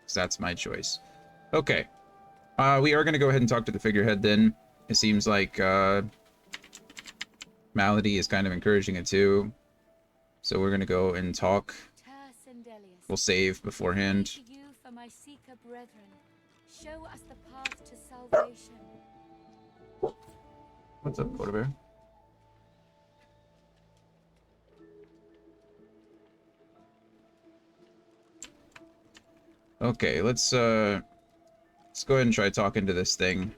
So that's my choice. Okay. We are gonna go ahead and talk to the figurehead then. It seems like Malady is kind of encouraging it too. So we're gonna go and talk. We'll save beforehand. To you for my Seeker brethren. Show us the path to salvation. What's up, Polar Bear? Okay, let's go ahead and try talking to this thing.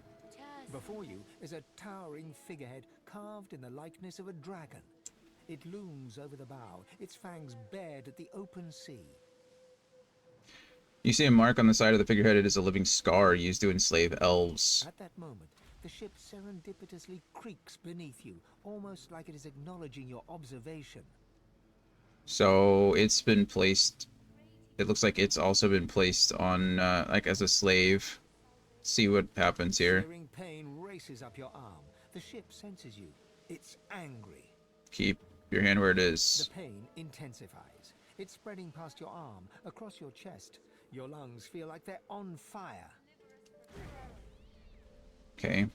Before you is a towering figurehead carved in the likeness of a dragon. It looms over the bow, its fangs bared at the open sea. You see a mark on the side of the figurehead. It is a living scar used to enslave elves. At that moment, the ship serendipitously creaks beneath you, almost like it is acknowledging your observation. So it's been placed. It looks like it's also been placed on, like, as a slave. See what happens here. Searing pain races up your arm. The ship senses you. It's angry. Keep your hand where it is. The pain intensifies. It's spreading past your arm, across your chest. Your lungs feel like they're on fire. Okay.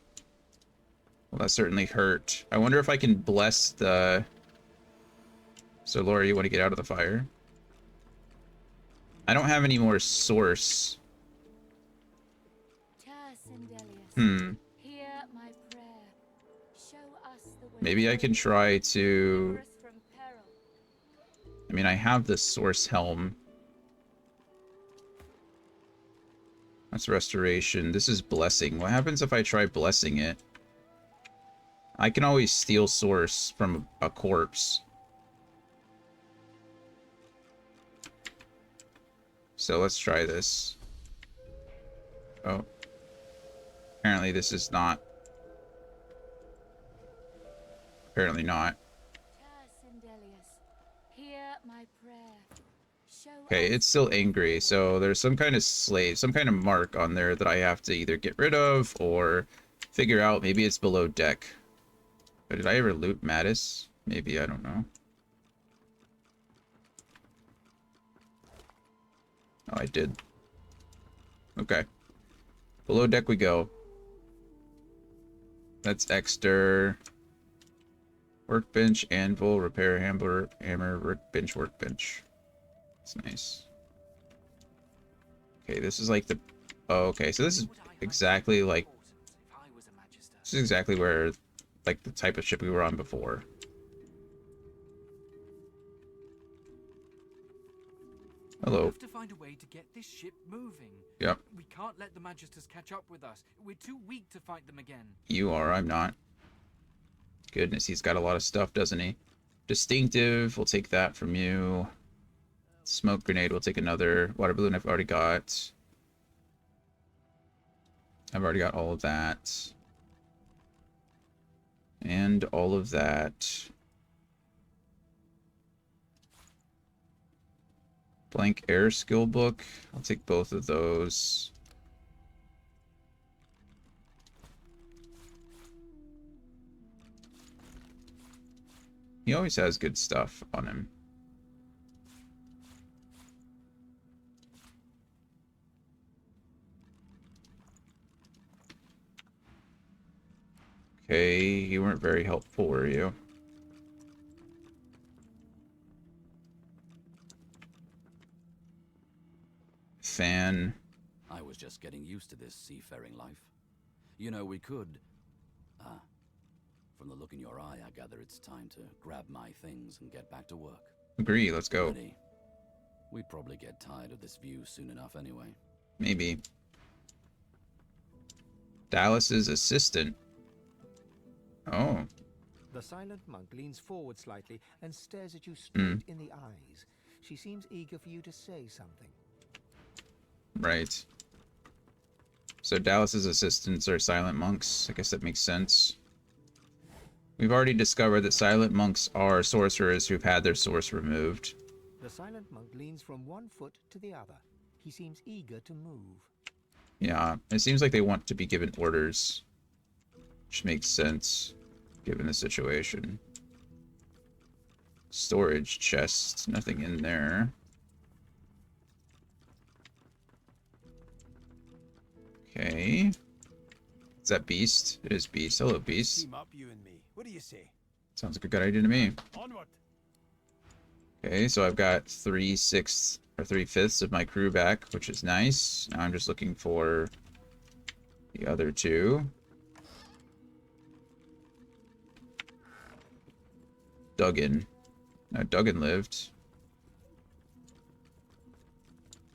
Well, that certainly hurt. I wonder if I can bless the... So, Laura, you want to get out of the fire? I don't have any more source. Hear my prayer. Show us the way. Maybe I can try to... I mean, I have the source helm. That's restoration. This is blessing. What happens if I try blessing it? I can always steal source from a corpse. So let's try this. Oh. Apparently this is not. Apparently not. Okay, it's still angry, so there's some kind of slave, some kind of mark on there that I have to either get rid of or figure out. Maybe it's below deck. But did I ever loot Mattis? Maybe, I don't know. Oh, I did. Okay. Below deck we go. That's Exter. Workbench, anvil, repair, hammer, workbench, workbench. That's nice. Okay, this is like the... Oh, okay, so this is exactly like... This is exactly where, like, the type of ship we were on before. Hello. We have to find a way to get this ship moving. Yep. We can't let the Magisters catch up with us. We're too weak to fight them again. You are, I'm not. Goodness, he's got a lot of stuff, doesn't he? Distinctive, we'll take that from you. Smoke grenade, we'll take another. Water balloon, I've already got. I've already got all of that. And all of that. Blank air skill book. I'll take both of those. He always has good stuff on him. Okay, you weren't very helpful, were you? Fan. I was just getting used to this seafaring life. You know, we could... From the look in your eye, I gather it's time to grab my things and get back to work. Agree, let's go. Ready? We'd probably get tired of this view soon enough anyway. Maybe. Dallas's assistant. Oh. The silent monk leans forward slightly and stares at you straight in the eyes. She seems eager for you to say something. Right. So Dallas's assistants are silent monks. I guess that makes sense. We've already discovered that silent monks are sorcerers who've had their source removed. The silent monk leans from one foot to the other. He seems eager to move. Yeah, it seems like they want to be given orders. Which makes sense, given the situation. Storage chest, nothing in there. Okay. Is that Beast? It is Beast. Hello, Beast. Team up, you and me. What do you say? Sounds like a good idea to me. Onward. Okay, so I've got 3/6 or 3/5 of my crew back, which is nice. Now I'm just looking for the other two. Duggan. No, Duggan lived.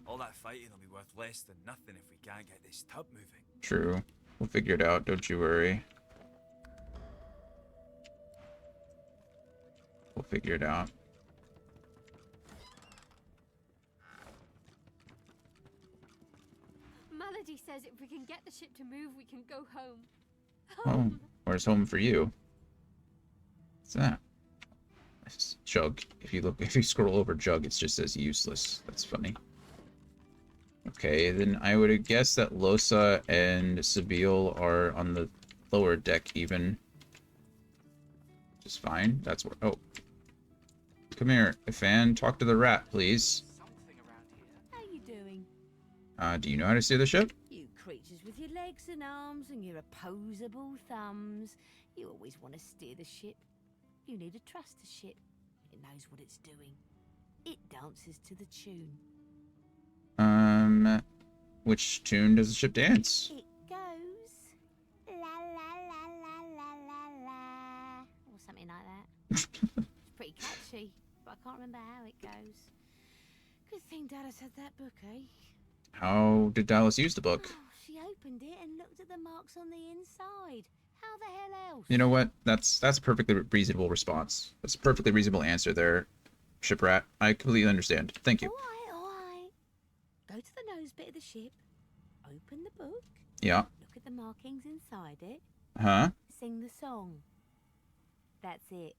All that fighting will be worth less than nothing if we can't get this tub moving. True. We'll figure it out, don't you worry. We'll figure it out. Melody says if we can get the ship to move, we can go home. Oh, where's home for you? What's that? It's Jug. If you scroll over Jug, it just says useless. That's funny. Okay, then I would guess that Losa and Sabile are on the lower deck even. Just fine. That's where... Oh. Come here, Ifan. Talk to the rat, please. How you doing? Do you know how to steer the ship? You creatures with your legs and arms and your opposable thumbs. You always want to steer the ship. You need to trust the ship. It knows what it's doing. It dances to the tune. Which tune does the ship dance? It goes la la la la la la la, or something like that. It's pretty catchy, but I can't remember how it goes. Good thing Dallas had that book, eh? How did Dallas use the book? Oh, she opened it and looked at the marks on the inside. How the hell else? You know what? That's a perfectly reasonable response. That's a perfectly reasonable answer there, Shiprat. I completely understand. Thank you. All right. Go to the nose bit of the ship, open the book. Yeah. Look at the markings inside it. Huh? Sing the song. That's it.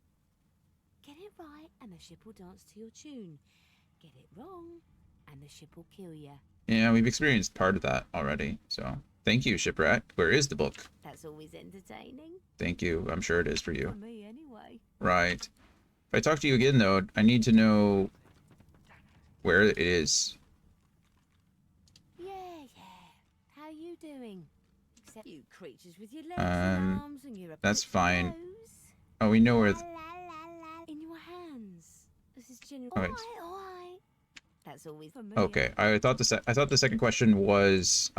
Get it right and the ship will dance to your tune. Get it wrong and the ship will kill you. Yeah, we've experienced part of that already, so... Thank you, Shiprat. Where is the book? That's always entertaining. Thank you. I'm sure it is for you. For me, anyway. Right. If I talk to you again, though, I need to know where it is. Yeah. How you doing? Except you creatures with your legs and arms and your That's fine. nose. Oh, we know where... In your hands. This is general. All right. All right. That's always for me. Okay, I thought the second question was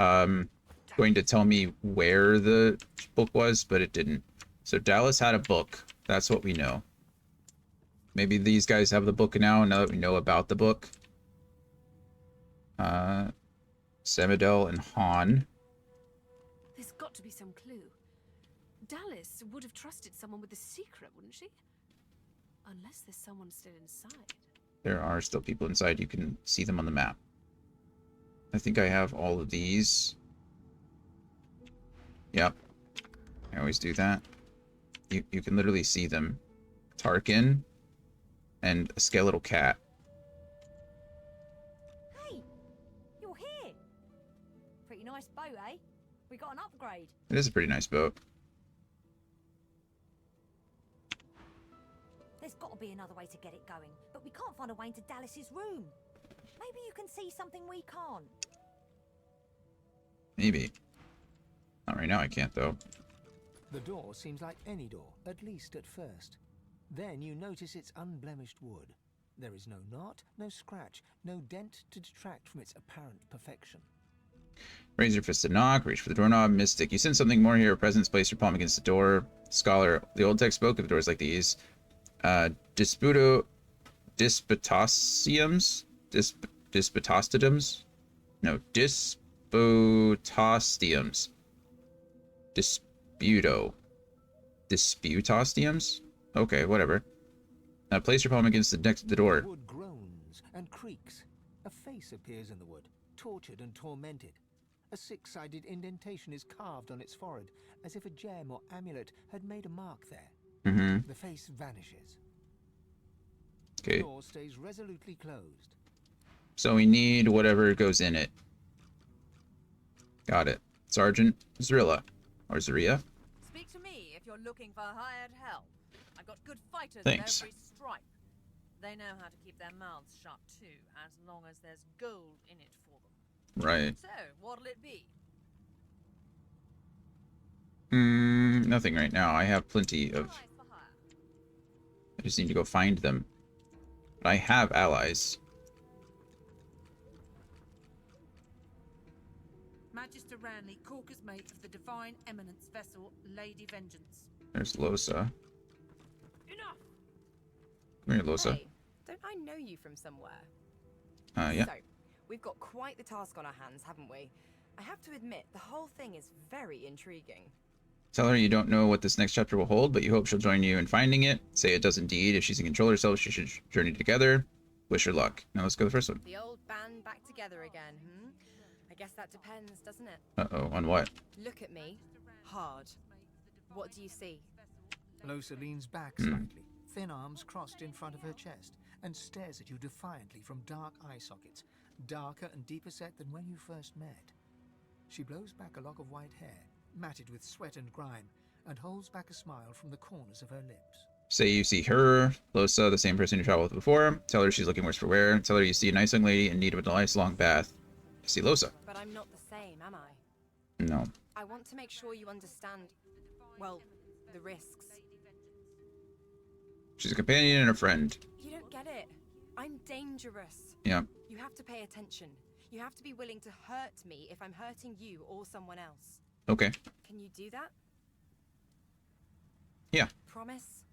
going to tell me where the book was, but it didn't. So Dallas had a book. That's what we know. Maybe these guys have the book now that we know about the book. Samidel and Han. There's got to be some clue. Dallas would have trusted someone with a secret, wouldn't she? Unless there's someone still inside. There are still people inside. You can see them on the map. I think I have all of these. Yep. I always do that. You can literally see them. Tarkin and a skeletal cat. Nice boat, eh? We got an upgrade. It is a pretty nice boat. There's got to be another way to get it going, but we can't find a way into Dallas's room. Maybe you can see something we can't. Maybe. Not right now, I can't, though. The door seems like any door, at least at first. Then you notice it's unblemished wood. There is no knot, no scratch, no dent to detract from its apparent perfection. Raise your fist to knock, reach for the doorknob. Mystic, you sense something more here. Presence, place your palm against the door. Scholar, the old text spoke of doors like these. Disputosiums? Disputostidums? No, Disputostiums. Disputostiums? Okay, whatever. Place your palm against the door. The wood groans and creaks. A face appears in the wood, tortured and tormented. A six-sided indentation is carved on its forehead, as if a gem or amulet had made a mark there. Mm-hmm. The face vanishes. Okay. The door stays resolutely closed. So we need whatever goes in it. Got it. Sergeant Zrilla. Or Zria. Speak to me if you're looking for hired help. I've got good fighters Thanks. in every stripe. They know how to keep their mouths shut too, as long as there's gold in it for them. Right. So, what'll it be? Nothing right now. I have plenty of... I just need to go find them. But I have allies. Magister Ranley, Corker's mate of the Divine Eminence vessel, Lady Vengeance. There's Losa. Enough! Come here, Losa. Hey, don't I know you from somewhere? Yeah. So, we've got quite the task on our hands, haven't we? I have to admit, the whole thing is very intriguing. Tell her you don't know what this next chapter will hold, but you hope she'll join you in finding it. Say it does indeed. If she's in control herself, she should journey together. Wish her luck. Now let's go to the first one. The old band back together again, I guess that depends, doesn't it? Uh-oh, on what? Look at me. Hard. What do you see? Losa leans back slightly, thin arms crossed in front of her chest, and stares at you defiantly from dark eye sockets, darker and deeper set than when you first met. She blows back a lock of white hair, matted with sweat and grime, and holds back a smile from the corners of her lips. Say you see her, Losa, the same person you traveled with before. Tell her she's looking worse for wear. Tell her you see a nice young lady in need of a nice long bath. I see Losa. But I'm not the same, am I? No. I want to make sure you understand, well, the risks. She's a companion and a friend. You don't get it. I'm dangerous. Yeah. You have to pay attention. You have to be willing to hurt me if I'm hurting you or someone else. Okay. Can you do that? Yeah. Promise?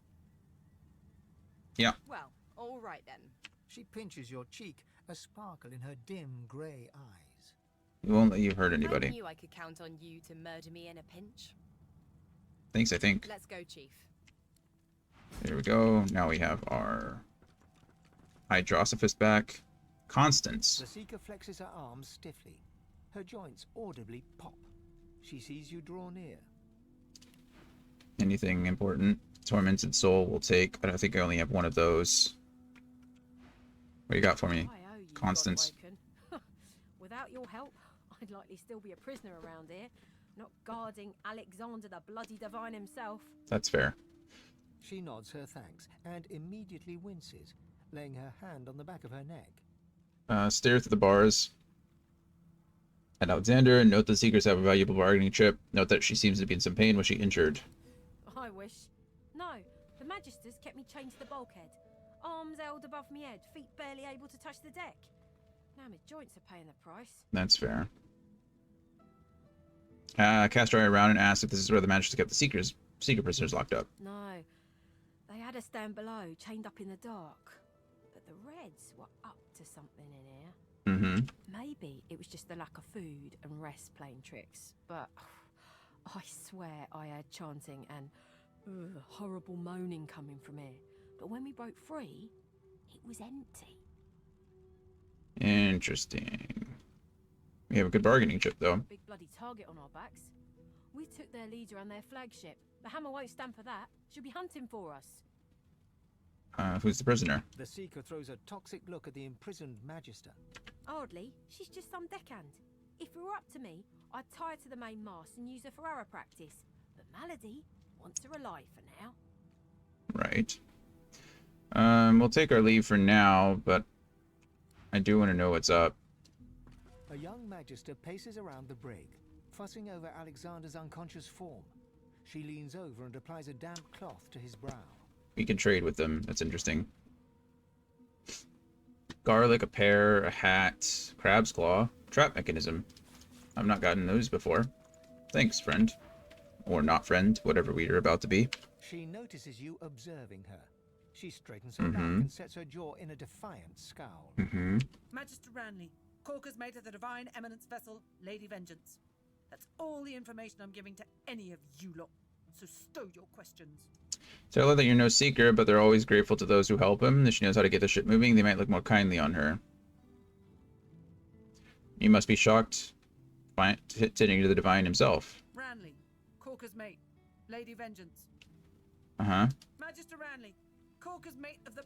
Yeah. Well, all right then. She pinches your cheek, a sparkle in her dim grey eyes. We won't let you hurt I anybody. knew I could count on you to murder me in a pinch. Thanks, I think. Let's go, Chief. There we go. Now we have our Hydrosophist back. Constance. The Seeker flexes her arms stiffly. Her joints audibly pop. She sees you draw near. Anything important? Tormented Soul will take, but I think I only have one of those. What do you got for me, Constance? Without your help, I'd likely still be a prisoner around here, not guarding Alexander the bloody divine himself. That's fair. She nods her thanks and immediately winces, laying her hand on the back of her neck. Stare through the bars at Alexander. Note the Seekers have a valuable bargaining chip. Note that she seems to be in some pain. Was she injured? I wish. No, the Magisters kept me chained to the bulkhead. Arms held above my head, feet barely able to touch the deck. Now my joints are paying the price. That's fair. Cast her eye around and asked if this is where the Magisters kept the Seeker prisoners locked up. No, they had us down below, chained up in the dark. But the Reds were up to something in here. Mm-hmm. Maybe it was just the lack of food and rest playing tricks, but I swear I heard chanting and horrible moaning coming from here. But when we broke free, it was empty. Interesting. We have a good bargaining chip, though. Big bloody target on our backs. We took their leader and their flagship. The Hammer won't stand for that. She'll be hunting for us. Who's the prisoner? The Seeker throws a toxic look at the imprisoned Magister. Hardly. She's just some deckhand. If it were up to me, I'd tie her to the main mast and use her for arrow practice. But Malady wants her alive for now. Right. We'll take our leave for now, but I do want to know what's up. A young magister paces around the brig, fussing over Alexander's unconscious form. She leans over and applies a damp cloth to his brow. We can trade with them. That's interesting. Garlic, a pear, a hat, crab's claw, trap mechanism. I've not gotten those before. Thanks, friend. Or not friend, whatever we are about to be. She notices you observing her. She straightens her back and sets her jaw in a defiant scowl. Magister Ranley, Corker's mate of the Divine Eminence vessel, Lady Vengeance. That's all the information I'm giving to any of you lot. So stow your questions. Tell her that you're no seeker, but they're always grateful to those who help him. If she knows how to get the ship moving, they might look more kindly on her. You must be shocked tending to the Divine himself. Ranley, Corker's mate, Lady Vengeance. Uh-huh. Magister Ranley, Corker's mate of the...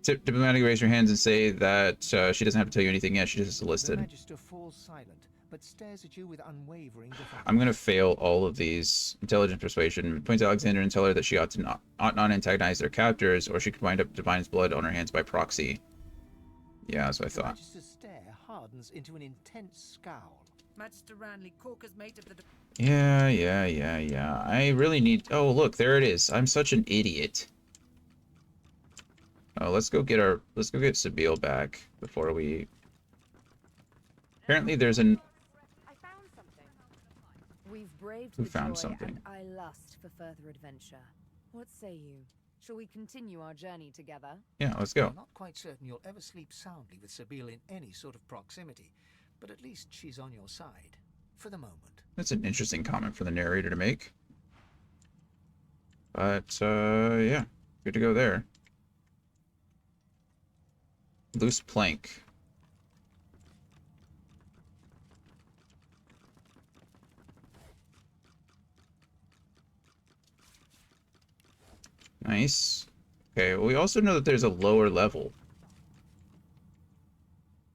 Diplomatically raise your hands and say that she doesn't have to tell you anything yet. She just has The listed. magister falls silent, but stares at you with unwavering defiance. I'm gonna fail all of these. Intelligent persuasion. Point to Alexander and tell her that she ought not antagonize their captors, or she could wind up Divine's blood on her hands by proxy. Yeah, that's what I The thought. magister's stare hardens into an intense scowl. Magister Ranley, Corker's mate of the... Yeah. I really need... Oh, look, there it is. I'm such an idiot. Oh, let's go get Sabile back before we... Apparently there's an... I found something. We've braved Who the found joy, something? and I lust for further adventure. What say you? Shall we continue our journey together? Yeah, let's go. I'm not quite certain you'll ever sleep soundly with Sabile in any sort of proximity, but at least she's on your side. For the moment. That's an interesting comment for the narrator to make. But, yeah. Good to go there. Loose plank. Nice. Okay, well, we also know that there's a lower level.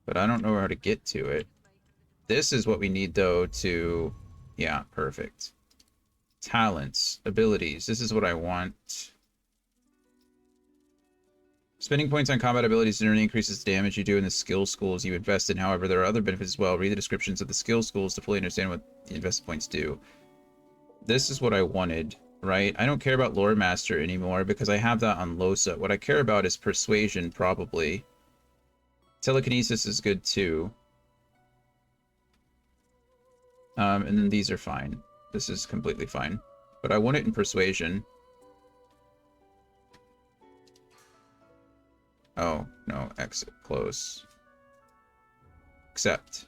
But I don't know how to get to it. This is what we need, though, to... Yeah, perfect. Talents. Abilities. This is what I want. Spending points on combat abilities generally increases the damage you do in the skill schools you invest in. However, there are other benefits as well. Read the descriptions of the skill schools to fully understand what the invested points do. This is what I wanted, right? I don't care about Lore Master anymore because I have that on Lohse. What I care about is Persuasion, probably. Telekinesis is good, too. And then these are fine. This is completely fine. But I want it in Persuasion. Oh, no. Exit. Close. Accept.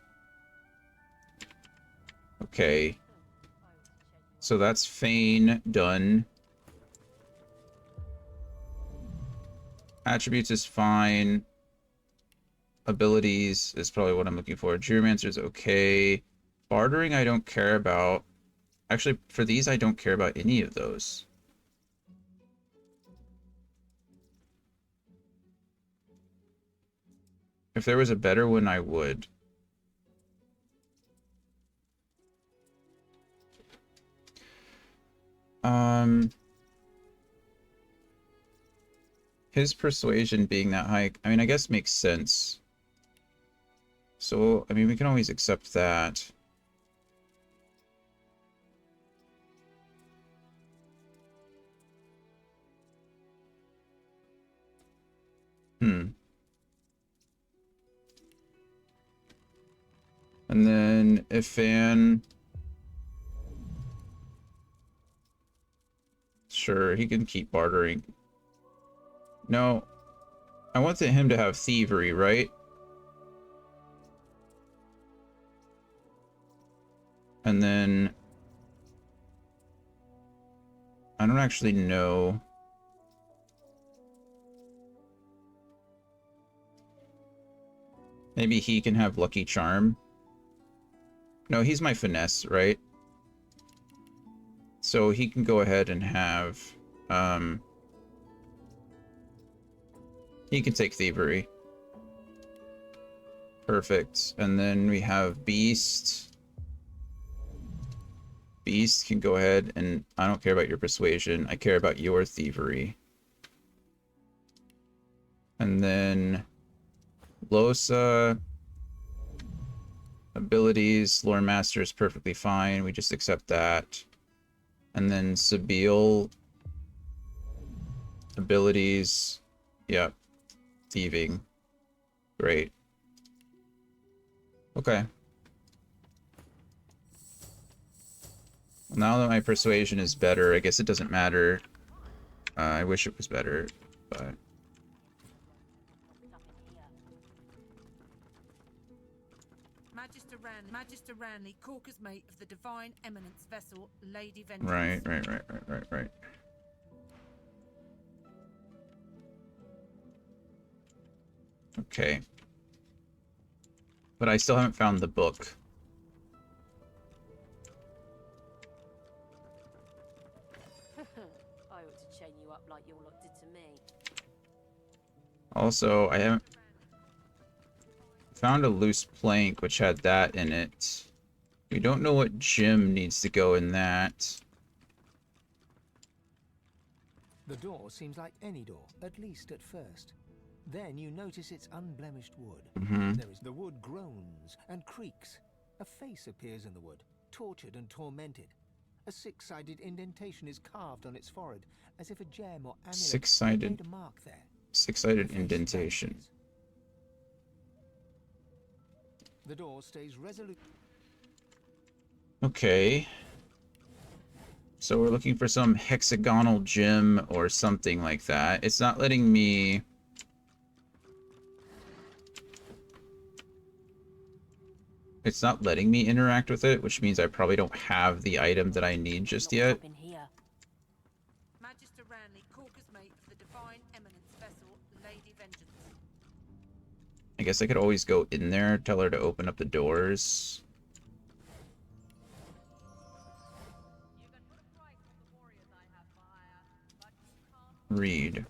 Okay. So that's Feign done. Attributes is fine. Abilities is probably what I'm looking for. Geomancer is okay. Bartering I don't care about. Actually, for these I don't care about any of those. If there was a better one, I would. His persuasion being that high, I mean, I guess makes sense. So, I mean, we can always accept that. And then Ifan... Sure, he can keep bartering. No. I wanted him to have thievery, right? And then... I don't actually know. Maybe he can have Lucky Charm. No, he's my finesse, right? So he can go ahead and have... he can take thievery. Perfect. And then we have Beast. Beast can go ahead, and I don't care about your persuasion. I care about your thievery. And then Losa. Abilities, Lore Master is perfectly fine. We just accept that. And then Sabile. Abilities. Yep. Thieving. Great. Okay. Well, now that my persuasion is better, I guess it doesn't matter. I wish it was better, but... Magister Ranley, Corker's mate of the Divine Eminence vessel, Lady Vengeance. Right. Okay. But I still haven't found the book. I ought to chain you up like your lot did to me. Also, I haven't found a loose plank which had that in it. We don't know what gem needs to go in that. The door seems like any door, at least at first. Then you notice it's unblemished wood. There is the wood groans and creaks. A face appears in the wood, tortured and tormented. A six-sided indentation is carved on its forehead, as if a gem or amulet made a mark there. Six-sided indentation. The door stays resolute. Okay. So we're looking for some hexagonal gem or something like that. It's not letting me... It's not letting me interact with it, which means I probably don't have the item that I need just yet. Magister Ranley, Corker's mate of the Divine Eminence vessel, Lady Vengeance. I guess I could always go in there, tell her to open up the doors. Read.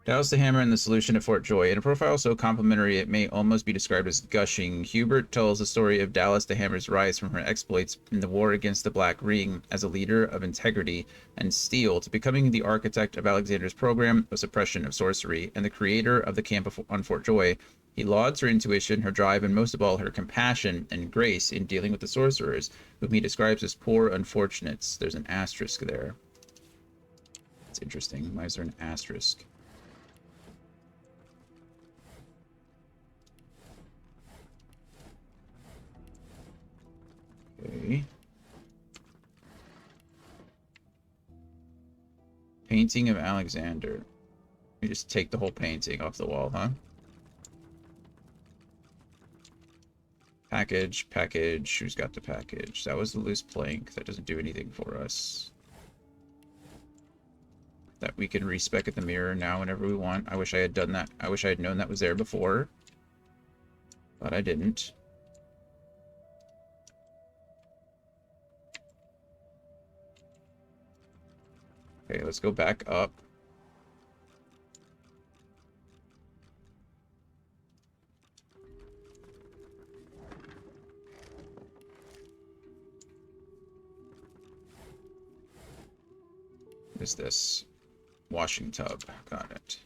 Douse the hammer in the solution at Fort Joy. In a profile so complimentary it may almost be described as gushing, Hubert tells the story of Dallas the Hammer's rise from her exploits in the war against the Black Ring as a leader of integrity and steel to becoming the architect of Alexander's program of suppression of sorcery and the creator of the camp on Fort Joy. He lauds her intuition, her drive, and most of all her compassion and grace in dealing with the sorcerers, whom he describes as poor unfortunates. There's an asterisk there. That's interesting. Why is there an asterisk? Okay. Painting of Alexander. You just take the whole painting off the wall, huh? Package. Who's got the package? That was the loose plank. That doesn't do anything for us. That we can respec at the mirror now whenever we want. I wish I had done that. I wish I had known that was there before. But I didn't. Okay, let's go back up. What is this? Washing tub. Got it.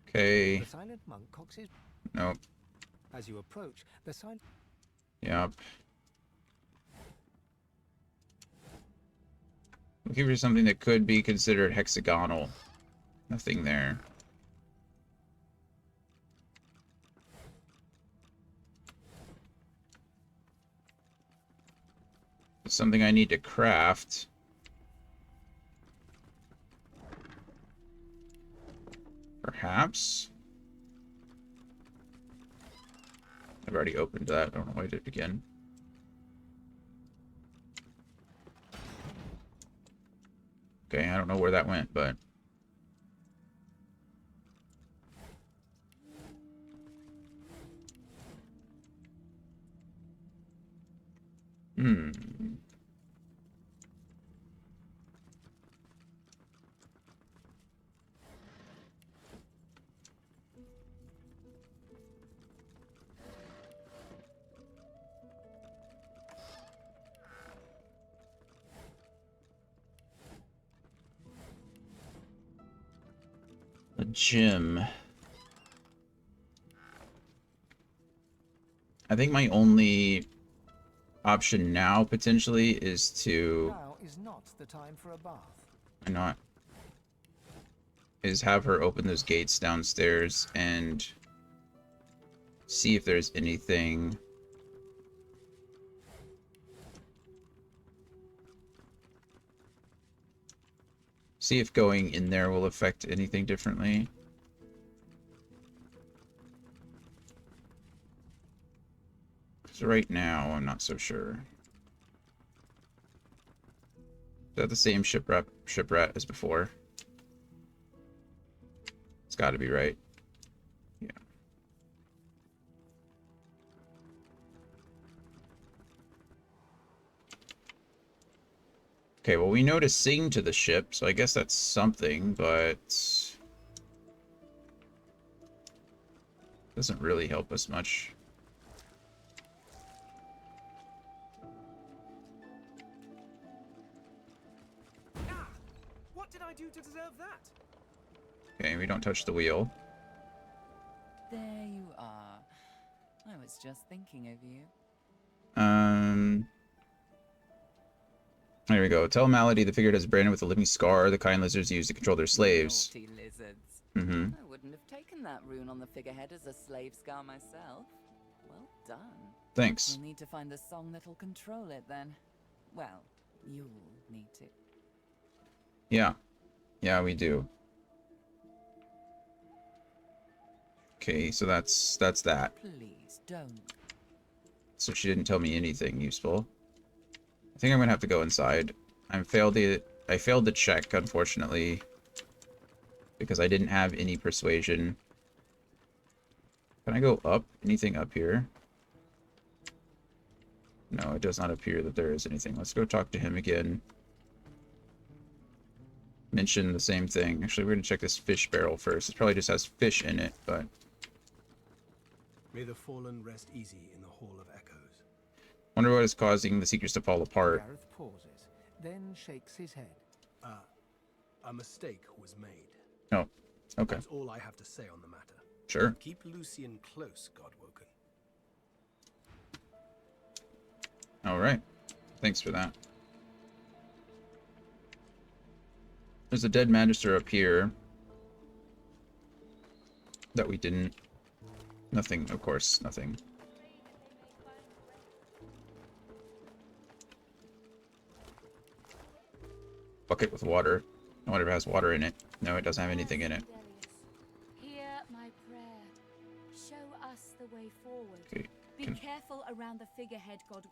Okay. The silent monk cocks his... Nope. As you approach, the silent... Yep. Looking for something that could be considered hexagonal. Nothing there. Something I need to craft. Perhaps. I've already opened that. I don't know why I did it again. Okay, I don't know where that went, but... A gym. I think my only option now, potentially, is to... Now is not the time for a bath. Why not? Is have her open those gates downstairs and see if there's anything... See if going in there will affect anything differently. So right now, I'm not so sure. Is that the same shiprat as before? It's got to be right. Yeah. Okay, well, we know to sing to the ship, so I guess that's something, but... doesn't really help us much. Ah! What did I do to deserve that? Okay, we don't touch the wheel. There you are. I was just thinking of you. There we go. Tell Malady the figurehead is branded with a living scar the kind lizards use to control their slaves. Naughty lizards. Mm-hmm. I wouldn't have taken that rune on the figurehead as a slave scar myself. Well done. Thanks. We'll need to find the song that'll control it then. Well, you'll need to. Yeah. Yeah, we do. Okay, so that's that. Please don't. So she didn't tell me anything useful. I think I'm gonna have to go inside. I failed the check, unfortunately, because I didn't have any persuasion. Can I go up? Anything up here? No, it does not appear that there is anything. Let's go talk to him again. Mention the same thing. Actually, we're gonna check this fish barrel first. It probably just has fish in it, but... May the fallen rest easy in the Hall of Echoes. Wonder what is causing the Seekers to fall apart. Gareth pauses, then shakes his head. A mistake was made. Oh, okay. That's all I have to say on the matter. Sure. Keep Lucian close, Godwoken. Alright. Thanks for that. There's a dead Magister up here. That we didn't... Nothing, of course, nothing. Bucket with water. I wonder if it has water in it. No, it doesn't have anything in it. Hear my prayer. Show us the way forward. Okay. Be careful around the figurehead, God.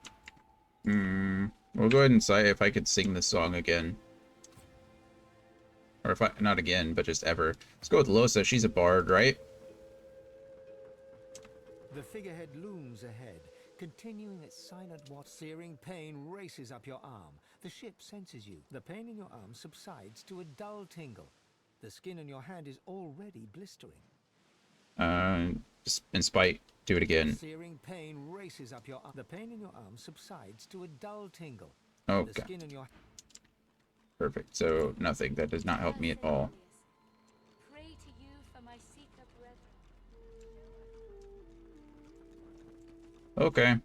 We'll go ahead and say if I could sing this song again. Or if I... Not again, but just ever. Let's go with Lohse. She's a bard, right? The figurehead looms ahead, continuing its silent watch. Searing pain races up your arm. The ship senses you. The pain in your arm subsides to a dull tingle. The skin on your hand is already blistering. In spite, do it again. Searing pain races up your arm. The pain in your arm subsides to a dull tingle. Okay. The skin on your... Perfect. So, nothing. That does not help me at all. Pray to you for my Seeker brethren. Okay.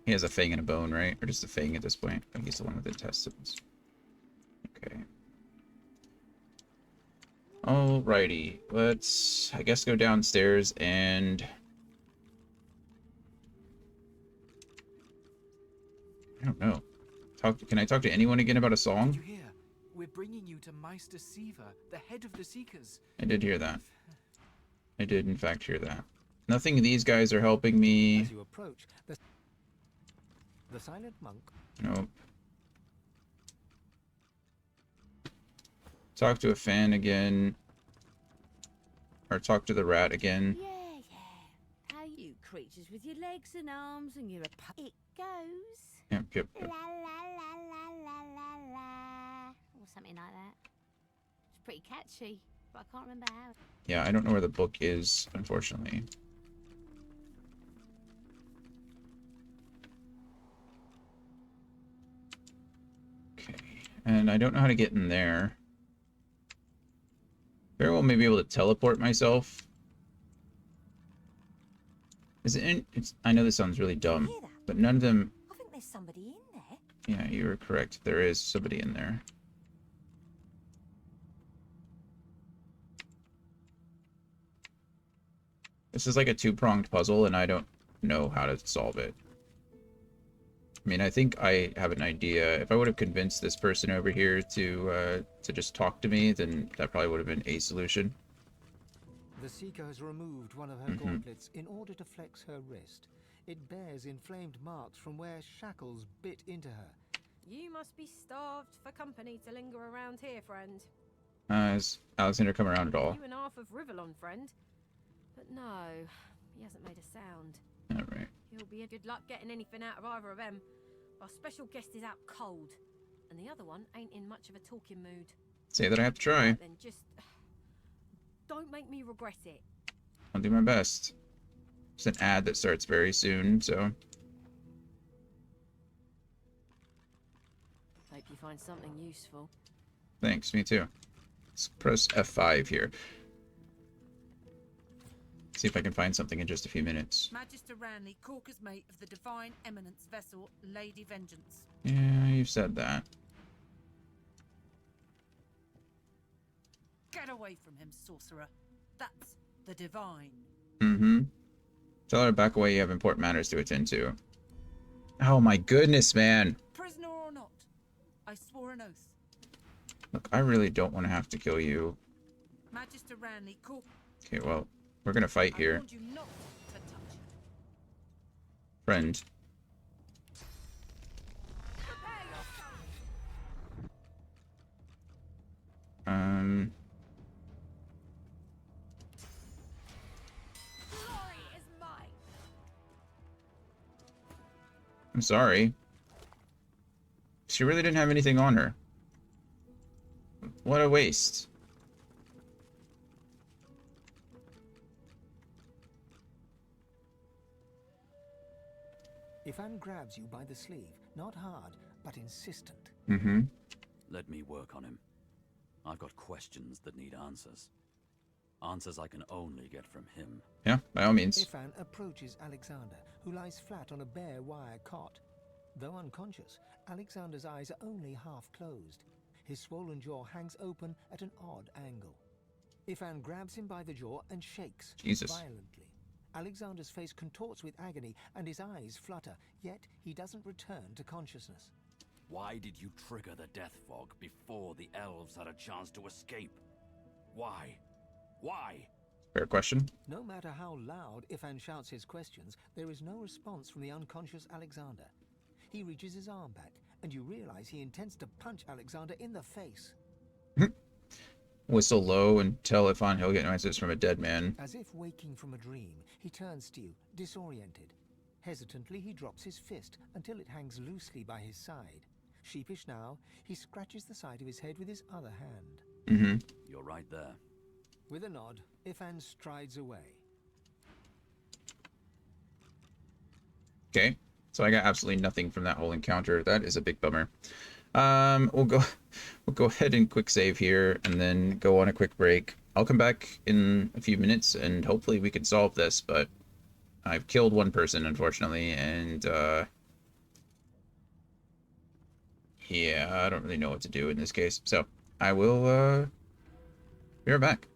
He has a fang and a bone, right? Or just a fang at this point? I think he's the one with intestines. Okay. Alrighty. Let's, I guess, go downstairs and... I don't know. Can I talk to anyone again about a song? Did you hear? We're bringing you to Meister Siva, the head of the Seekers. I did hear that. I did, in fact, hear that. Nothing of these guys are helping me. As you approach, the silent monk... Nope. Talk to a fan again. Or talk to the rat again. Yeah. How you creatures with your legs and arms and your... It goes... Yep. La la la la la la la. Or something like that. It's pretty catchy, but I can't remember how. Yeah, I don't know where the book is, unfortunately. Okay. And I don't know how to get in there. Very well may be able to teleport myself. Is it in, I know this sounds really dumb, but none of them... I think there's somebody in there. Yeah, you were correct. There is somebody in there. This is like a two-pronged puzzle, and I don't know how to solve it. I mean, I think I have an idea. If I would have convinced this person over here to just talk to me, then that probably would have been a solution. The Seeker has removed one of her gauntlets in order to flex her wrist. It bears inflamed marks from where shackles bit into her. You must be starved for company to linger around here, friend. Has Alexander come around at all? You and half of Rivellon, friend. But no, he hasn't made a sound. Alright. He'll be a good luck getting anything out of either of them. Our special guest is out cold, and the other one ain't in much of a talking mood. Say that I have to try. Right, then just don't make me regret it. I'll do my best. It's an ad that starts very soon, so... Hope you find something useful. Thanks, me too. Let's press F5 here. See if I can find something in just a few minutes. Magister Ranley, Corker's mate of the Divine Eminence vessel, Lady Vengeance. Yeah, you've said that. Get away from him, sorcerer. That's the Divine. Mm-hmm. Tell her to back away, you have important matters to attend to. Oh my goodness, man! Prisoner or not, I swore an oath. Look, I really don't want to have to kill you. Magister Ranley, Corker... Okay, well, we're gonna fight here. I warned you not to touch. Friend. Glory is mine. I'm sorry. She really didn't have anything on her. What a waste. Ifan grabs you by the sleeve, not hard, but insistent. Mm-hmm. Let me work on him. I've got questions that need answers. Answers I can only get from him. Yeah, by all means. Ifan approaches Alexander, who lies flat on a bare wire cot. Though unconscious, Alexander's eyes are only half closed. His swollen jaw hangs open at an odd angle. Ifan grabs him by the jaw and shakes violently. Alexander's face contorts with agony and his eyes flutter, yet he doesn't return to consciousness. Why did you trigger the death fog before the elves had a chance to escape? Why? Why? Fair question. No matter how loud Ifan shouts his questions, there is no response from the unconscious Alexander. He reaches his arm back, and you realize he intends to punch Alexander in the face. Whistle low and tell Ifan he'll get answers from a dead man. As if waking from a dream, he turns to you, disoriented. Hesitantly, he drops his fist until it hangs loosely by his side. Sheepish now, he scratches the side of his head with his other hand. Mm-hmm. You're right there. With a nod, Ifan strides away. Okay, so I got absolutely nothing from that whole encounter. That is a big bummer. We'll go ahead and quick save here, and then go on a quick break. I'll come back in a few minutes, and hopefully we can solve this. But I've killed one person, unfortunately, and yeah, I don't really know what to do in this case. So I will be right back.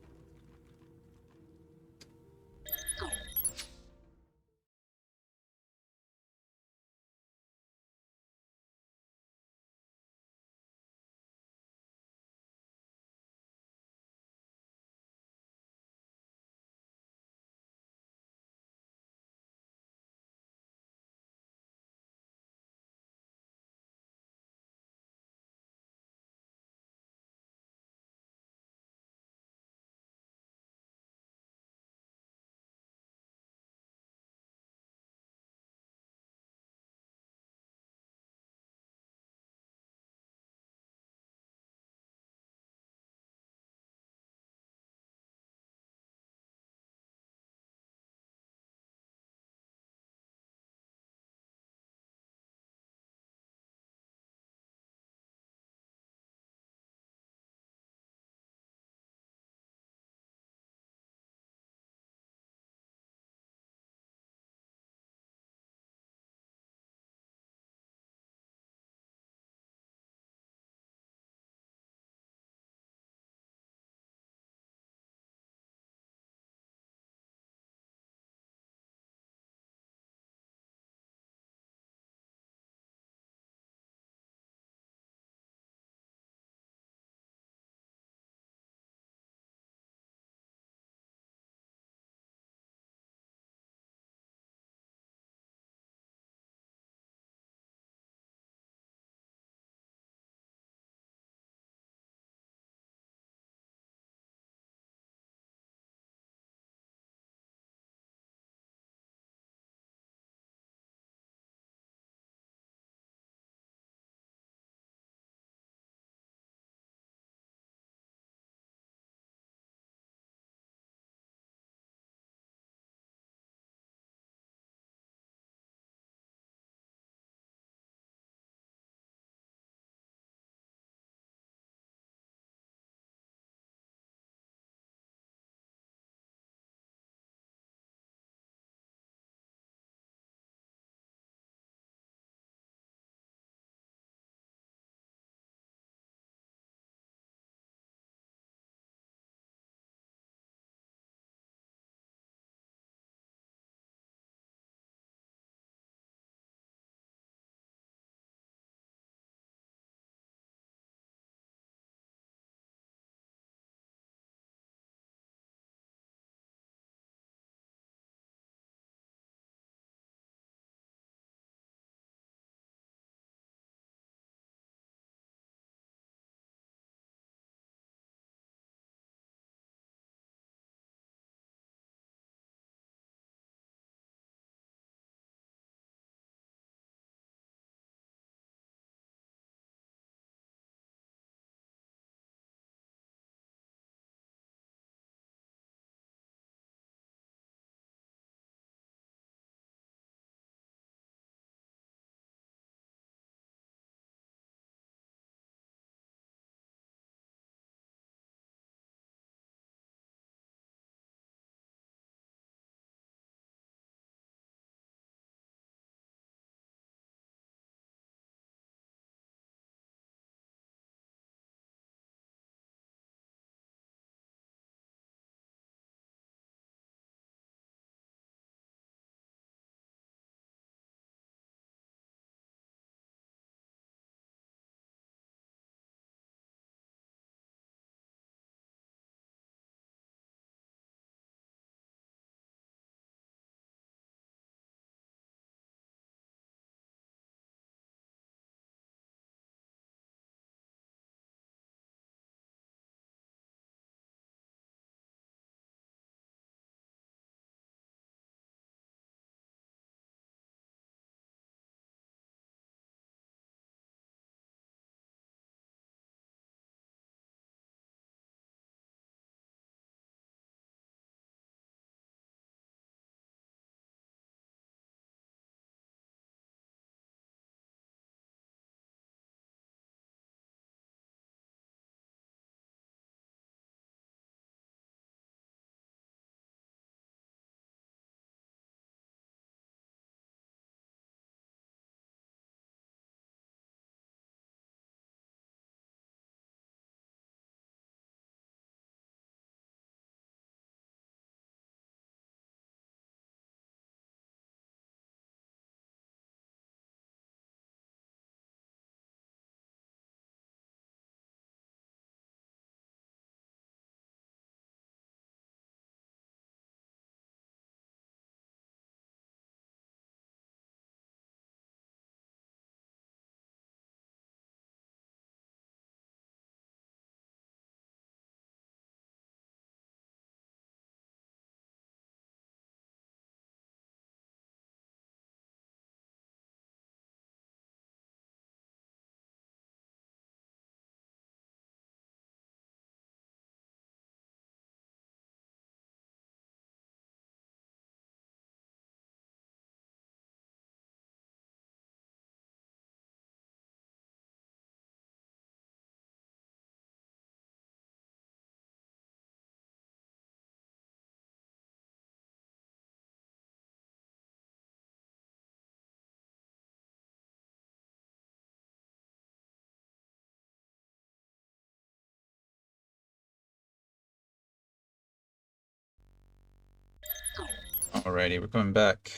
Alrighty, we're coming back.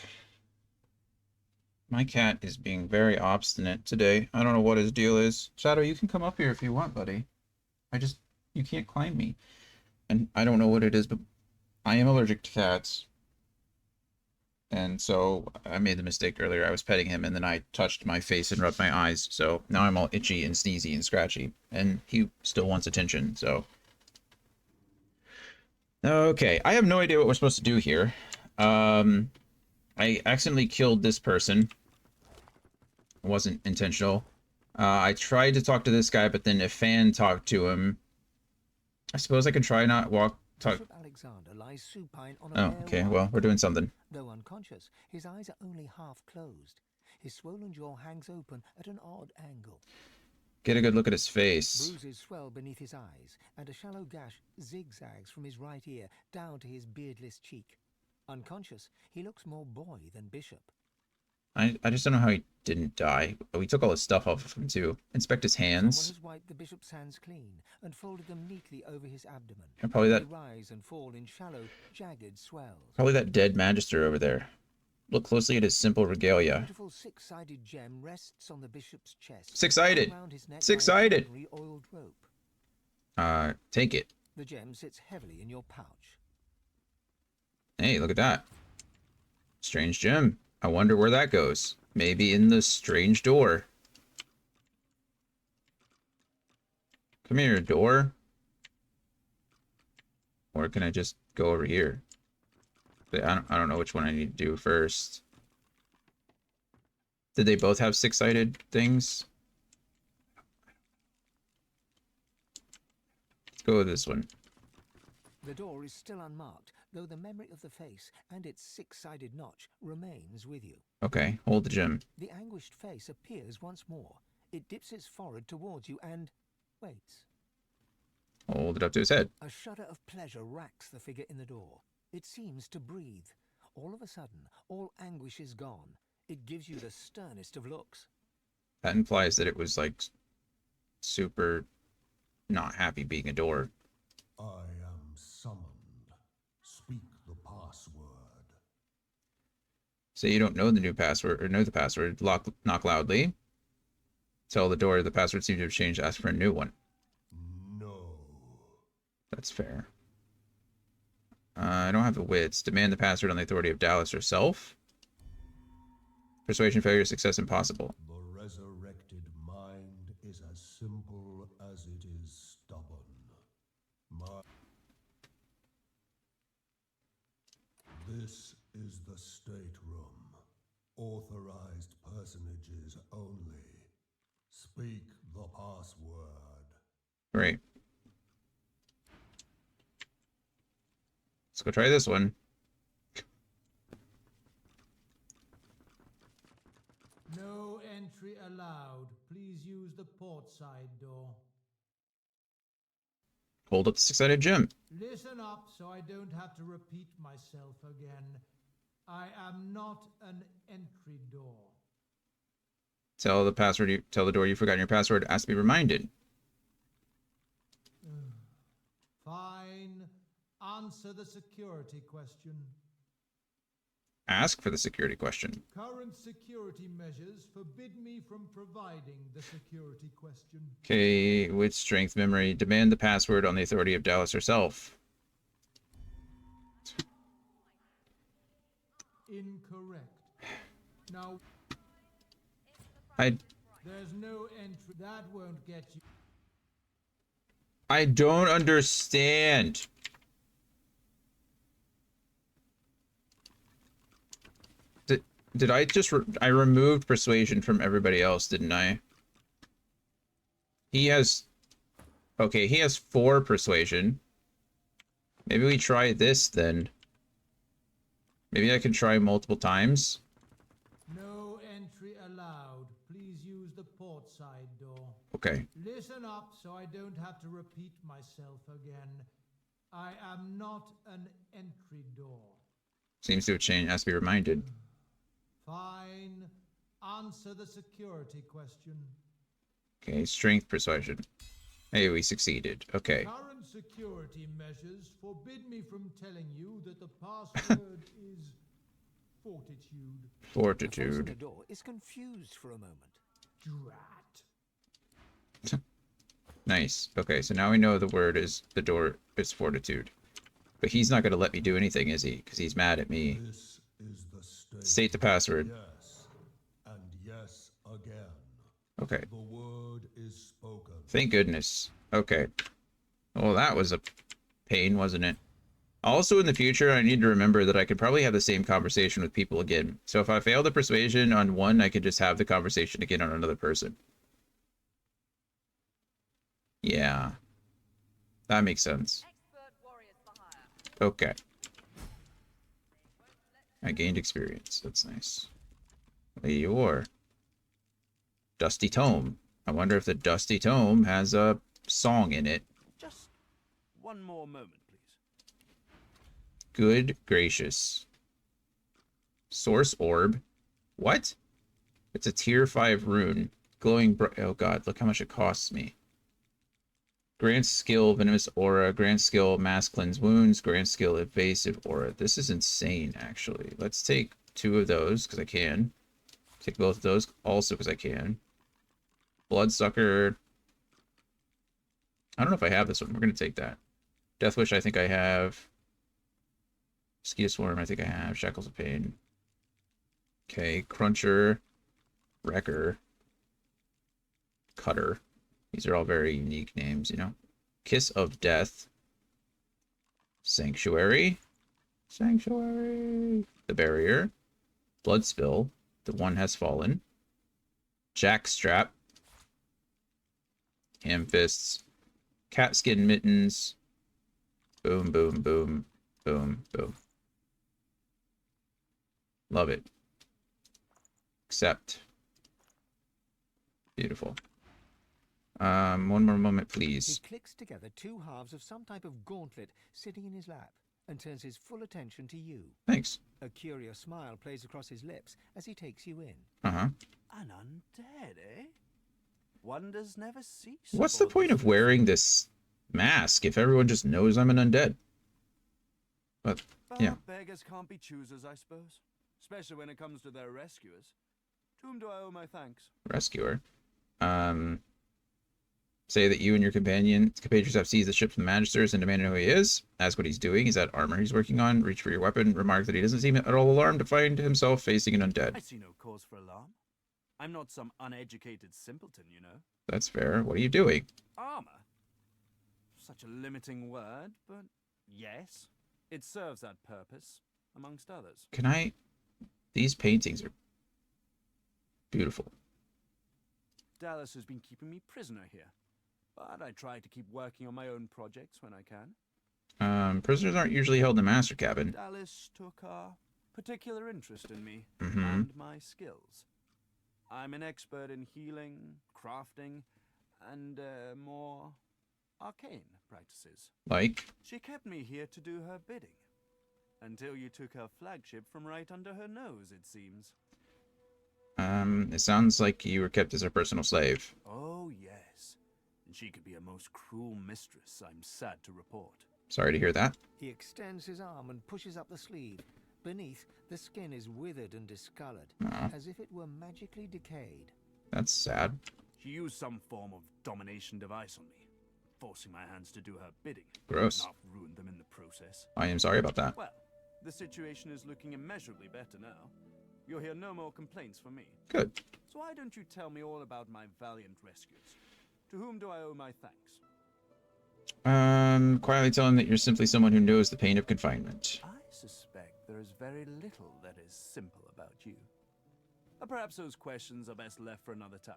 My cat is being very obstinate today. I don't know what his deal is. Shadow, you can come up here if you want, buddy. You can't climb me. And I don't know what it is, but I am allergic to cats. And so I made the mistake earlier. I was petting him and then I touched my face and rubbed my eyes. So now I'm all itchy and sneezy and scratchy. And he still wants attention, so. Okay, I have no idea what we're supposed to do here. I accidentally killed this person. It wasn't intentional. I tried to talk to this guy, but then if Fan talked to him, I suppose I can try not talk. Bishop Alexander lies supine on a Oh, bare okay. wall. Well, we're doing something. Though unconscious, his eyes are only half closed. His swollen jaw hangs open at an odd angle. Get a good look at his face. Bruises swell beneath his eyes, and a shallow gash zigzags from his right ear down to his beardless cheek. Unconscious, he looks more boy than Bishop. I just don't know how he didn't die. We took all his stuff off of him too. Inspect his hands. Someone has wiped the bishop's hands clean and folded them neatly over his abdomen. And probably that- They rise and fall in shallow, jagged swells. Probably that dead magister over there. Look closely at his simple A regalia. beautiful six-sided gem rests on the bishop's chest. Six-sided. Around his neck by a Six-sided. ordinary oiled rope. Take it. The gem sits heavily in your pouch. Hey, look at that. Strange gem. I wonder where that goes. Maybe in the strange door. Come here, door. Or can I just go over here? But I don't know which one I need to do first. Did they both have six-sided things? Let's go with this one. The door is still unmarked, though the memory of the face and its six-sided notch remains with you. Okay, hold the gem. The anguished face appears once more. It dips its forehead towards you and waits. Hold it up to his head. A shudder of pleasure racks the figure in the door. It seems to breathe. All of a sudden, all anguish is gone. It gives you the sternest of looks. That implies that it was like super not happy being a door. I am summoned. Speak the password. Say you don't know the new password or know the password. Knock loudly. Tell the door the password seems to have changed. Ask for a new one. No. That's fair. I don't have the wits. Demand the password on the authority of Dallas herself. Persuasion failure, success impossible. The resurrected mind is as simple as it is stubborn. This is the stateroom. Authorized personages only. Speak the password. Great. Let's go try this one. No entry allowed. Please use the port side door. Hold up the six-sided gem. Listen up so I don't have to repeat myself again. I am not an entry door. Tell the password. Tell the door you've forgotten your password. Ask to be reminded. Fine. Answer the security question. Ask for the security question. Current security measures forbid me from providing the security question. Okay, with strength memory, demand the password on the authority of Dallas herself. Incorrect. Now, There's no entry. That won't get you. I don't understand. Did I just I removed persuasion from everybody else, didn't I? He has okay, he has 4 persuasion. Maybe we try this then. Maybe I can try multiple times. No entry allowed. Please use the port side door. Okay. Listen up so I don't have to repeat myself again. I am not an entry door. Seems to have changed, has to be reminded. Fine. Answer the security question. Okay, strength persuasion. Hey, we succeeded. Okay. Current security measures forbid me from telling you that the password is fortitude. The Fortitude. door is confused for a moment. Drat. Nice. Okay, so now we know the word is the door is fortitude. But he's not going to let me do anything, is he? Because he's mad at me. This is the State the password. Yes, and yes again. Okay. The word is spoken. Thank goodness. Okay. Well, that was a pain, wasn't it? Also, in the future, I need to remember that I could probably have the same conversation with people again. So if I fail the persuasion on one, I could just have the conversation again on another person. Yeah. That makes sense. Okay. I gained experience. That's nice. Leor. Dusty Tome. I wonder if the Dusty Tome has a song in it. Just one more moment, please. Good gracious. Source Orb. What? It's a tier 5 rune. Glowing oh god, look how much it costs me. Grant skill Venomous Aura. Grant skill Mass Cleanse Wounds. Grant skill Evasive Aura. This is insane, actually. Let's take 2 of those, because I can. Take both of those, also because I can. Bloodsucker. I don't know if I have this one. We're going to take that. Death Wish, I think I have. Mosquito Swarm, I think I have. Shackles of Pain. Okay, Cruncher. Wrecker. Cutter. These are all very unique names, you know. Kiss of Death. Sanctuary. Sanctuary. The Barrier. Blood Spill. The One Has Fallen. Jackstrap. Ham Fists. Catskin Mittens. Boom, boom, boom. Boom, boom. Love it. Accept. Beautiful. One more moment, please. He clicks together 2 halves of some type of gauntlet sitting in his lap and turns his full attention to you. Thanks. A curious smile plays across his lips as he takes you in. Uh-huh. An undead, eh? Wonders never cease. What's the point of wearing this mask if everyone just knows I'm an undead? But, yeah. Beggars can't be choosers, I suppose. Especially when it comes to their rescuers. To whom do I owe my thanks? Rescuer. Say that you and your compatriots have seized the ship from the Magisters and demanded who he is. Ask what he's doing. Is that armor he's working on? Reach for your weapon. Remark that he doesn't seem at all alarmed to find himself facing an undead. I see no cause for alarm. I'm not some uneducated simpleton, you know. That's fair. What are you doing? Armor? Such a limiting word, but yes. It serves that purpose, amongst others. Can I... These paintings are beautiful. Dallas has been keeping me prisoner here. But I try to keep working on my own projects when I can. Prisoners aren't usually held in the master cabin. Dallas took a particular interest in me Mm-hmm. and my skills. I'm an expert in healing, crafting, and more arcane practices. Like? She kept me here to do her bidding. Until you took her flagship from right under her nose, it seems. It sounds like you were kept as her personal slave. Oh, yes. And she could be a most cruel mistress, I'm sad to report. Sorry to hear that. He extends his arm and pushes up the sleeve. Beneath, the skin is withered and discolored, Aw. as if it were magically decayed. That's sad. She used some form of domination device on me, forcing my hands to do her bidding. Gross. And I've ruined them in the process. I am sorry about that. Well, the situation is looking immeasurably better now. You'll hear no more complaints from me. Good. So why don't you tell me all about my valiant rescuers? To whom do I owe my thanks? Quietly tell him that you're simply someone who knows the pain of confinement. I suspect there is very little that is simple about you. Perhaps those questions are best left for another time.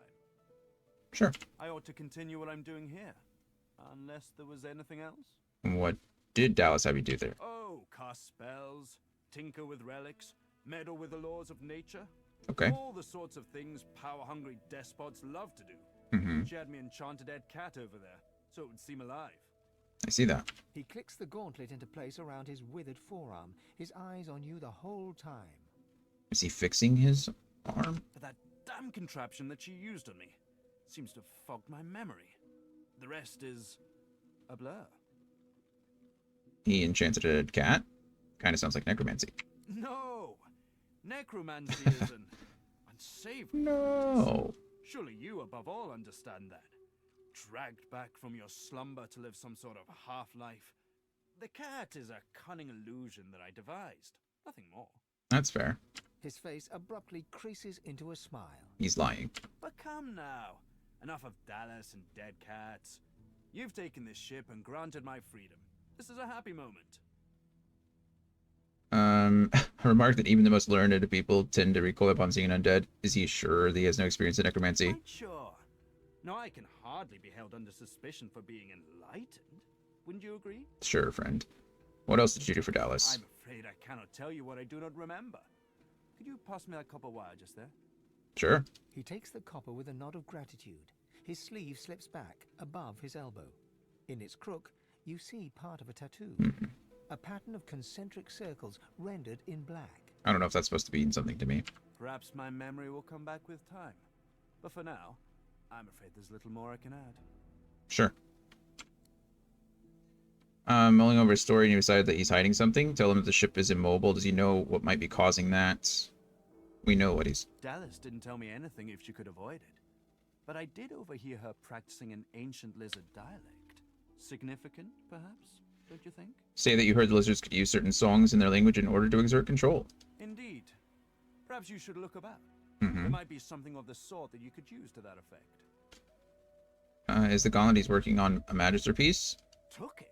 Sure. I ought to continue what I'm doing here. Unless there was anything else? What did Dallas have you do there? Oh, cast spells, tinker with relics, meddle with the laws of nature. Okay. All the sorts of things power-hungry despots love to do. Mm-hmm. She had me enchanted dead cat over there, so it would seem alive. I see that. He clicks the gauntlet into place around his withered forearm, his eyes on you the whole time. Is he fixing his arm? But that damn contraption that she used on me seems to have fogged my memory. The rest is a blur. He enchanted a dead cat? Kind of sounds like necromancy. No! Necromancy is an unsavory No. practice. Surely you, above all, understand that. Dragged back from your slumber to live some sort of half-life. The cat is a cunning illusion that I devised. Nothing more. That's fair. His face abruptly creases into a smile. He's lying. But come now. Enough of Dallas and dead cats. You've taken this ship and granted my freedom. This is a happy moment. A remark that even the most learned of people tend to recoil upon seeing an undead. Is he sure that he has no experience in necromancy? Quite sure. Now I can hardly be held under suspicion for being enlightened. Wouldn't you agree? Sure, friend. What else did you do for Dallas? I'm afraid I cannot tell you what I do not remember. Could you pass me that copper wire just there? Sure. He takes the copper with a nod of gratitude. His sleeve slips back above his elbow. In its crook, you see part of a tattoo. A pattern of concentric circles rendered in black. I don't know if that's supposed to mean something to me. Perhaps my memory will come back with time. But for now, I'm afraid there's little more I can add. Sure. Mulling over his story and you decided that he's hiding something. Tell him that the ship is immobile. Does he know what might be causing that? We know what he's... Dallas didn't tell me anything if she could avoid it. But I did overhear her practicing an ancient lizard dialect. Significant, perhaps? Don't you think? Say that you heard the lizards could use certain songs in their language in order to exert control. Indeed. Perhaps you should look about. Mm-hmm. There might be something of the sort that you could use to that effect. Is the Gollandes working on a Magister piece? Took it?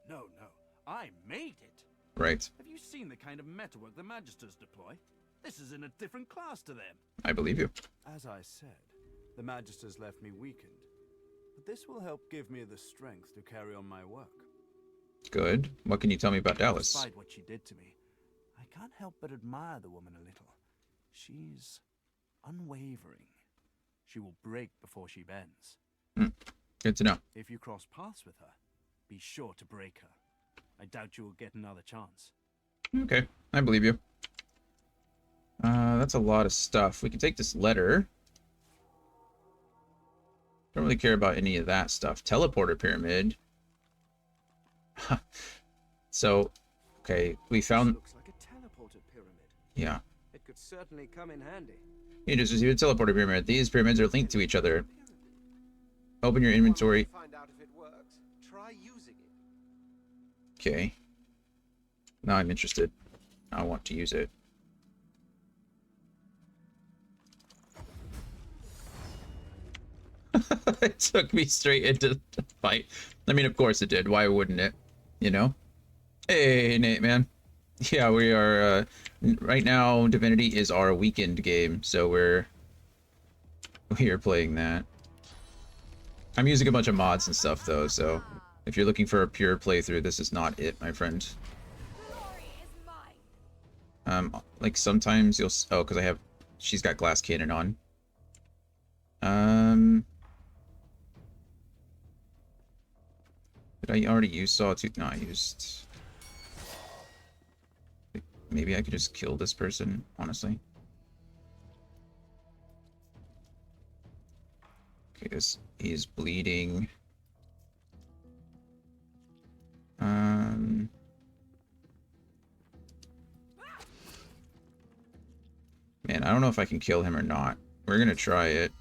No, no. I made it. Right. Have you seen the kind of metalwork the Magisters deploy? This is in a different class to them. I believe you. As I said, the Magisters left me weakened. But this will help give me the strength to carry on my work. Good. What can you tell me about Dallas? Despite what she did to me, I can't help but admire the woman a little. She's unwavering. She will break before she bends. Good to know. If you cross paths with her, be sure to break her. I doubt you will get another chance. Okay, I believe you. That's a lot of stuff. We can take this letter. Don't really care about any of that stuff. Teleporter pyramid. So, okay, we found... Looks like a teleporter pyramid. Yeah. It could certainly come in handy. You just received a teleporter pyramid. These pyramids are linked to each other. Open your inventory. Find out if it works. Try using it. Okay. Now I'm interested. I want to use it. It took me straight into the fight. I mean, of course it did. Why wouldn't it? You know? Hey, Nate, man. Yeah, we are, right now, Divinity is our weekend game, so we are playing that. I'm using a bunch of mods and stuff, though, so if you're looking for a pure playthrough, this is not it, my friend. Like, sometimes you'll... Oh, because she's got glass cannon on. Did I already use Sawtooth? No, I used... Maybe I could just kill this person, honestly. Okay, because he's bleeding. Man, I don't know if I can kill him or not. We're gonna try it.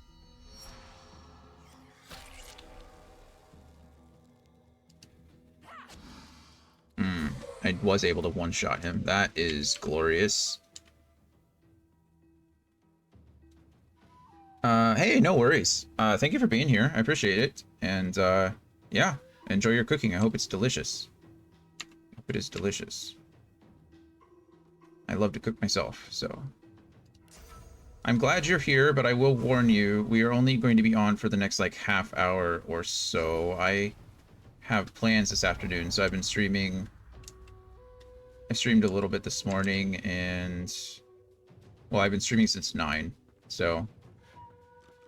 I was able to one-shot him. That is glorious. Hey, no worries. Thank you for being here. I appreciate it. And, yeah, enjoy your cooking. I hope it's delicious. I hope it is delicious. I love to cook myself, so... I'm glad you're here, but I will warn you, we are only going to be on for the next, like, half hour or so. I have plans this afternoon, so I've been streaming... I streamed a little bit this morning, and... Well, I've been streaming since 9, so...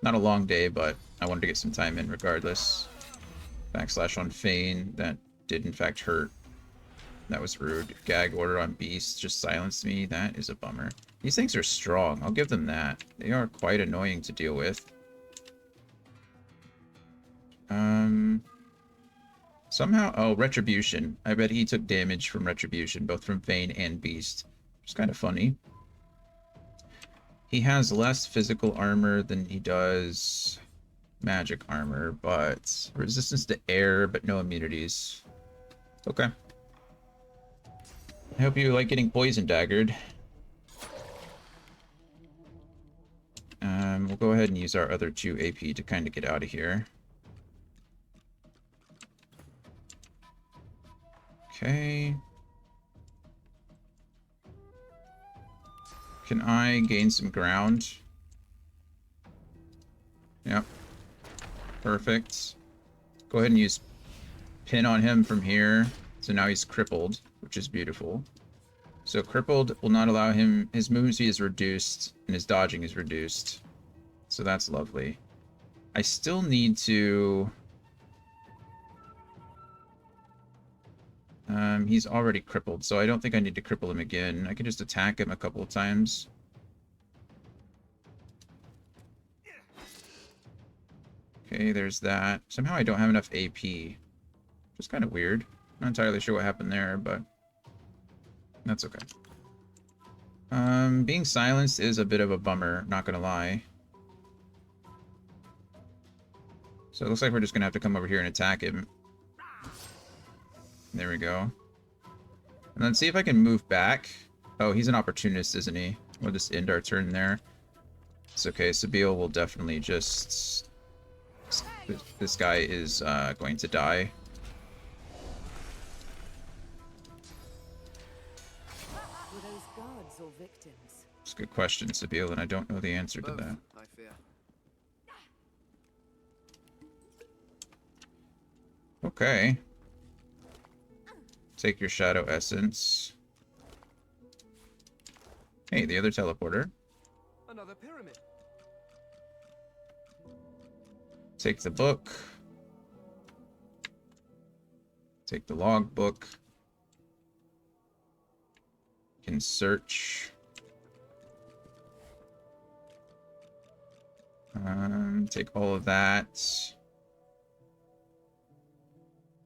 Not a long day, but I wanted to get some time in regardless. Backslash on Fane, that did in fact hurt. That was rude. Gag order on Beast just silenced me. That is a bummer. These things are strong, I'll give them that. They are quite annoying to deal with. Somehow... Oh, Retribution. I bet he took damage from Retribution, both from Fane and Beast. Which is kind of funny. He has less physical armor than he does magic armor, but resistance to air, but no immunities. Okay. I hope you like getting poison daggered. We'll go ahead and use our other 2 AP to kind of get out of here. Okay. Can I gain some ground? Yep. Perfect. Go ahead and use pin on him from here. So now he's crippled, which is beautiful. So crippled will not allow him, his movement speed is reduced and his dodging is reduced. So that's lovely. I still need to... he's already crippled, so I don't think I need to cripple him again. I can just attack him a couple of times. Okay, there's that. Somehow I don't have enough AP. Which is kind of weird. Not entirely sure what happened there, but that's okay. Being silenced is a bit of a bummer, not gonna lie. So it looks like we're just gonna have to come over here and attack him. There we go. And then see if I can move back. Oh, he's an opportunist, isn't he? We'll just end our turn there. It's okay, Sabille will definitely just... This guy is going to die. Were those guards or victims? It's a good question, Sabille, and I don't know the answer to that. I fear. Okay. Take your shadow essence. Hey, the other teleporter. Another pyramid. Take the book. Take the log book. Can search. Take all of that.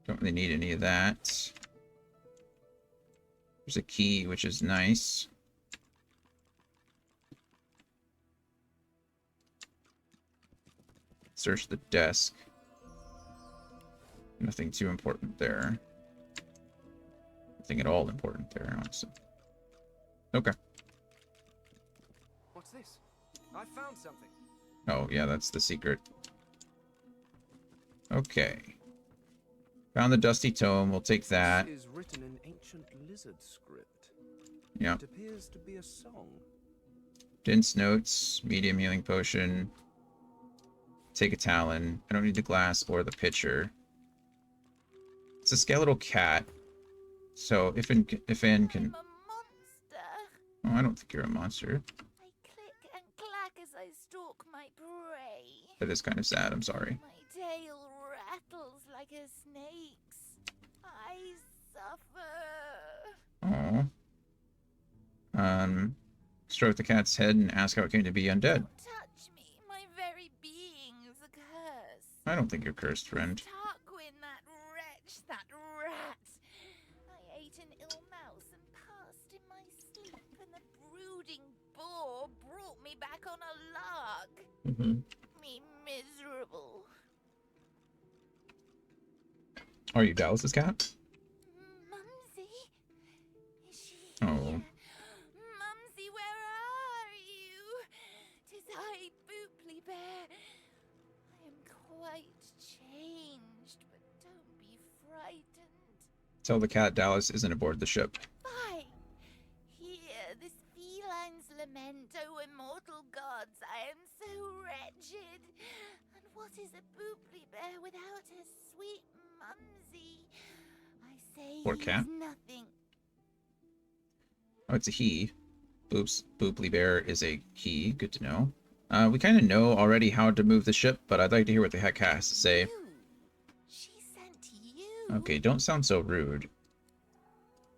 Don't really need any of that. There's a key, which is nice. Search the desk. Nothing too important there. Nothing at all important there, honestly. Okay. What's this? I found something. Oh, yeah, that's the secret. Okay. Found the dusty tome. We'll take that. This is written in ancient lizard script. Yeah. It appears to be a song. Dense notes, medium healing potion. Take a talon. I don't need the glass or the pitcher. It's a skeletal cat. So if Anne can... Oh, I don't think you're a monster. And clack as I stalk my prey. That is kind of sad. I'm sorry. My tail rattles like a snake's. I suffer. Aww. Stroke the cat's head and ask how it came to be undead. Touch me. My very being is a curse. I don't think you're cursed, friend. Tarquin, that wretch, that rat. I ate an ill mouse and passed in my sleep, and the brooding boar brought me back on a log. Me miserable. Are you Dallas's cat? Mumsy? Is she Oh. Mumsy, where are you? 'Tis I, Booply Bear. I am quite changed, but don't be frightened. Tell the cat Dallas isn't aboard the ship. Fie! Hear this feline's lament, O immortal gods. I am so wretched. And what is a Booply Bear without her sweet Mumsy? I say Poor he cat. is nothing. Oh, it's a he. Booply Bear is a he. Good to know. We kind of know already how to move the ship, but I'd like to hear what the heck cat has to say. She sent you. Okay, don't sound so rude.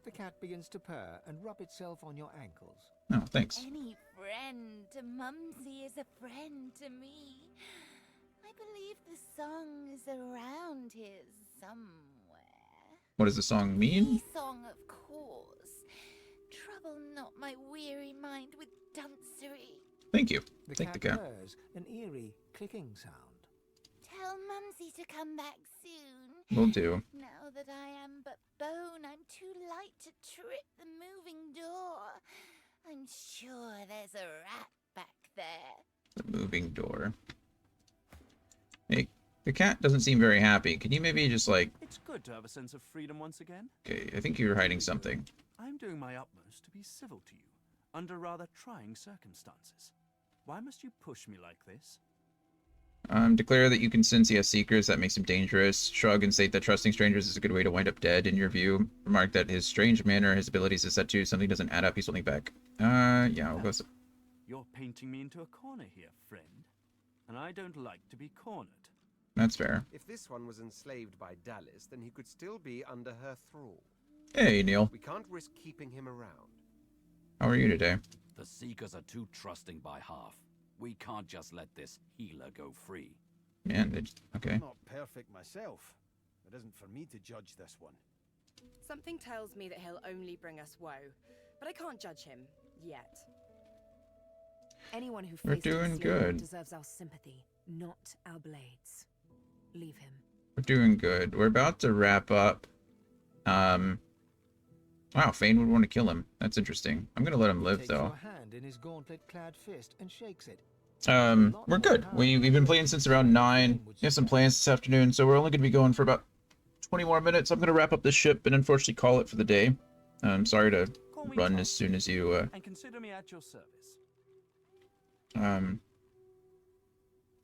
The cat begins to purr and rub itself on your ankles. Oh, thanks. Any friend to Mumsy is a friend to me. I believe the song is around here somewhere. What does the song mean? The song, of course. Trouble not my weary mind with duncery. Thank you. The Thank the cat cat. purrs, an eerie clicking sound. Tell Mumsy to come back soon. Will do. Now that I am but bone, I'm too light to trip the moving door. I'm sure there's a rat back there. The moving door. Hey, the cat doesn't seem very happy. Can you maybe just like... It's good to have a sense of freedom once again. Okay, I think you're hiding something. I'm doing my utmost to be civil to you, under rather trying circumstances. Why must you push me like this? Declare that you can sense he has seekers. That makes him dangerous. Shrug and state that trusting strangers is a good way to wind up dead, in your view. Remark that his strange manner, his abilities is set to something doesn't add up. He's holding back. Yeah, we'll go... You're painting me into a corner here, friend. And I don't like to be cornered. That's fair. If this one was enslaved by Dallis, then he could still be under her thrall. Hey, Neil. We can't risk keeping him around. How are you today? The Seekers are too trusting by half. We can't just let this healer go free. Man, okay. I'm not perfect myself. It isn't for me to judge this one. Something tells me that he'll only bring us woe, but I can't judge him yet. Anyone who We're faces doing enslavement good. deserves our sympathy, not our blades. Leave him. We're doing good. We're about to wrap up. Wow, Fane would want to kill him. That's interesting. I'm gonna let him live, Takes though. your hand in his gauntlet-clad fist and shakes it. We're good. We've been playing since around 9. We have some plans this afternoon, so we're only gonna be going for about 20 more minutes. I'm gonna wrap up this ship and unfortunately call it for the day. I'm sorry to run as soon as you, And consider me at your service.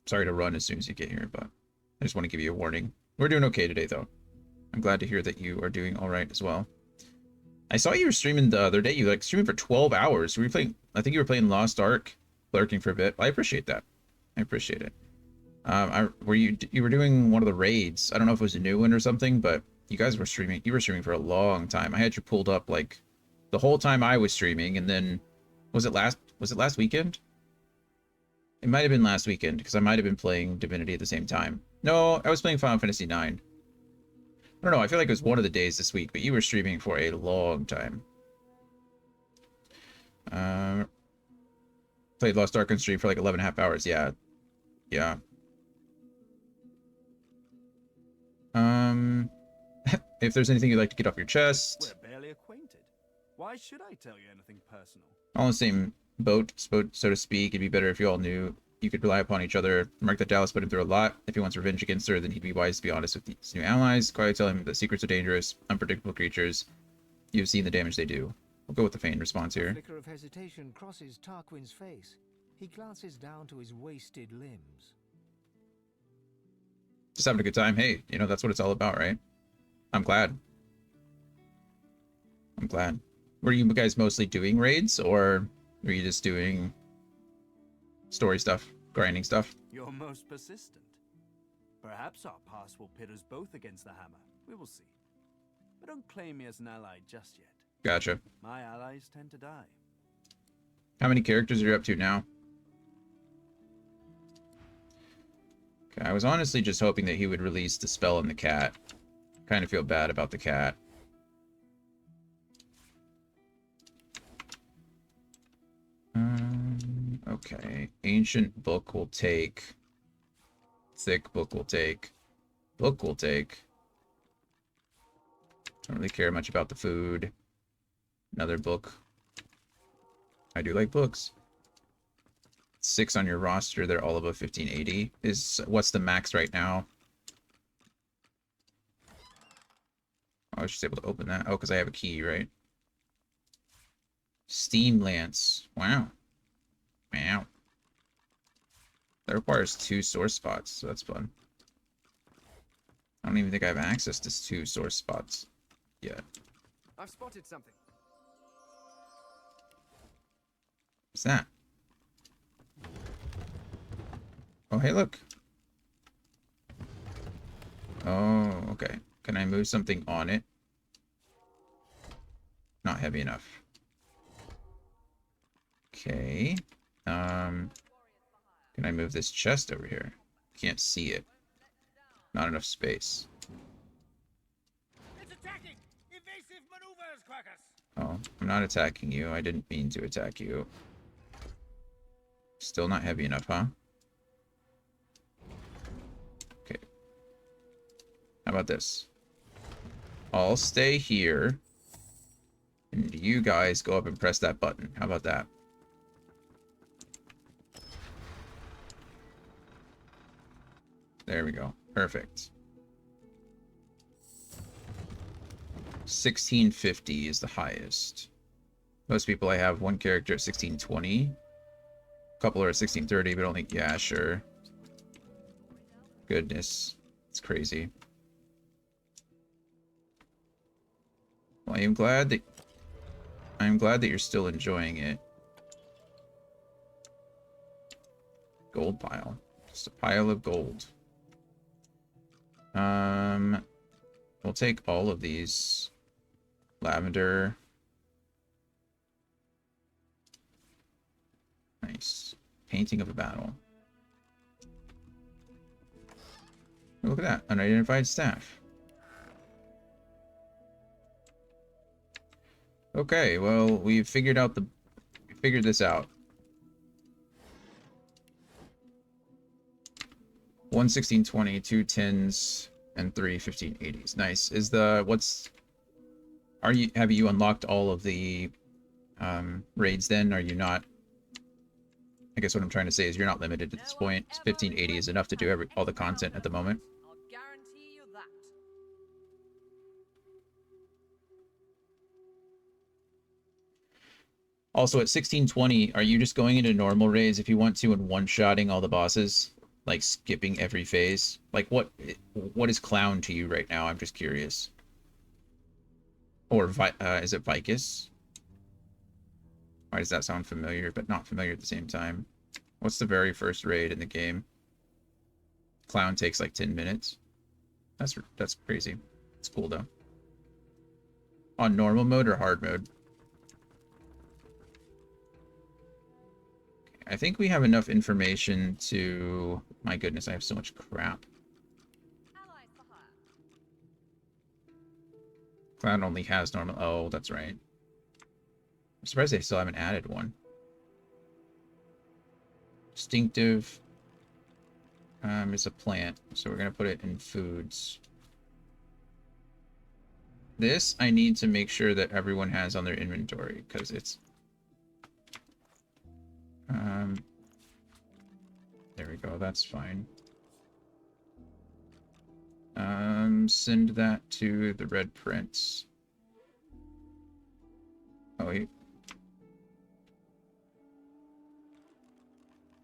sorry to run as soon as you get here, but I just want to give you a warning. We're doing okay today, though. I'm glad to hear that you are doing all right as well. I saw you were streaming the other day. You like streaming for 12 hours. Were you playing? I think you were playing Lost Ark, lurking for a bit. I appreciate that. I appreciate it. You were doing one of the raids. I don't know if it was a new one or something, but you guys were streaming. You were streaming for a long time. I had you pulled up like the whole time I was streaming, and then was it last weekend? It might have been last weekend because I might have been playing Divinity at the same time. No, I was playing Final Fantasy IX. I don't know. I feel like it was one of the days this week, but you were streaming for a long time. Played Lost Ark on stream for like 11.5 hours. Yeah. Yeah. If there's anything you'd like to get off your chest. We're barely acquainted. Why should I tell you anything personal? All in the same boat, so to speak. It'd be better if you all knew you could rely upon each other. Remark that Dallis put him through a lot. If he wants revenge against her, then he'd be wise to be honest with his new allies. Quietly tell him that secrets are dangerous, unpredictable creatures. You've seen the damage they do. We'll go with the feigned response A here. flicker of hesitation crosses Tarquin's face. He glances down to his wasted limbs. Just having a good time. Hey, you know, that's what it's all about, right? I'm glad. I'm glad. Were you guys mostly doing raids, or were you just doing story stuff, grinding stuff? You're most persistent. Perhaps our paths will pit us both against the hammer. We will see. But don't claim me as an ally just yet. Gotcha. My allies tend to die. How many characters are you up to now? Okay, I was honestly just hoping that he would release the spell on the cat. Kind of feel bad about the cat. Okay. Ancient book will take. Thick book will take. Book will take. Don't really care much about the food. Another book. I do like books. 6 on your roster. They're all above 1580. What's the max right now? Oh, I was just able to open that. Oh, because I have a key, right? Steam Lance. Wow. Wow. That requires 2 source spots, so that's fun. I don't even think I have access to 2 source spots yet. I've spotted something. What's that? Oh, hey, look. Oh, okay. Can I move something on it? Not heavy enough. Okay. Can I move this chest over here? Can't see it. Not enough space. It's attacking! Evasive maneuvers, Quackers! Oh, I'm not attacking you. I didn't mean to attack you. Still not heavy enough, huh? Okay. How about this? I'll stay here. And you guys go up and press that button. How about that? There we go. Perfect. 1650 is the highest. Most people I have one character at 1620. A couple are at 1630, but only... Yeah, sure. Goodness. It's crazy. Well, I'm glad that you're still enjoying it. Gold pile. Just a pile of gold. We'll take all of these. Lavender. Nice. Painting of a battle. Oh, look at that. Unidentified staff. Okay, well, we figured this out. 1 1620, 2 10s, and 3 1580s. Nice. Is the have you unlocked all of the raids then? Are you not? I guess what I'm trying to say is you're not limited at this point. 1580 is enough to do all the content at the moment. I'll guarantee you that. Also, at 1620, are you just going into normal raids if you want to and one-shotting all the bosses? Like, skipping every phase? Like, what is Clown to you right now? I'm just curious. Or, is it Vicus? Why does that sound familiar, but not familiar at the same time? What's the very first raid in the game? Clown takes like 10 minutes. That's crazy. It's cool, though. On normal mode or hard mode? I think we have enough information to... My goodness, I have so much crap. Cloud only has normal... Oh, that's right. I'm surprised they still haven't added one. Distinctive is a plant, so we're going to put it in foods. This, I need to make sure that everyone has on their inventory, because it's... there we go, that's fine. Send that to the Red Prince. Oh, wait.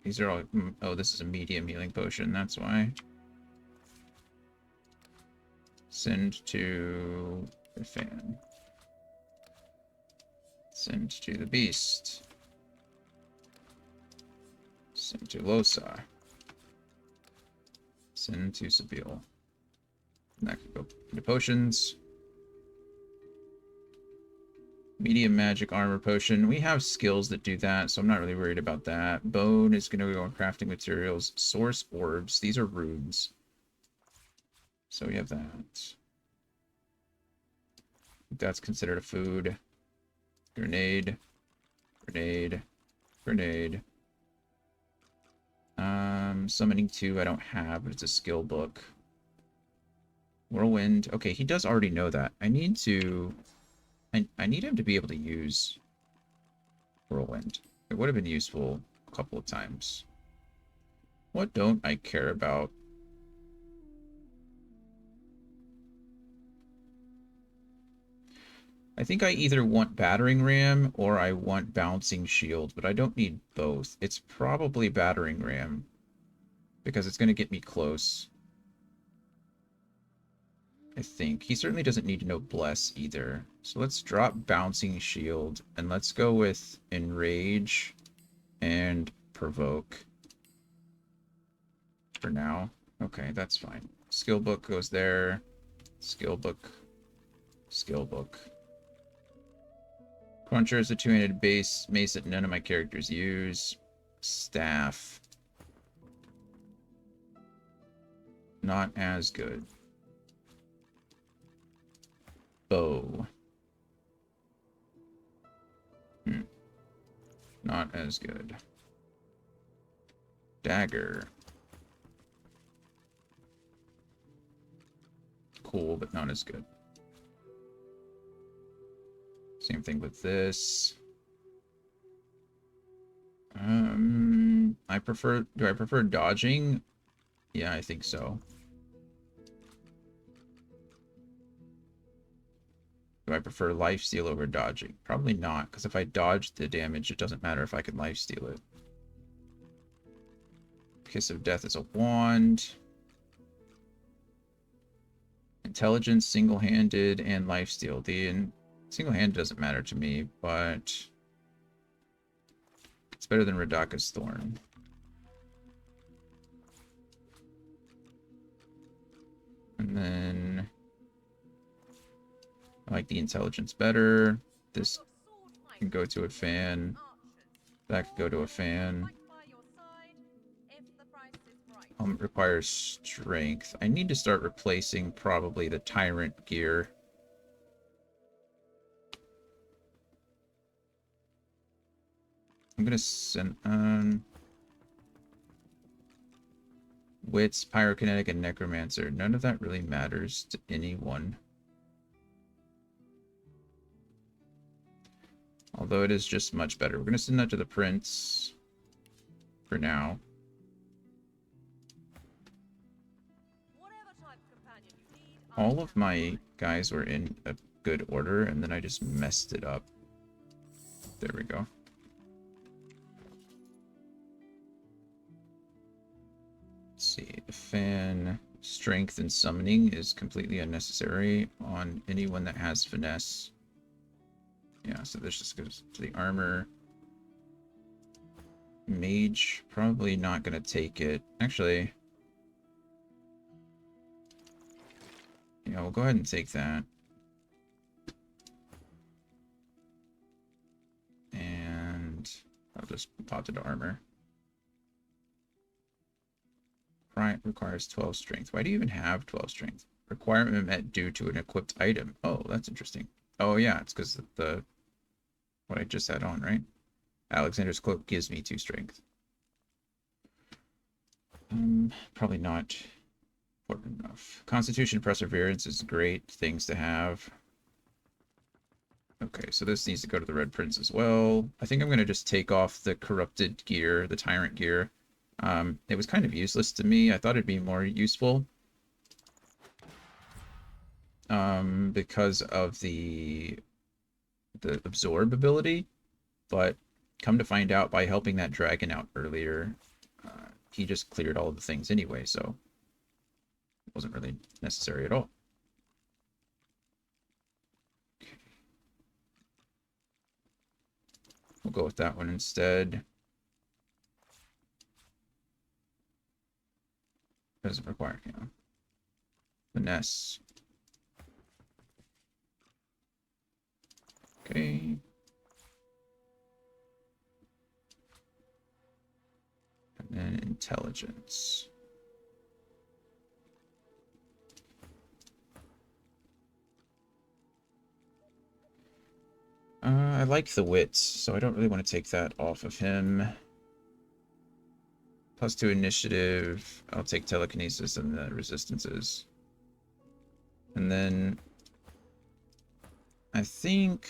These are all... Oh, this is a medium healing potion, that's why. Send to the fan. Send to the beast. Send to Losar. Send to Sabil. And that could go into potions. Medium magic armor potion. We have skills that do that, so I'm not really worried about that. Bone is going to go on crafting materials. Source orbs. These are runes. So we have that. That's considered a food. Grenade. Grenade. Grenade. Summoning 2 I don't have, but it's a skill book. Whirlwind. Okay, he does already know that. I need to... I need him to be able to use Whirlwind. It would have been useful a couple of times. What don't I care about? I think I either want Battering Ram or I want Bouncing Shield, but I don't need both. It's probably Battering Ram, because it's going to get me close. I think. He certainly doesn't need to know Bless either. So let's drop Bouncing Shield, and let's go with Enrage and Provoke. For now. Okay, that's fine. Skill book goes there. Skill book. Skill book. Cruncher is a two-handed base mace that none of my characters use. Staff. Not as good. Bow. Not as good. Dagger. Cool, but not as good. Same thing with this. Do I prefer dodging? Yeah, I think so. Do I prefer lifesteal over dodging? Probably not, because if I dodge the damage, it doesn't matter if I can lifesteal it. Kiss of Death is a wand. Intelligence, single-handed, and lifesteal. The single-handed doesn't matter to me, but it's better than Radaka's Thorn. And then I like the intelligence better. This can go to a fan. That could go to a fan. Requires strength. I need to start replacing probably the Tyrant gear. I'm gonna send Wits, Pyrokinetic, and Necromancer. None of that really matters to anyone. Although it is just much better. We're gonna send that to the Prince for now. All of my guys were in a good order, and then I just messed it up. There we go. Let's see. The fan, strength, and summoning is completely unnecessary on anyone that has finesse. Yeah, so this just goes to the armor. Mage, probably not going to take it. Actually, yeah, we'll go ahead and take that. And I'll just pop it to armor. Right, requires 12 strength. Why do you even have 12 strength? Requirement met due to an equipped item. Oh, that's interesting. Oh yeah, it's because of the what I just had on, right? Alexander's Cloak gives me 2 strength. Probably not important enough. Constitution Perseverance is great things to have. Okay, so this needs to go to the Red Prince as well. I think I'm going to just take off the corrupted gear, the Tyrant gear. It was kind of useless to me. I thought it'd be more useful. Because of the absorb ability. But come to find out, by helping that dragon out earlier, he just cleared all of the things anyway, so it wasn't really necessary at all. Okay. We'll go with that one instead. Doesn't require, you know, finesse. Okay. And then intelligence. I like the wits, so I don't really want to take that off of him. +2 initiative. I'll take telekinesis and the resistances. And then I think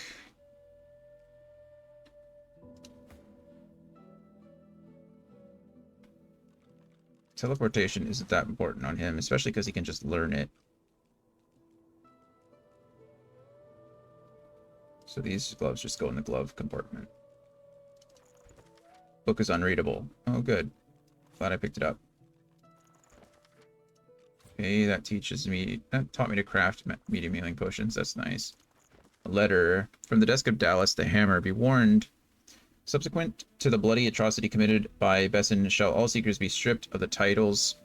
teleportation isn't that important on him, especially because he can just learn it. So these gloves just go in the glove compartment. Book is unreadable. Oh, good. Glad I picked it up. Okay, that taught me to craft medium healing potions. That's nice. A letter from the desk of Dallas the Hammer. Be warned. Subsequent to the bloody atrocity committed by Besson, shall all seekers be stripped of the titles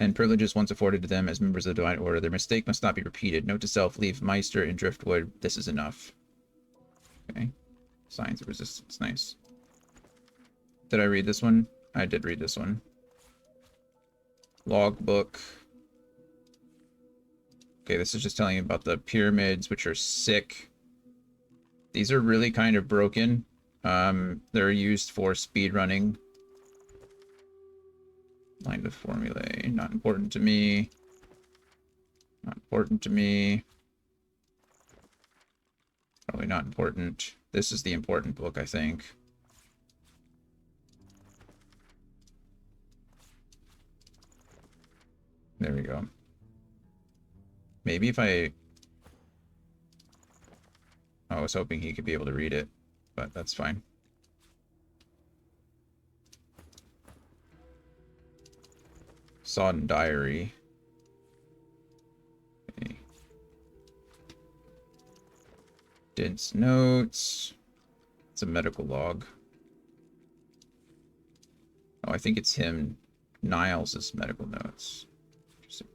and privileges once afforded to them as members of the Divine Order. Their mistake must not be repeated. Note to self, leave Meister and Driftwood. This is enough. Okay. Signs of resistance. Nice. Did I read this one? I did read this one. Logbook. Okay, this is just telling you about the pyramids, which are sick. These are really kind of broken. They're used for speedrunning. Line of formulae, not important to me. Not important to me. Probably not important. This is the important book, I think. There we go. Maybe if I... I was hoping he could be able to read it, but that's fine. Sodden Diary. Okay. Dense notes. It's a medical log. Oh, I think it's him. Niles' medical notes. Interesting.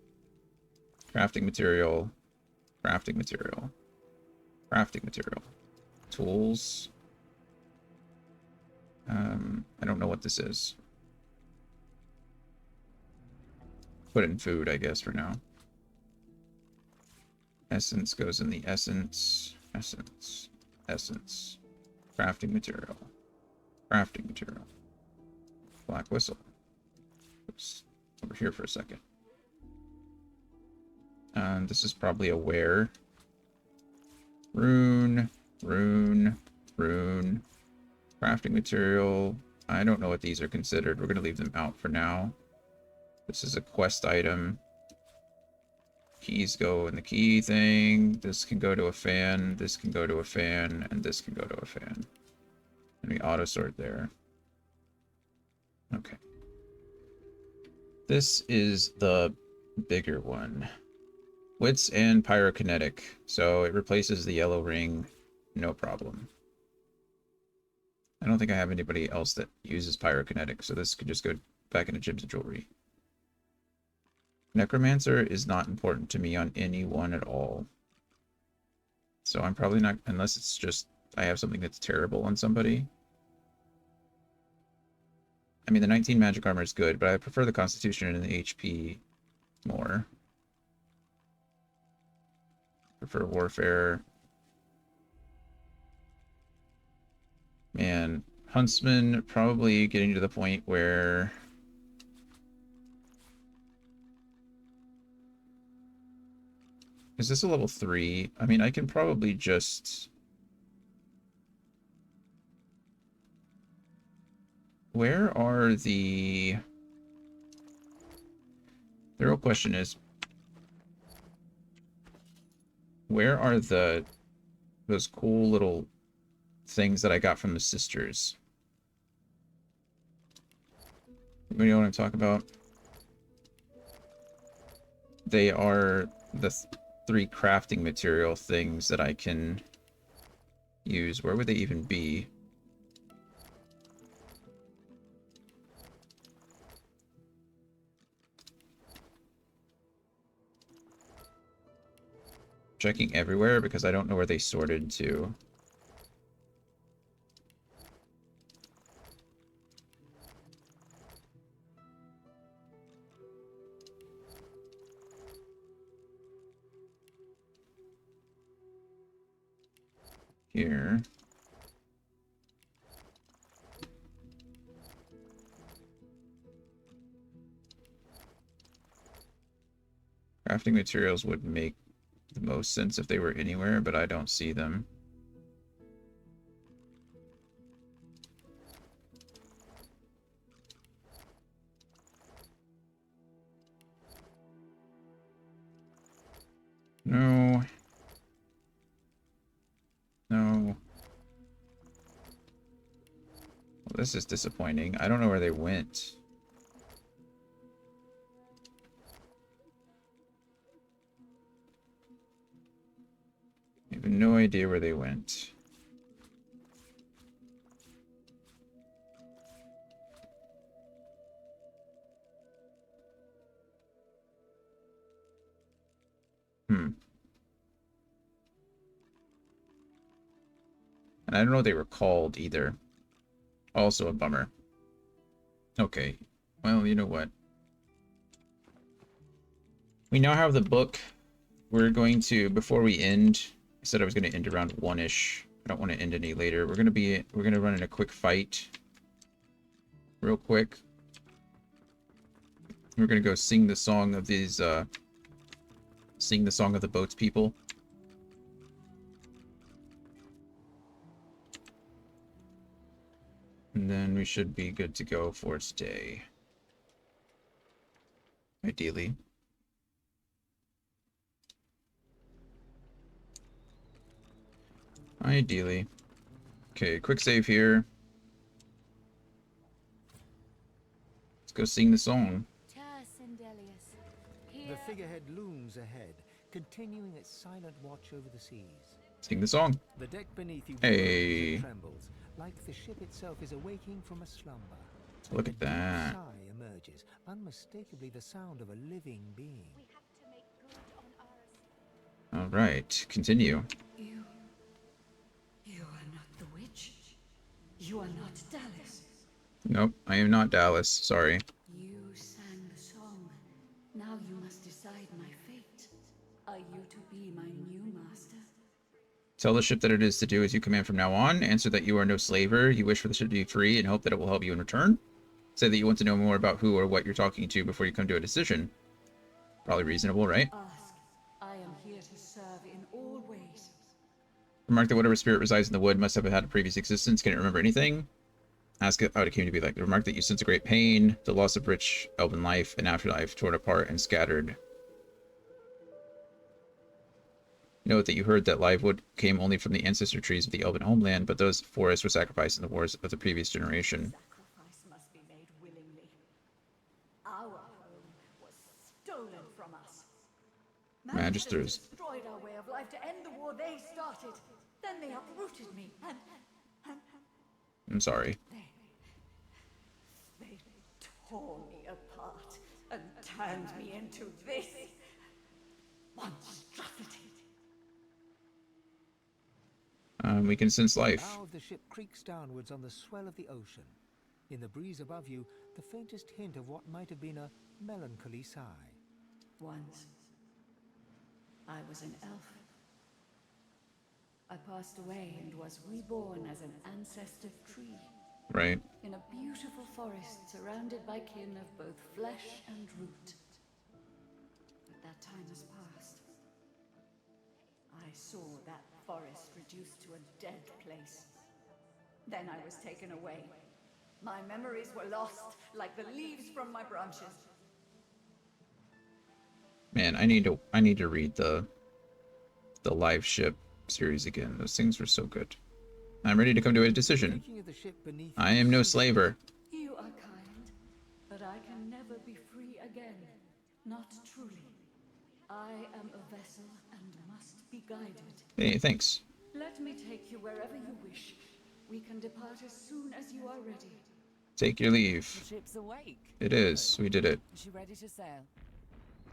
Crafting material. Crafting material. Crafting material. Tools. I don't know what this is. Put in food, I guess, for now. Essence goes in the essence. Essence. Essence. Crafting material. Crafting material. Black whistle. Oops. Over here for a second. This is probably a wear. Rune. Rune. Rune. Crafting material. I don't know what these are considered. We're going to leave them out for now. This is a quest item. Keys go in the key thing. This can go to a fan. This can go to a fan. And this can go to a fan. And we auto sort there. Okay. This is the bigger one. Wits and pyrokinetic. So it replaces the yellow ring. No problem. I don't think I have anybody else that uses pyrokinetic. So this could just go back into Gems and Jewelry. Necromancer is not important to me on any one at all. So I'm probably not, unless it's just I have something that's terrible on somebody. I mean, the 19 magic armor is good, but I prefer the Constitution and the HP more. Prefer Warfare. Man, Huntsman probably getting to the point where... Is this a level 3? I mean, I can probably just... Where are the... The real question is... Where are those cool little things that I got from the sisters? Anybody know what I'm talking about? They are the 3 crafting material things that I can use. Where would they even be? Checking everywhere because I don't know where they sorted to. Here. Crafting materials would make the most sense if they were anywhere, but I don't see them. No. No. Well, this is disappointing. I don't know where they went. I have no idea where they went. And I don't know what they were called either. Also a bummer. Okay. Well, you know what? We now have the book. We're going to, before we end, I said I was going to end around 1-ish. I don't want to end any later. We're gonna run in a quick fight. Real quick. We're gonna go sing the song of these sing the song of the boats people. And then we should be good to go for today. Ideally. Ideally. Okay, quick save here. Let's go sing the song. The figurehead looms ahead, continuing its silent watch over the seas. Sing the song. The deck beneath you Hey. trembles, like the ship itself is awaking from a slumber. Look at that. A sigh emerges, unmistakably the sound of a living being. All right, continue. You are not the witch. You are not Dallas. Nope, I am not Dallas. Sorry. You sang the song. Now you must decide my fate. Are you to be my new master? Tell the ship that it is to do as you command from now on. Answer that you are no slaver. You wish for the ship to be free and hope that it will help you in return. Say that you want to know more about who or what you're talking to before you come to a decision. Probably reasonable, right? Ask. I am here to serve in all ways. Remark that whatever spirit resides in the wood must have had a previous existence. Can it remember anything? Ask it how it came to be like. Remark that you sense a great pain, the loss of rich elven life, and afterlife torn apart and scattered. Note that you heard that live wood came only from the ancestor trees of the elven homeland, but those forests were sacrificed in the wars of the previous generation. Sacrifice must be made willingly. Our home was stolen from us. Magisters. Destroyed our way of life to end the war they started. Then they uprooted me and I'm sorry. they tore me apart and turned me into this monstrosity. We can sense life. The bow of the ship creaks downwards on the swell of the ocean. In the breeze above you, the faintest hint of what might have been a melancholy sigh. Once, I was an elf. I passed away and was reborn as an ancestor tree. Right. In a beautiful forest surrounded by kin of both flesh and root. But that time has passed. I saw that forest reduced to a dead place. Then I was taken away. My memories were lost like the leaves from my branches. Man, I need to read the live ship series again. Those things were so good. I'm ready to come to a decision. I am no slaver. You are kind, but I can never be free again. Not truly. I am a vessel and must be guided. Hey, thanks. Let me take you wherever you wish. We can depart as soon as you are ready. Take your leave. The ship's awake. It is. We did it. Is she ready to sail?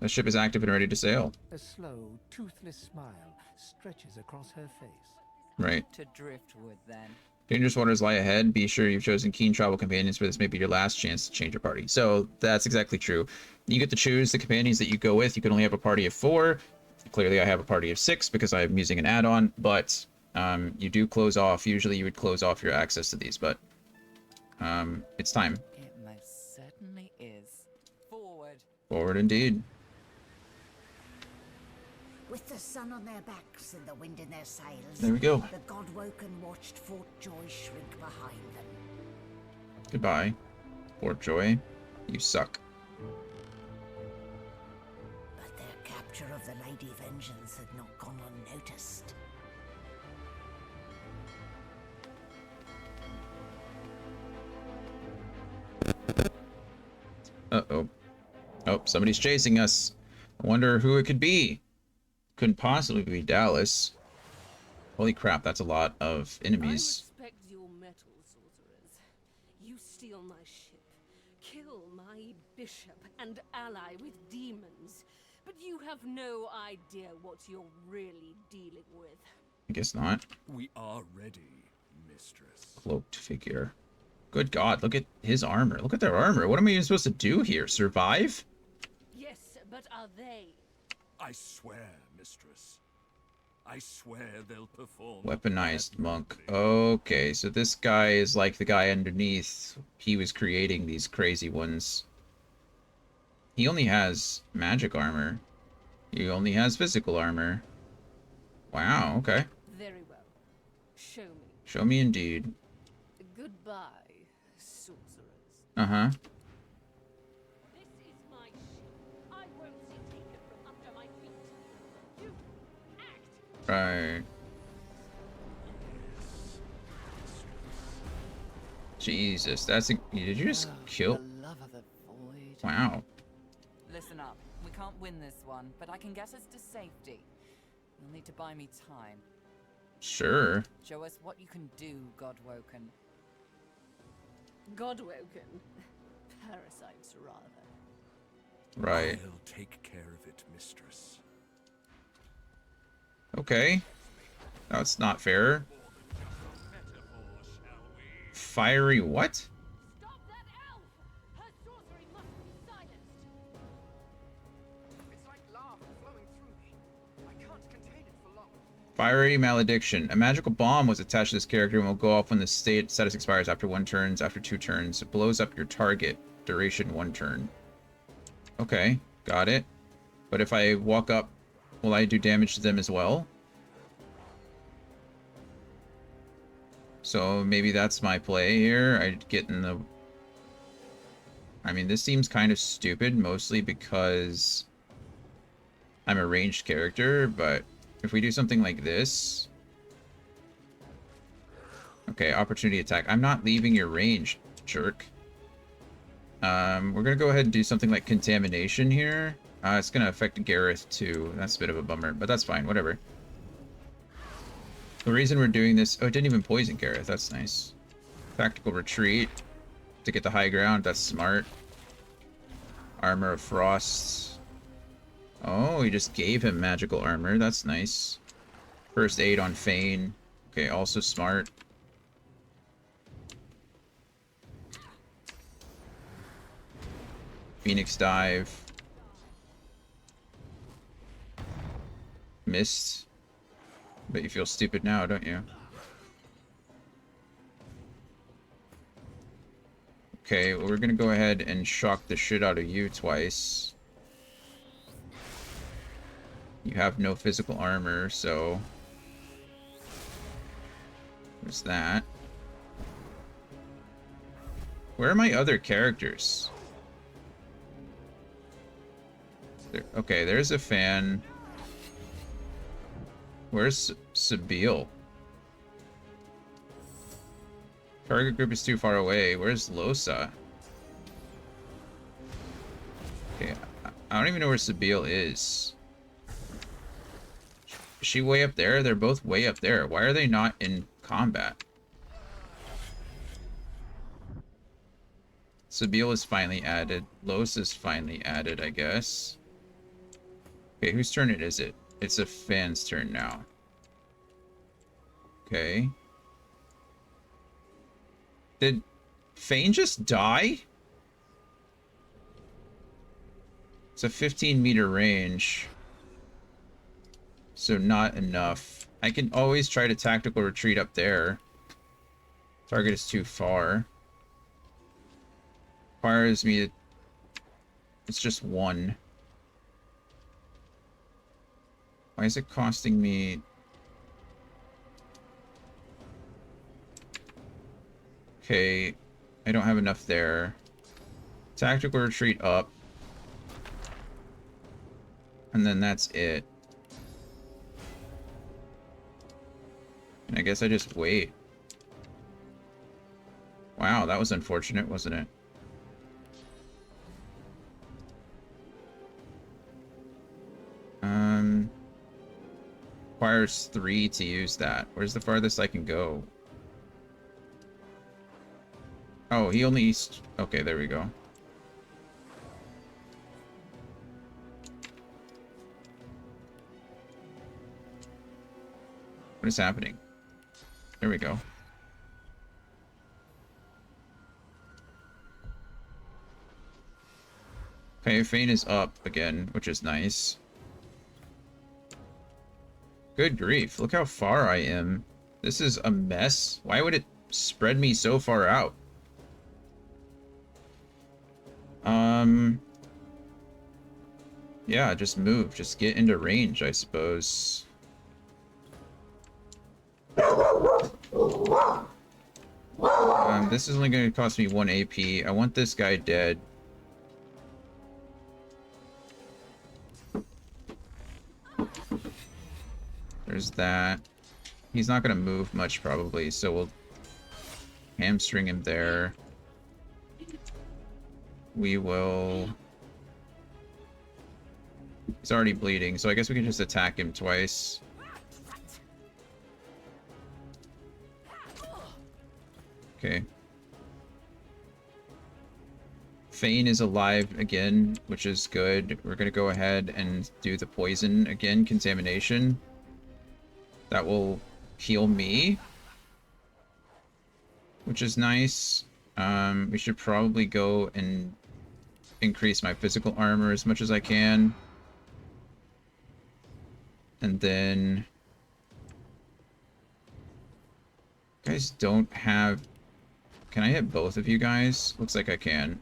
The ship is active and ready to sail. A slow, toothless smile stretches across her face. Right. To driftwood, then. Dangerous waters lie ahead. Be sure you've chosen keen travel companions, for this may be your last chance to change your party. So that's exactly true. You get to choose the companions that you go with. You can only have a party of 4. Clearly, I have a party of 6 because I'm using an add-on, but you do close off. Usually, you would close off your access to these, but it's time. It most certainly is. Forward. Forward indeed. With the sun on their backs and the wind in their sails, There we go. The Godwoken watched Fort Joy shrink behind them. Goodbye, Fort Joy. You suck. But their capture of the Lady Vengeance had not gone unnoticed. Uh-oh. Oh, somebody's chasing us. I wonder who it could be. Couldn't possibly be Dallas. Holy crap, that's a lot of enemies. I respect your mettle, sorcerers. You steal my ship, kill my bishop, and ally with demons. But you have no idea what you're really dealing with. I guess not. We are ready, mistress. Cloaked figure. Good God, look at his armor. Look at their armor. What am I even supposed to do here? Survive? Yes, but are they? I swear, mistress. I swear they'll perform. Weaponized monk. Okay, so this guy is like the guy underneath. He was creating these crazy ones. He only has magic armor. He only has physical armor. Wow, okay. Very well. Show me. Show me indeed. Goodbye, sorcerers. Uh-huh. This is my ship. I won't see taken from under my feet. You act. Right. Jesus, that's a... Did you just kill... The love of the void. Wow. Listen up. We can't win this one, but I can get us to safety. You'll need to buy me time. Sure. Show us what you can do, Godwoken. Godwoken. Parasites, rather. Right. I'll take care of it, mistress. Okay. That's not fair. Fiery what? Stop that elf! Her sorcery must be silenced. It's like lava flowing through me. I can't contain it for long. Fiery malediction. A magical bomb was attached to this character and will go off when the status expires after 1 turn, after 2 turns. It blows up your target. Duration 1 turn. Okay, got it. But if I walk up, will I do damage to them as well? So maybe that's my play here. I get in the... I mean, this seems kind of stupid, mostly because I'm a ranged character, but if we do something like this... Okay, opportunity attack. I'm not leaving your range, jerk. We're gonna go ahead and do something like contamination here. It's gonna affect Gareth too. That's a bit of a bummer, but that's fine, whatever. The reason we're doing this... Oh, it didn't even poison Gareth. That's nice. Tactical retreat to get the high ground. That's smart. Armor of Frost. Oh, he just gave him magical armor. That's nice. First aid on Fane. Okay, also smart. Phoenix Dive. Missed. But you feel stupid now, don't you? Okay, well, we're gonna go ahead and shock the shit out of you twice. You have no physical armor, so... There's that. Where are my other characters? Okay, there's a fan. Where's Sabile? Target group is too far away. Where's Lohse? Okay, I don't even know where Sabile is. Is she way up there? They're both way up there. Why are they not in combat? Sabile is finally added. Lohse is finally added, I guess. Okay, whose turn is it? It's a fan's turn now. Okay. Did Fane just die? It's a 15-meter range. So not enough. I can always try to tactical retreat up there. Target is too far. Requires me to... It's just 1. Why is it costing me... Okay, I don't have enough there. Tactical retreat up. And then that's it. And I guess I just wait. Wow, that was unfortunate, wasn't it? Requires 3 to use that. Where's the farthest I can go? Oh, he only... Okay, there we go. What is happening? There we go. Okay, Fane is up again, which is nice. Good grief, look how far I am. This is a mess. Why would it spread me so far out? Yeah, just move. Just get into range, I suppose. This is only going to cost me 1 AP. I want this guy dead. There's that. He's not going to move much, probably, so we'll hamstring him there. We will... He's already bleeding, so I guess we can just attack him twice. Okay. Fane is alive again, which is good. We're going to go ahead and do the poison again, contamination. That will heal me, which is nice. We should probably go and increase my physical armor as much as I can. And then... You guys don't have... Can I hit both of you guys? Looks like I can.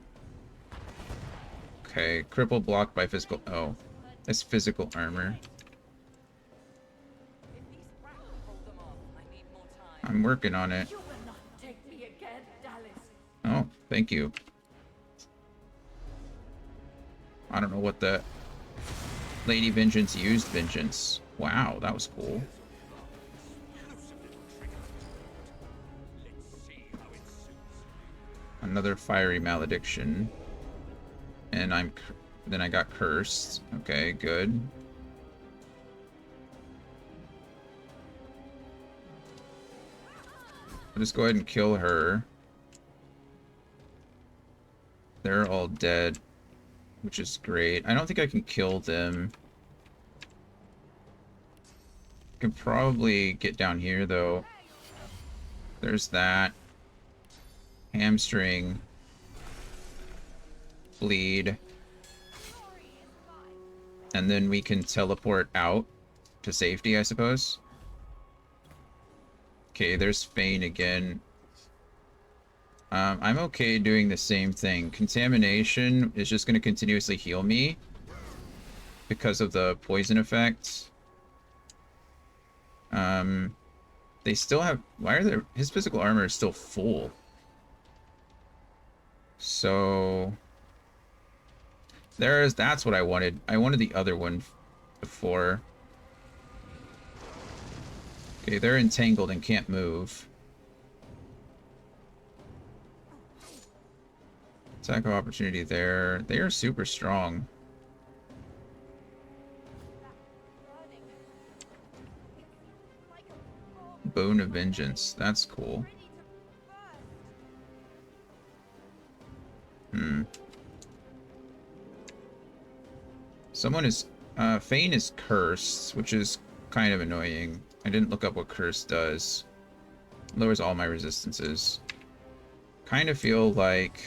Okay, cripple blocked by physical... Oh, that's physical armor. I'm working on it. Oh, thank you. I don't know what the... Lady Vengeance used Vengeance. Wow, that was cool. Another fiery malediction. And then I got cursed. Okay, good. I'll just go ahead and kill her. They're all dead, which is great. I don't think I can kill them. I can probably get down here, though. There's that. Hamstring. Bleed. And then we can teleport out to safety, I suppose. Okay, there's Fane again. I'm okay doing the same thing. Contamination is just going to continuously heal me because of the poison effect. They still have... Why are there... His physical armor is still full. So... That's what I wanted. I wanted the other one before. Okay, they're entangled and can't move. Attack of opportunity there. They are super strong. Bone of Vengeance. That's cool. Someone is... Fane is cursed, which is kind of annoying. I didn't look up what curse does. Lowers all my resistances. Kind of feel like...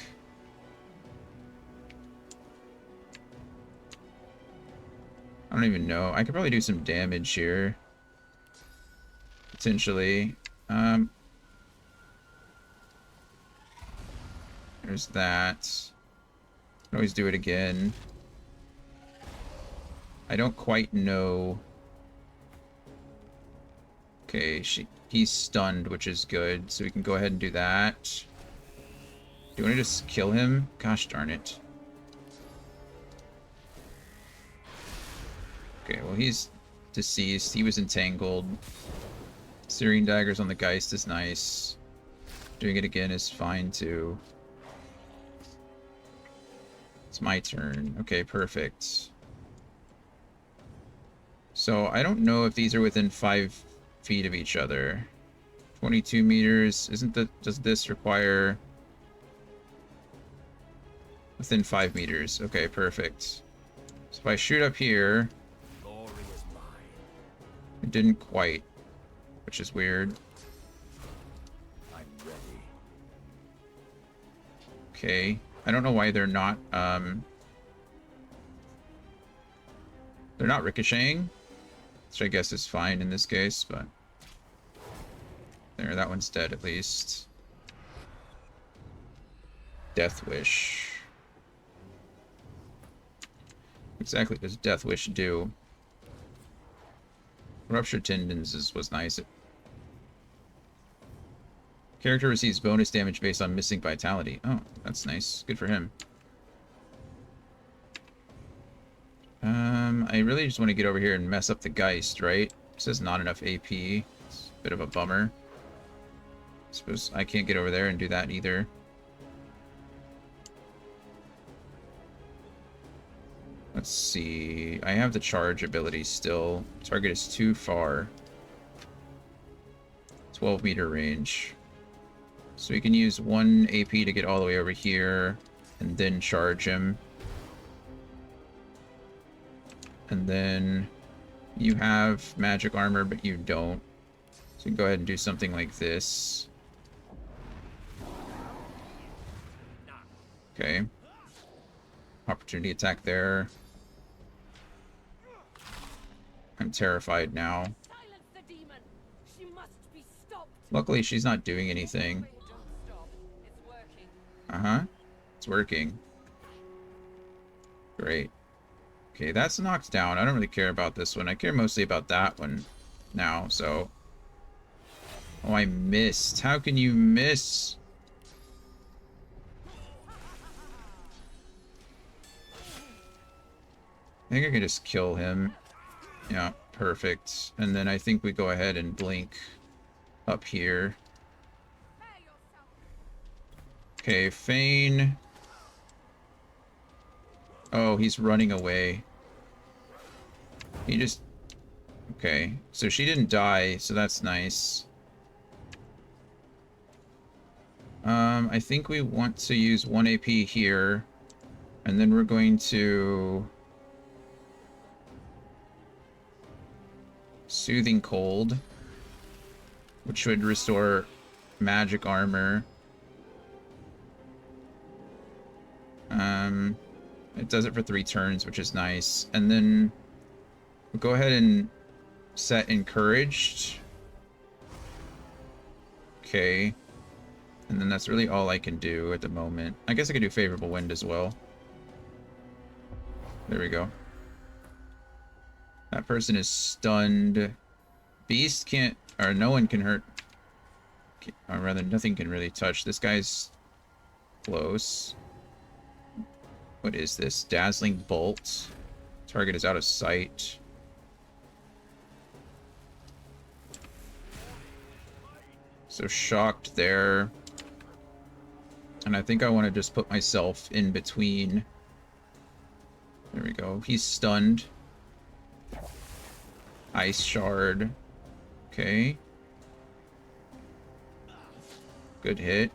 I don't even know. I could probably do some damage here. Potentially. There's that. Can always do it again. I don't quite know. Okay, he's stunned, which is good. So we can go ahead and do that. Do you want to just kill him? Gosh darn it. Okay, well he's deceased. He was entangled. Searing daggers on the Geist is nice. Doing it again is fine too. It's my turn. Okay, perfect. So I don't know if these are within 5 feet of each other. 22 meters. Does this require within 5 meters? Okay, perfect. So if I shoot up here, it didn't quite, which is weird. I'm ready. Okay. I don't know why they're not ricocheting. which I guess is fine in this case, but there, that one's dead at least. Death Wish. What exactly does Death Wish do? Ruptured tendons was nice. Character receives bonus damage based on missing vitality. Oh, that's nice. Good for him. I really just want to get over here and mess up the Geist, right? It says not enough AP. It's a bit of a bummer. I suppose I can't get over there and do that either. Let's see. I have the charge ability still. Target is too far. 12-meter range. So we can use 1 AP to get all the way over here and then charge him. And then you have magic armor, but you don't. So you can go ahead and do something like this. Okay. Opportunity attack there. I'm terrified now. Luckily, she's not doing anything. Uh-huh. It's working. Great. Okay, that's knocked down. I don't really care about this one. I care mostly about that one now, so... Oh, I missed. How can you miss? I think I can just kill him. Yeah, perfect. And then I think we go ahead and blink up here. Okay, Fane. Oh, he's running away. He just... Okay, so she didn't die, so that's nice. I think we want to use 1 AP here. And then we're going to... Soothing Cold. Which would restore magic armor. It does it for 3 turns, which is nice. And then we'll go ahead and set Encouraged. Okay. And then that's really all I can do at the moment. I guess I could do Favorable Wind as well. There we go. That person is stunned. Beast can't... Or no one can hurt... Or rather, nothing can really touch. This guy's close. What is this? Dazzling Bolt. Target is out of sight. So shocked there. And I think I want to just put myself in between. There we go. He's stunned. Ice Shard. Okay. Good hit.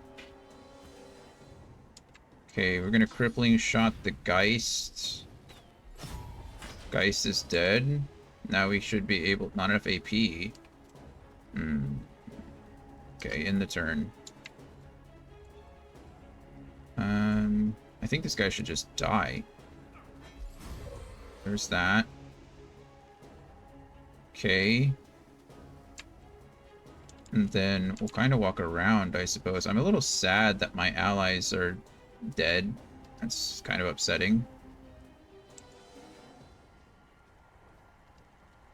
Okay, we're gonna Crippling Shot the Geist. Geist is dead. Now we should be able... Not enough AP. Okay, in the turn. I think this guy should just die. There's that. Okay. And then we'll kind of walk around, I suppose. I'm a little sad that my allies are dead. That's kind of upsetting.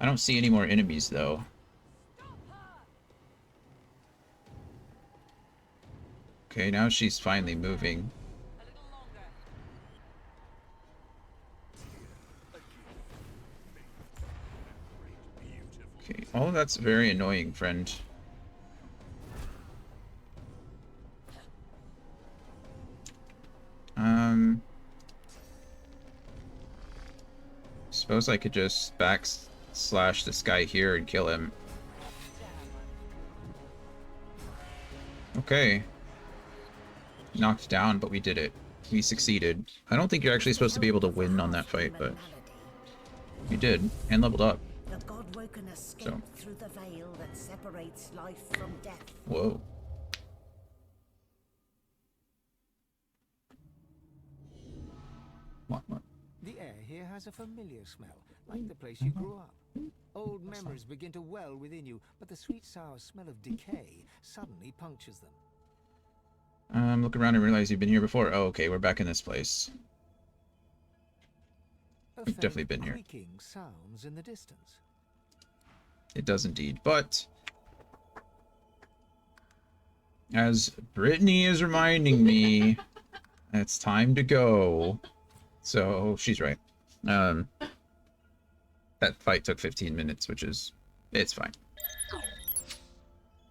I don't see any more enemies, though. Okay, now she's finally moving. Okay, all of that's very annoying, friend. Suppose I could just backslash this guy here and kill him. Okay. Knocked down, but we did it. We succeeded. I don't think you're actually supposed to be able to win on that fight, but you did, and leveled up. The Godwoken escaped through the veil that separates life from death. Whoa. What? The air here has a familiar smell, like the place you grew up. Old memories begin to well within you, but the sweet-sour smell of decay suddenly punctures them. Look around and realize you've been here before. Oh, okay, we're back in this place. We've definitely been here. Creaking sounds in the distance. It does indeed, but as Brittany is reminding me, it's time to go. So she's right. That fight took 15 minutes, which is, it's fine.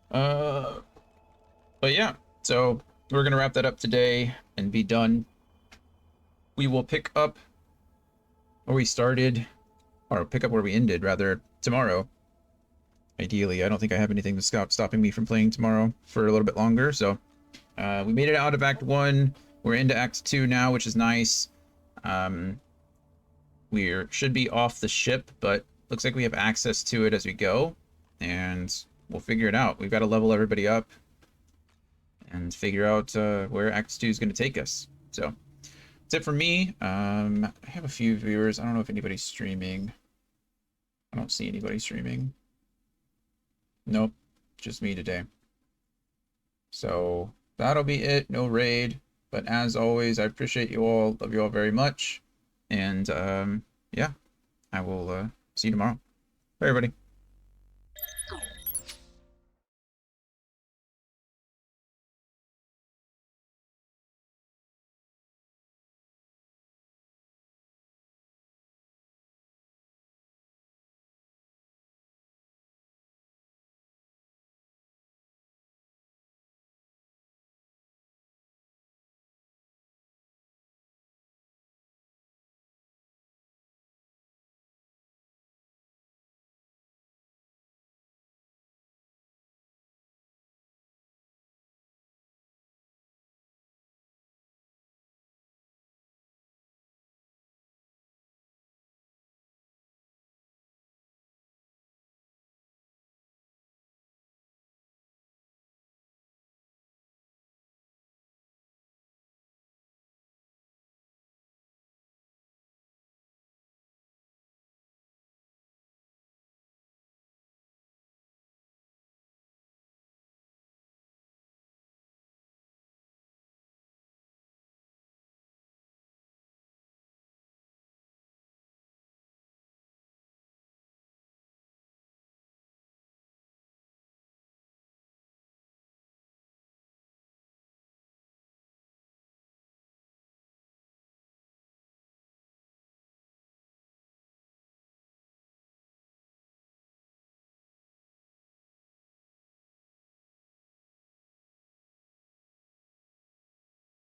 But yeah, so we're gonna wrap that up today and be done. We will pick up where we started, or pick up where we ended, rather, tomorrow. Ideally, I don't think I have anything to stopping me from playing tomorrow for a little bit longer, so we made it out of Act 1. We're into Act 2 now, which is nice. We should be off the ship, but looks like we have access to it as we go, and we'll figure it out. We've got to level everybody up and figure out where Act 2 is going to take us. So that's it for me. I have a few viewers. I don't know if anybody's streaming. I don't see anybody streaming. Nope, just me today. So that'll be it. No raid. But as always, I appreciate you all. Love you all very much. And yeah, I will see you tomorrow. Bye, everybody.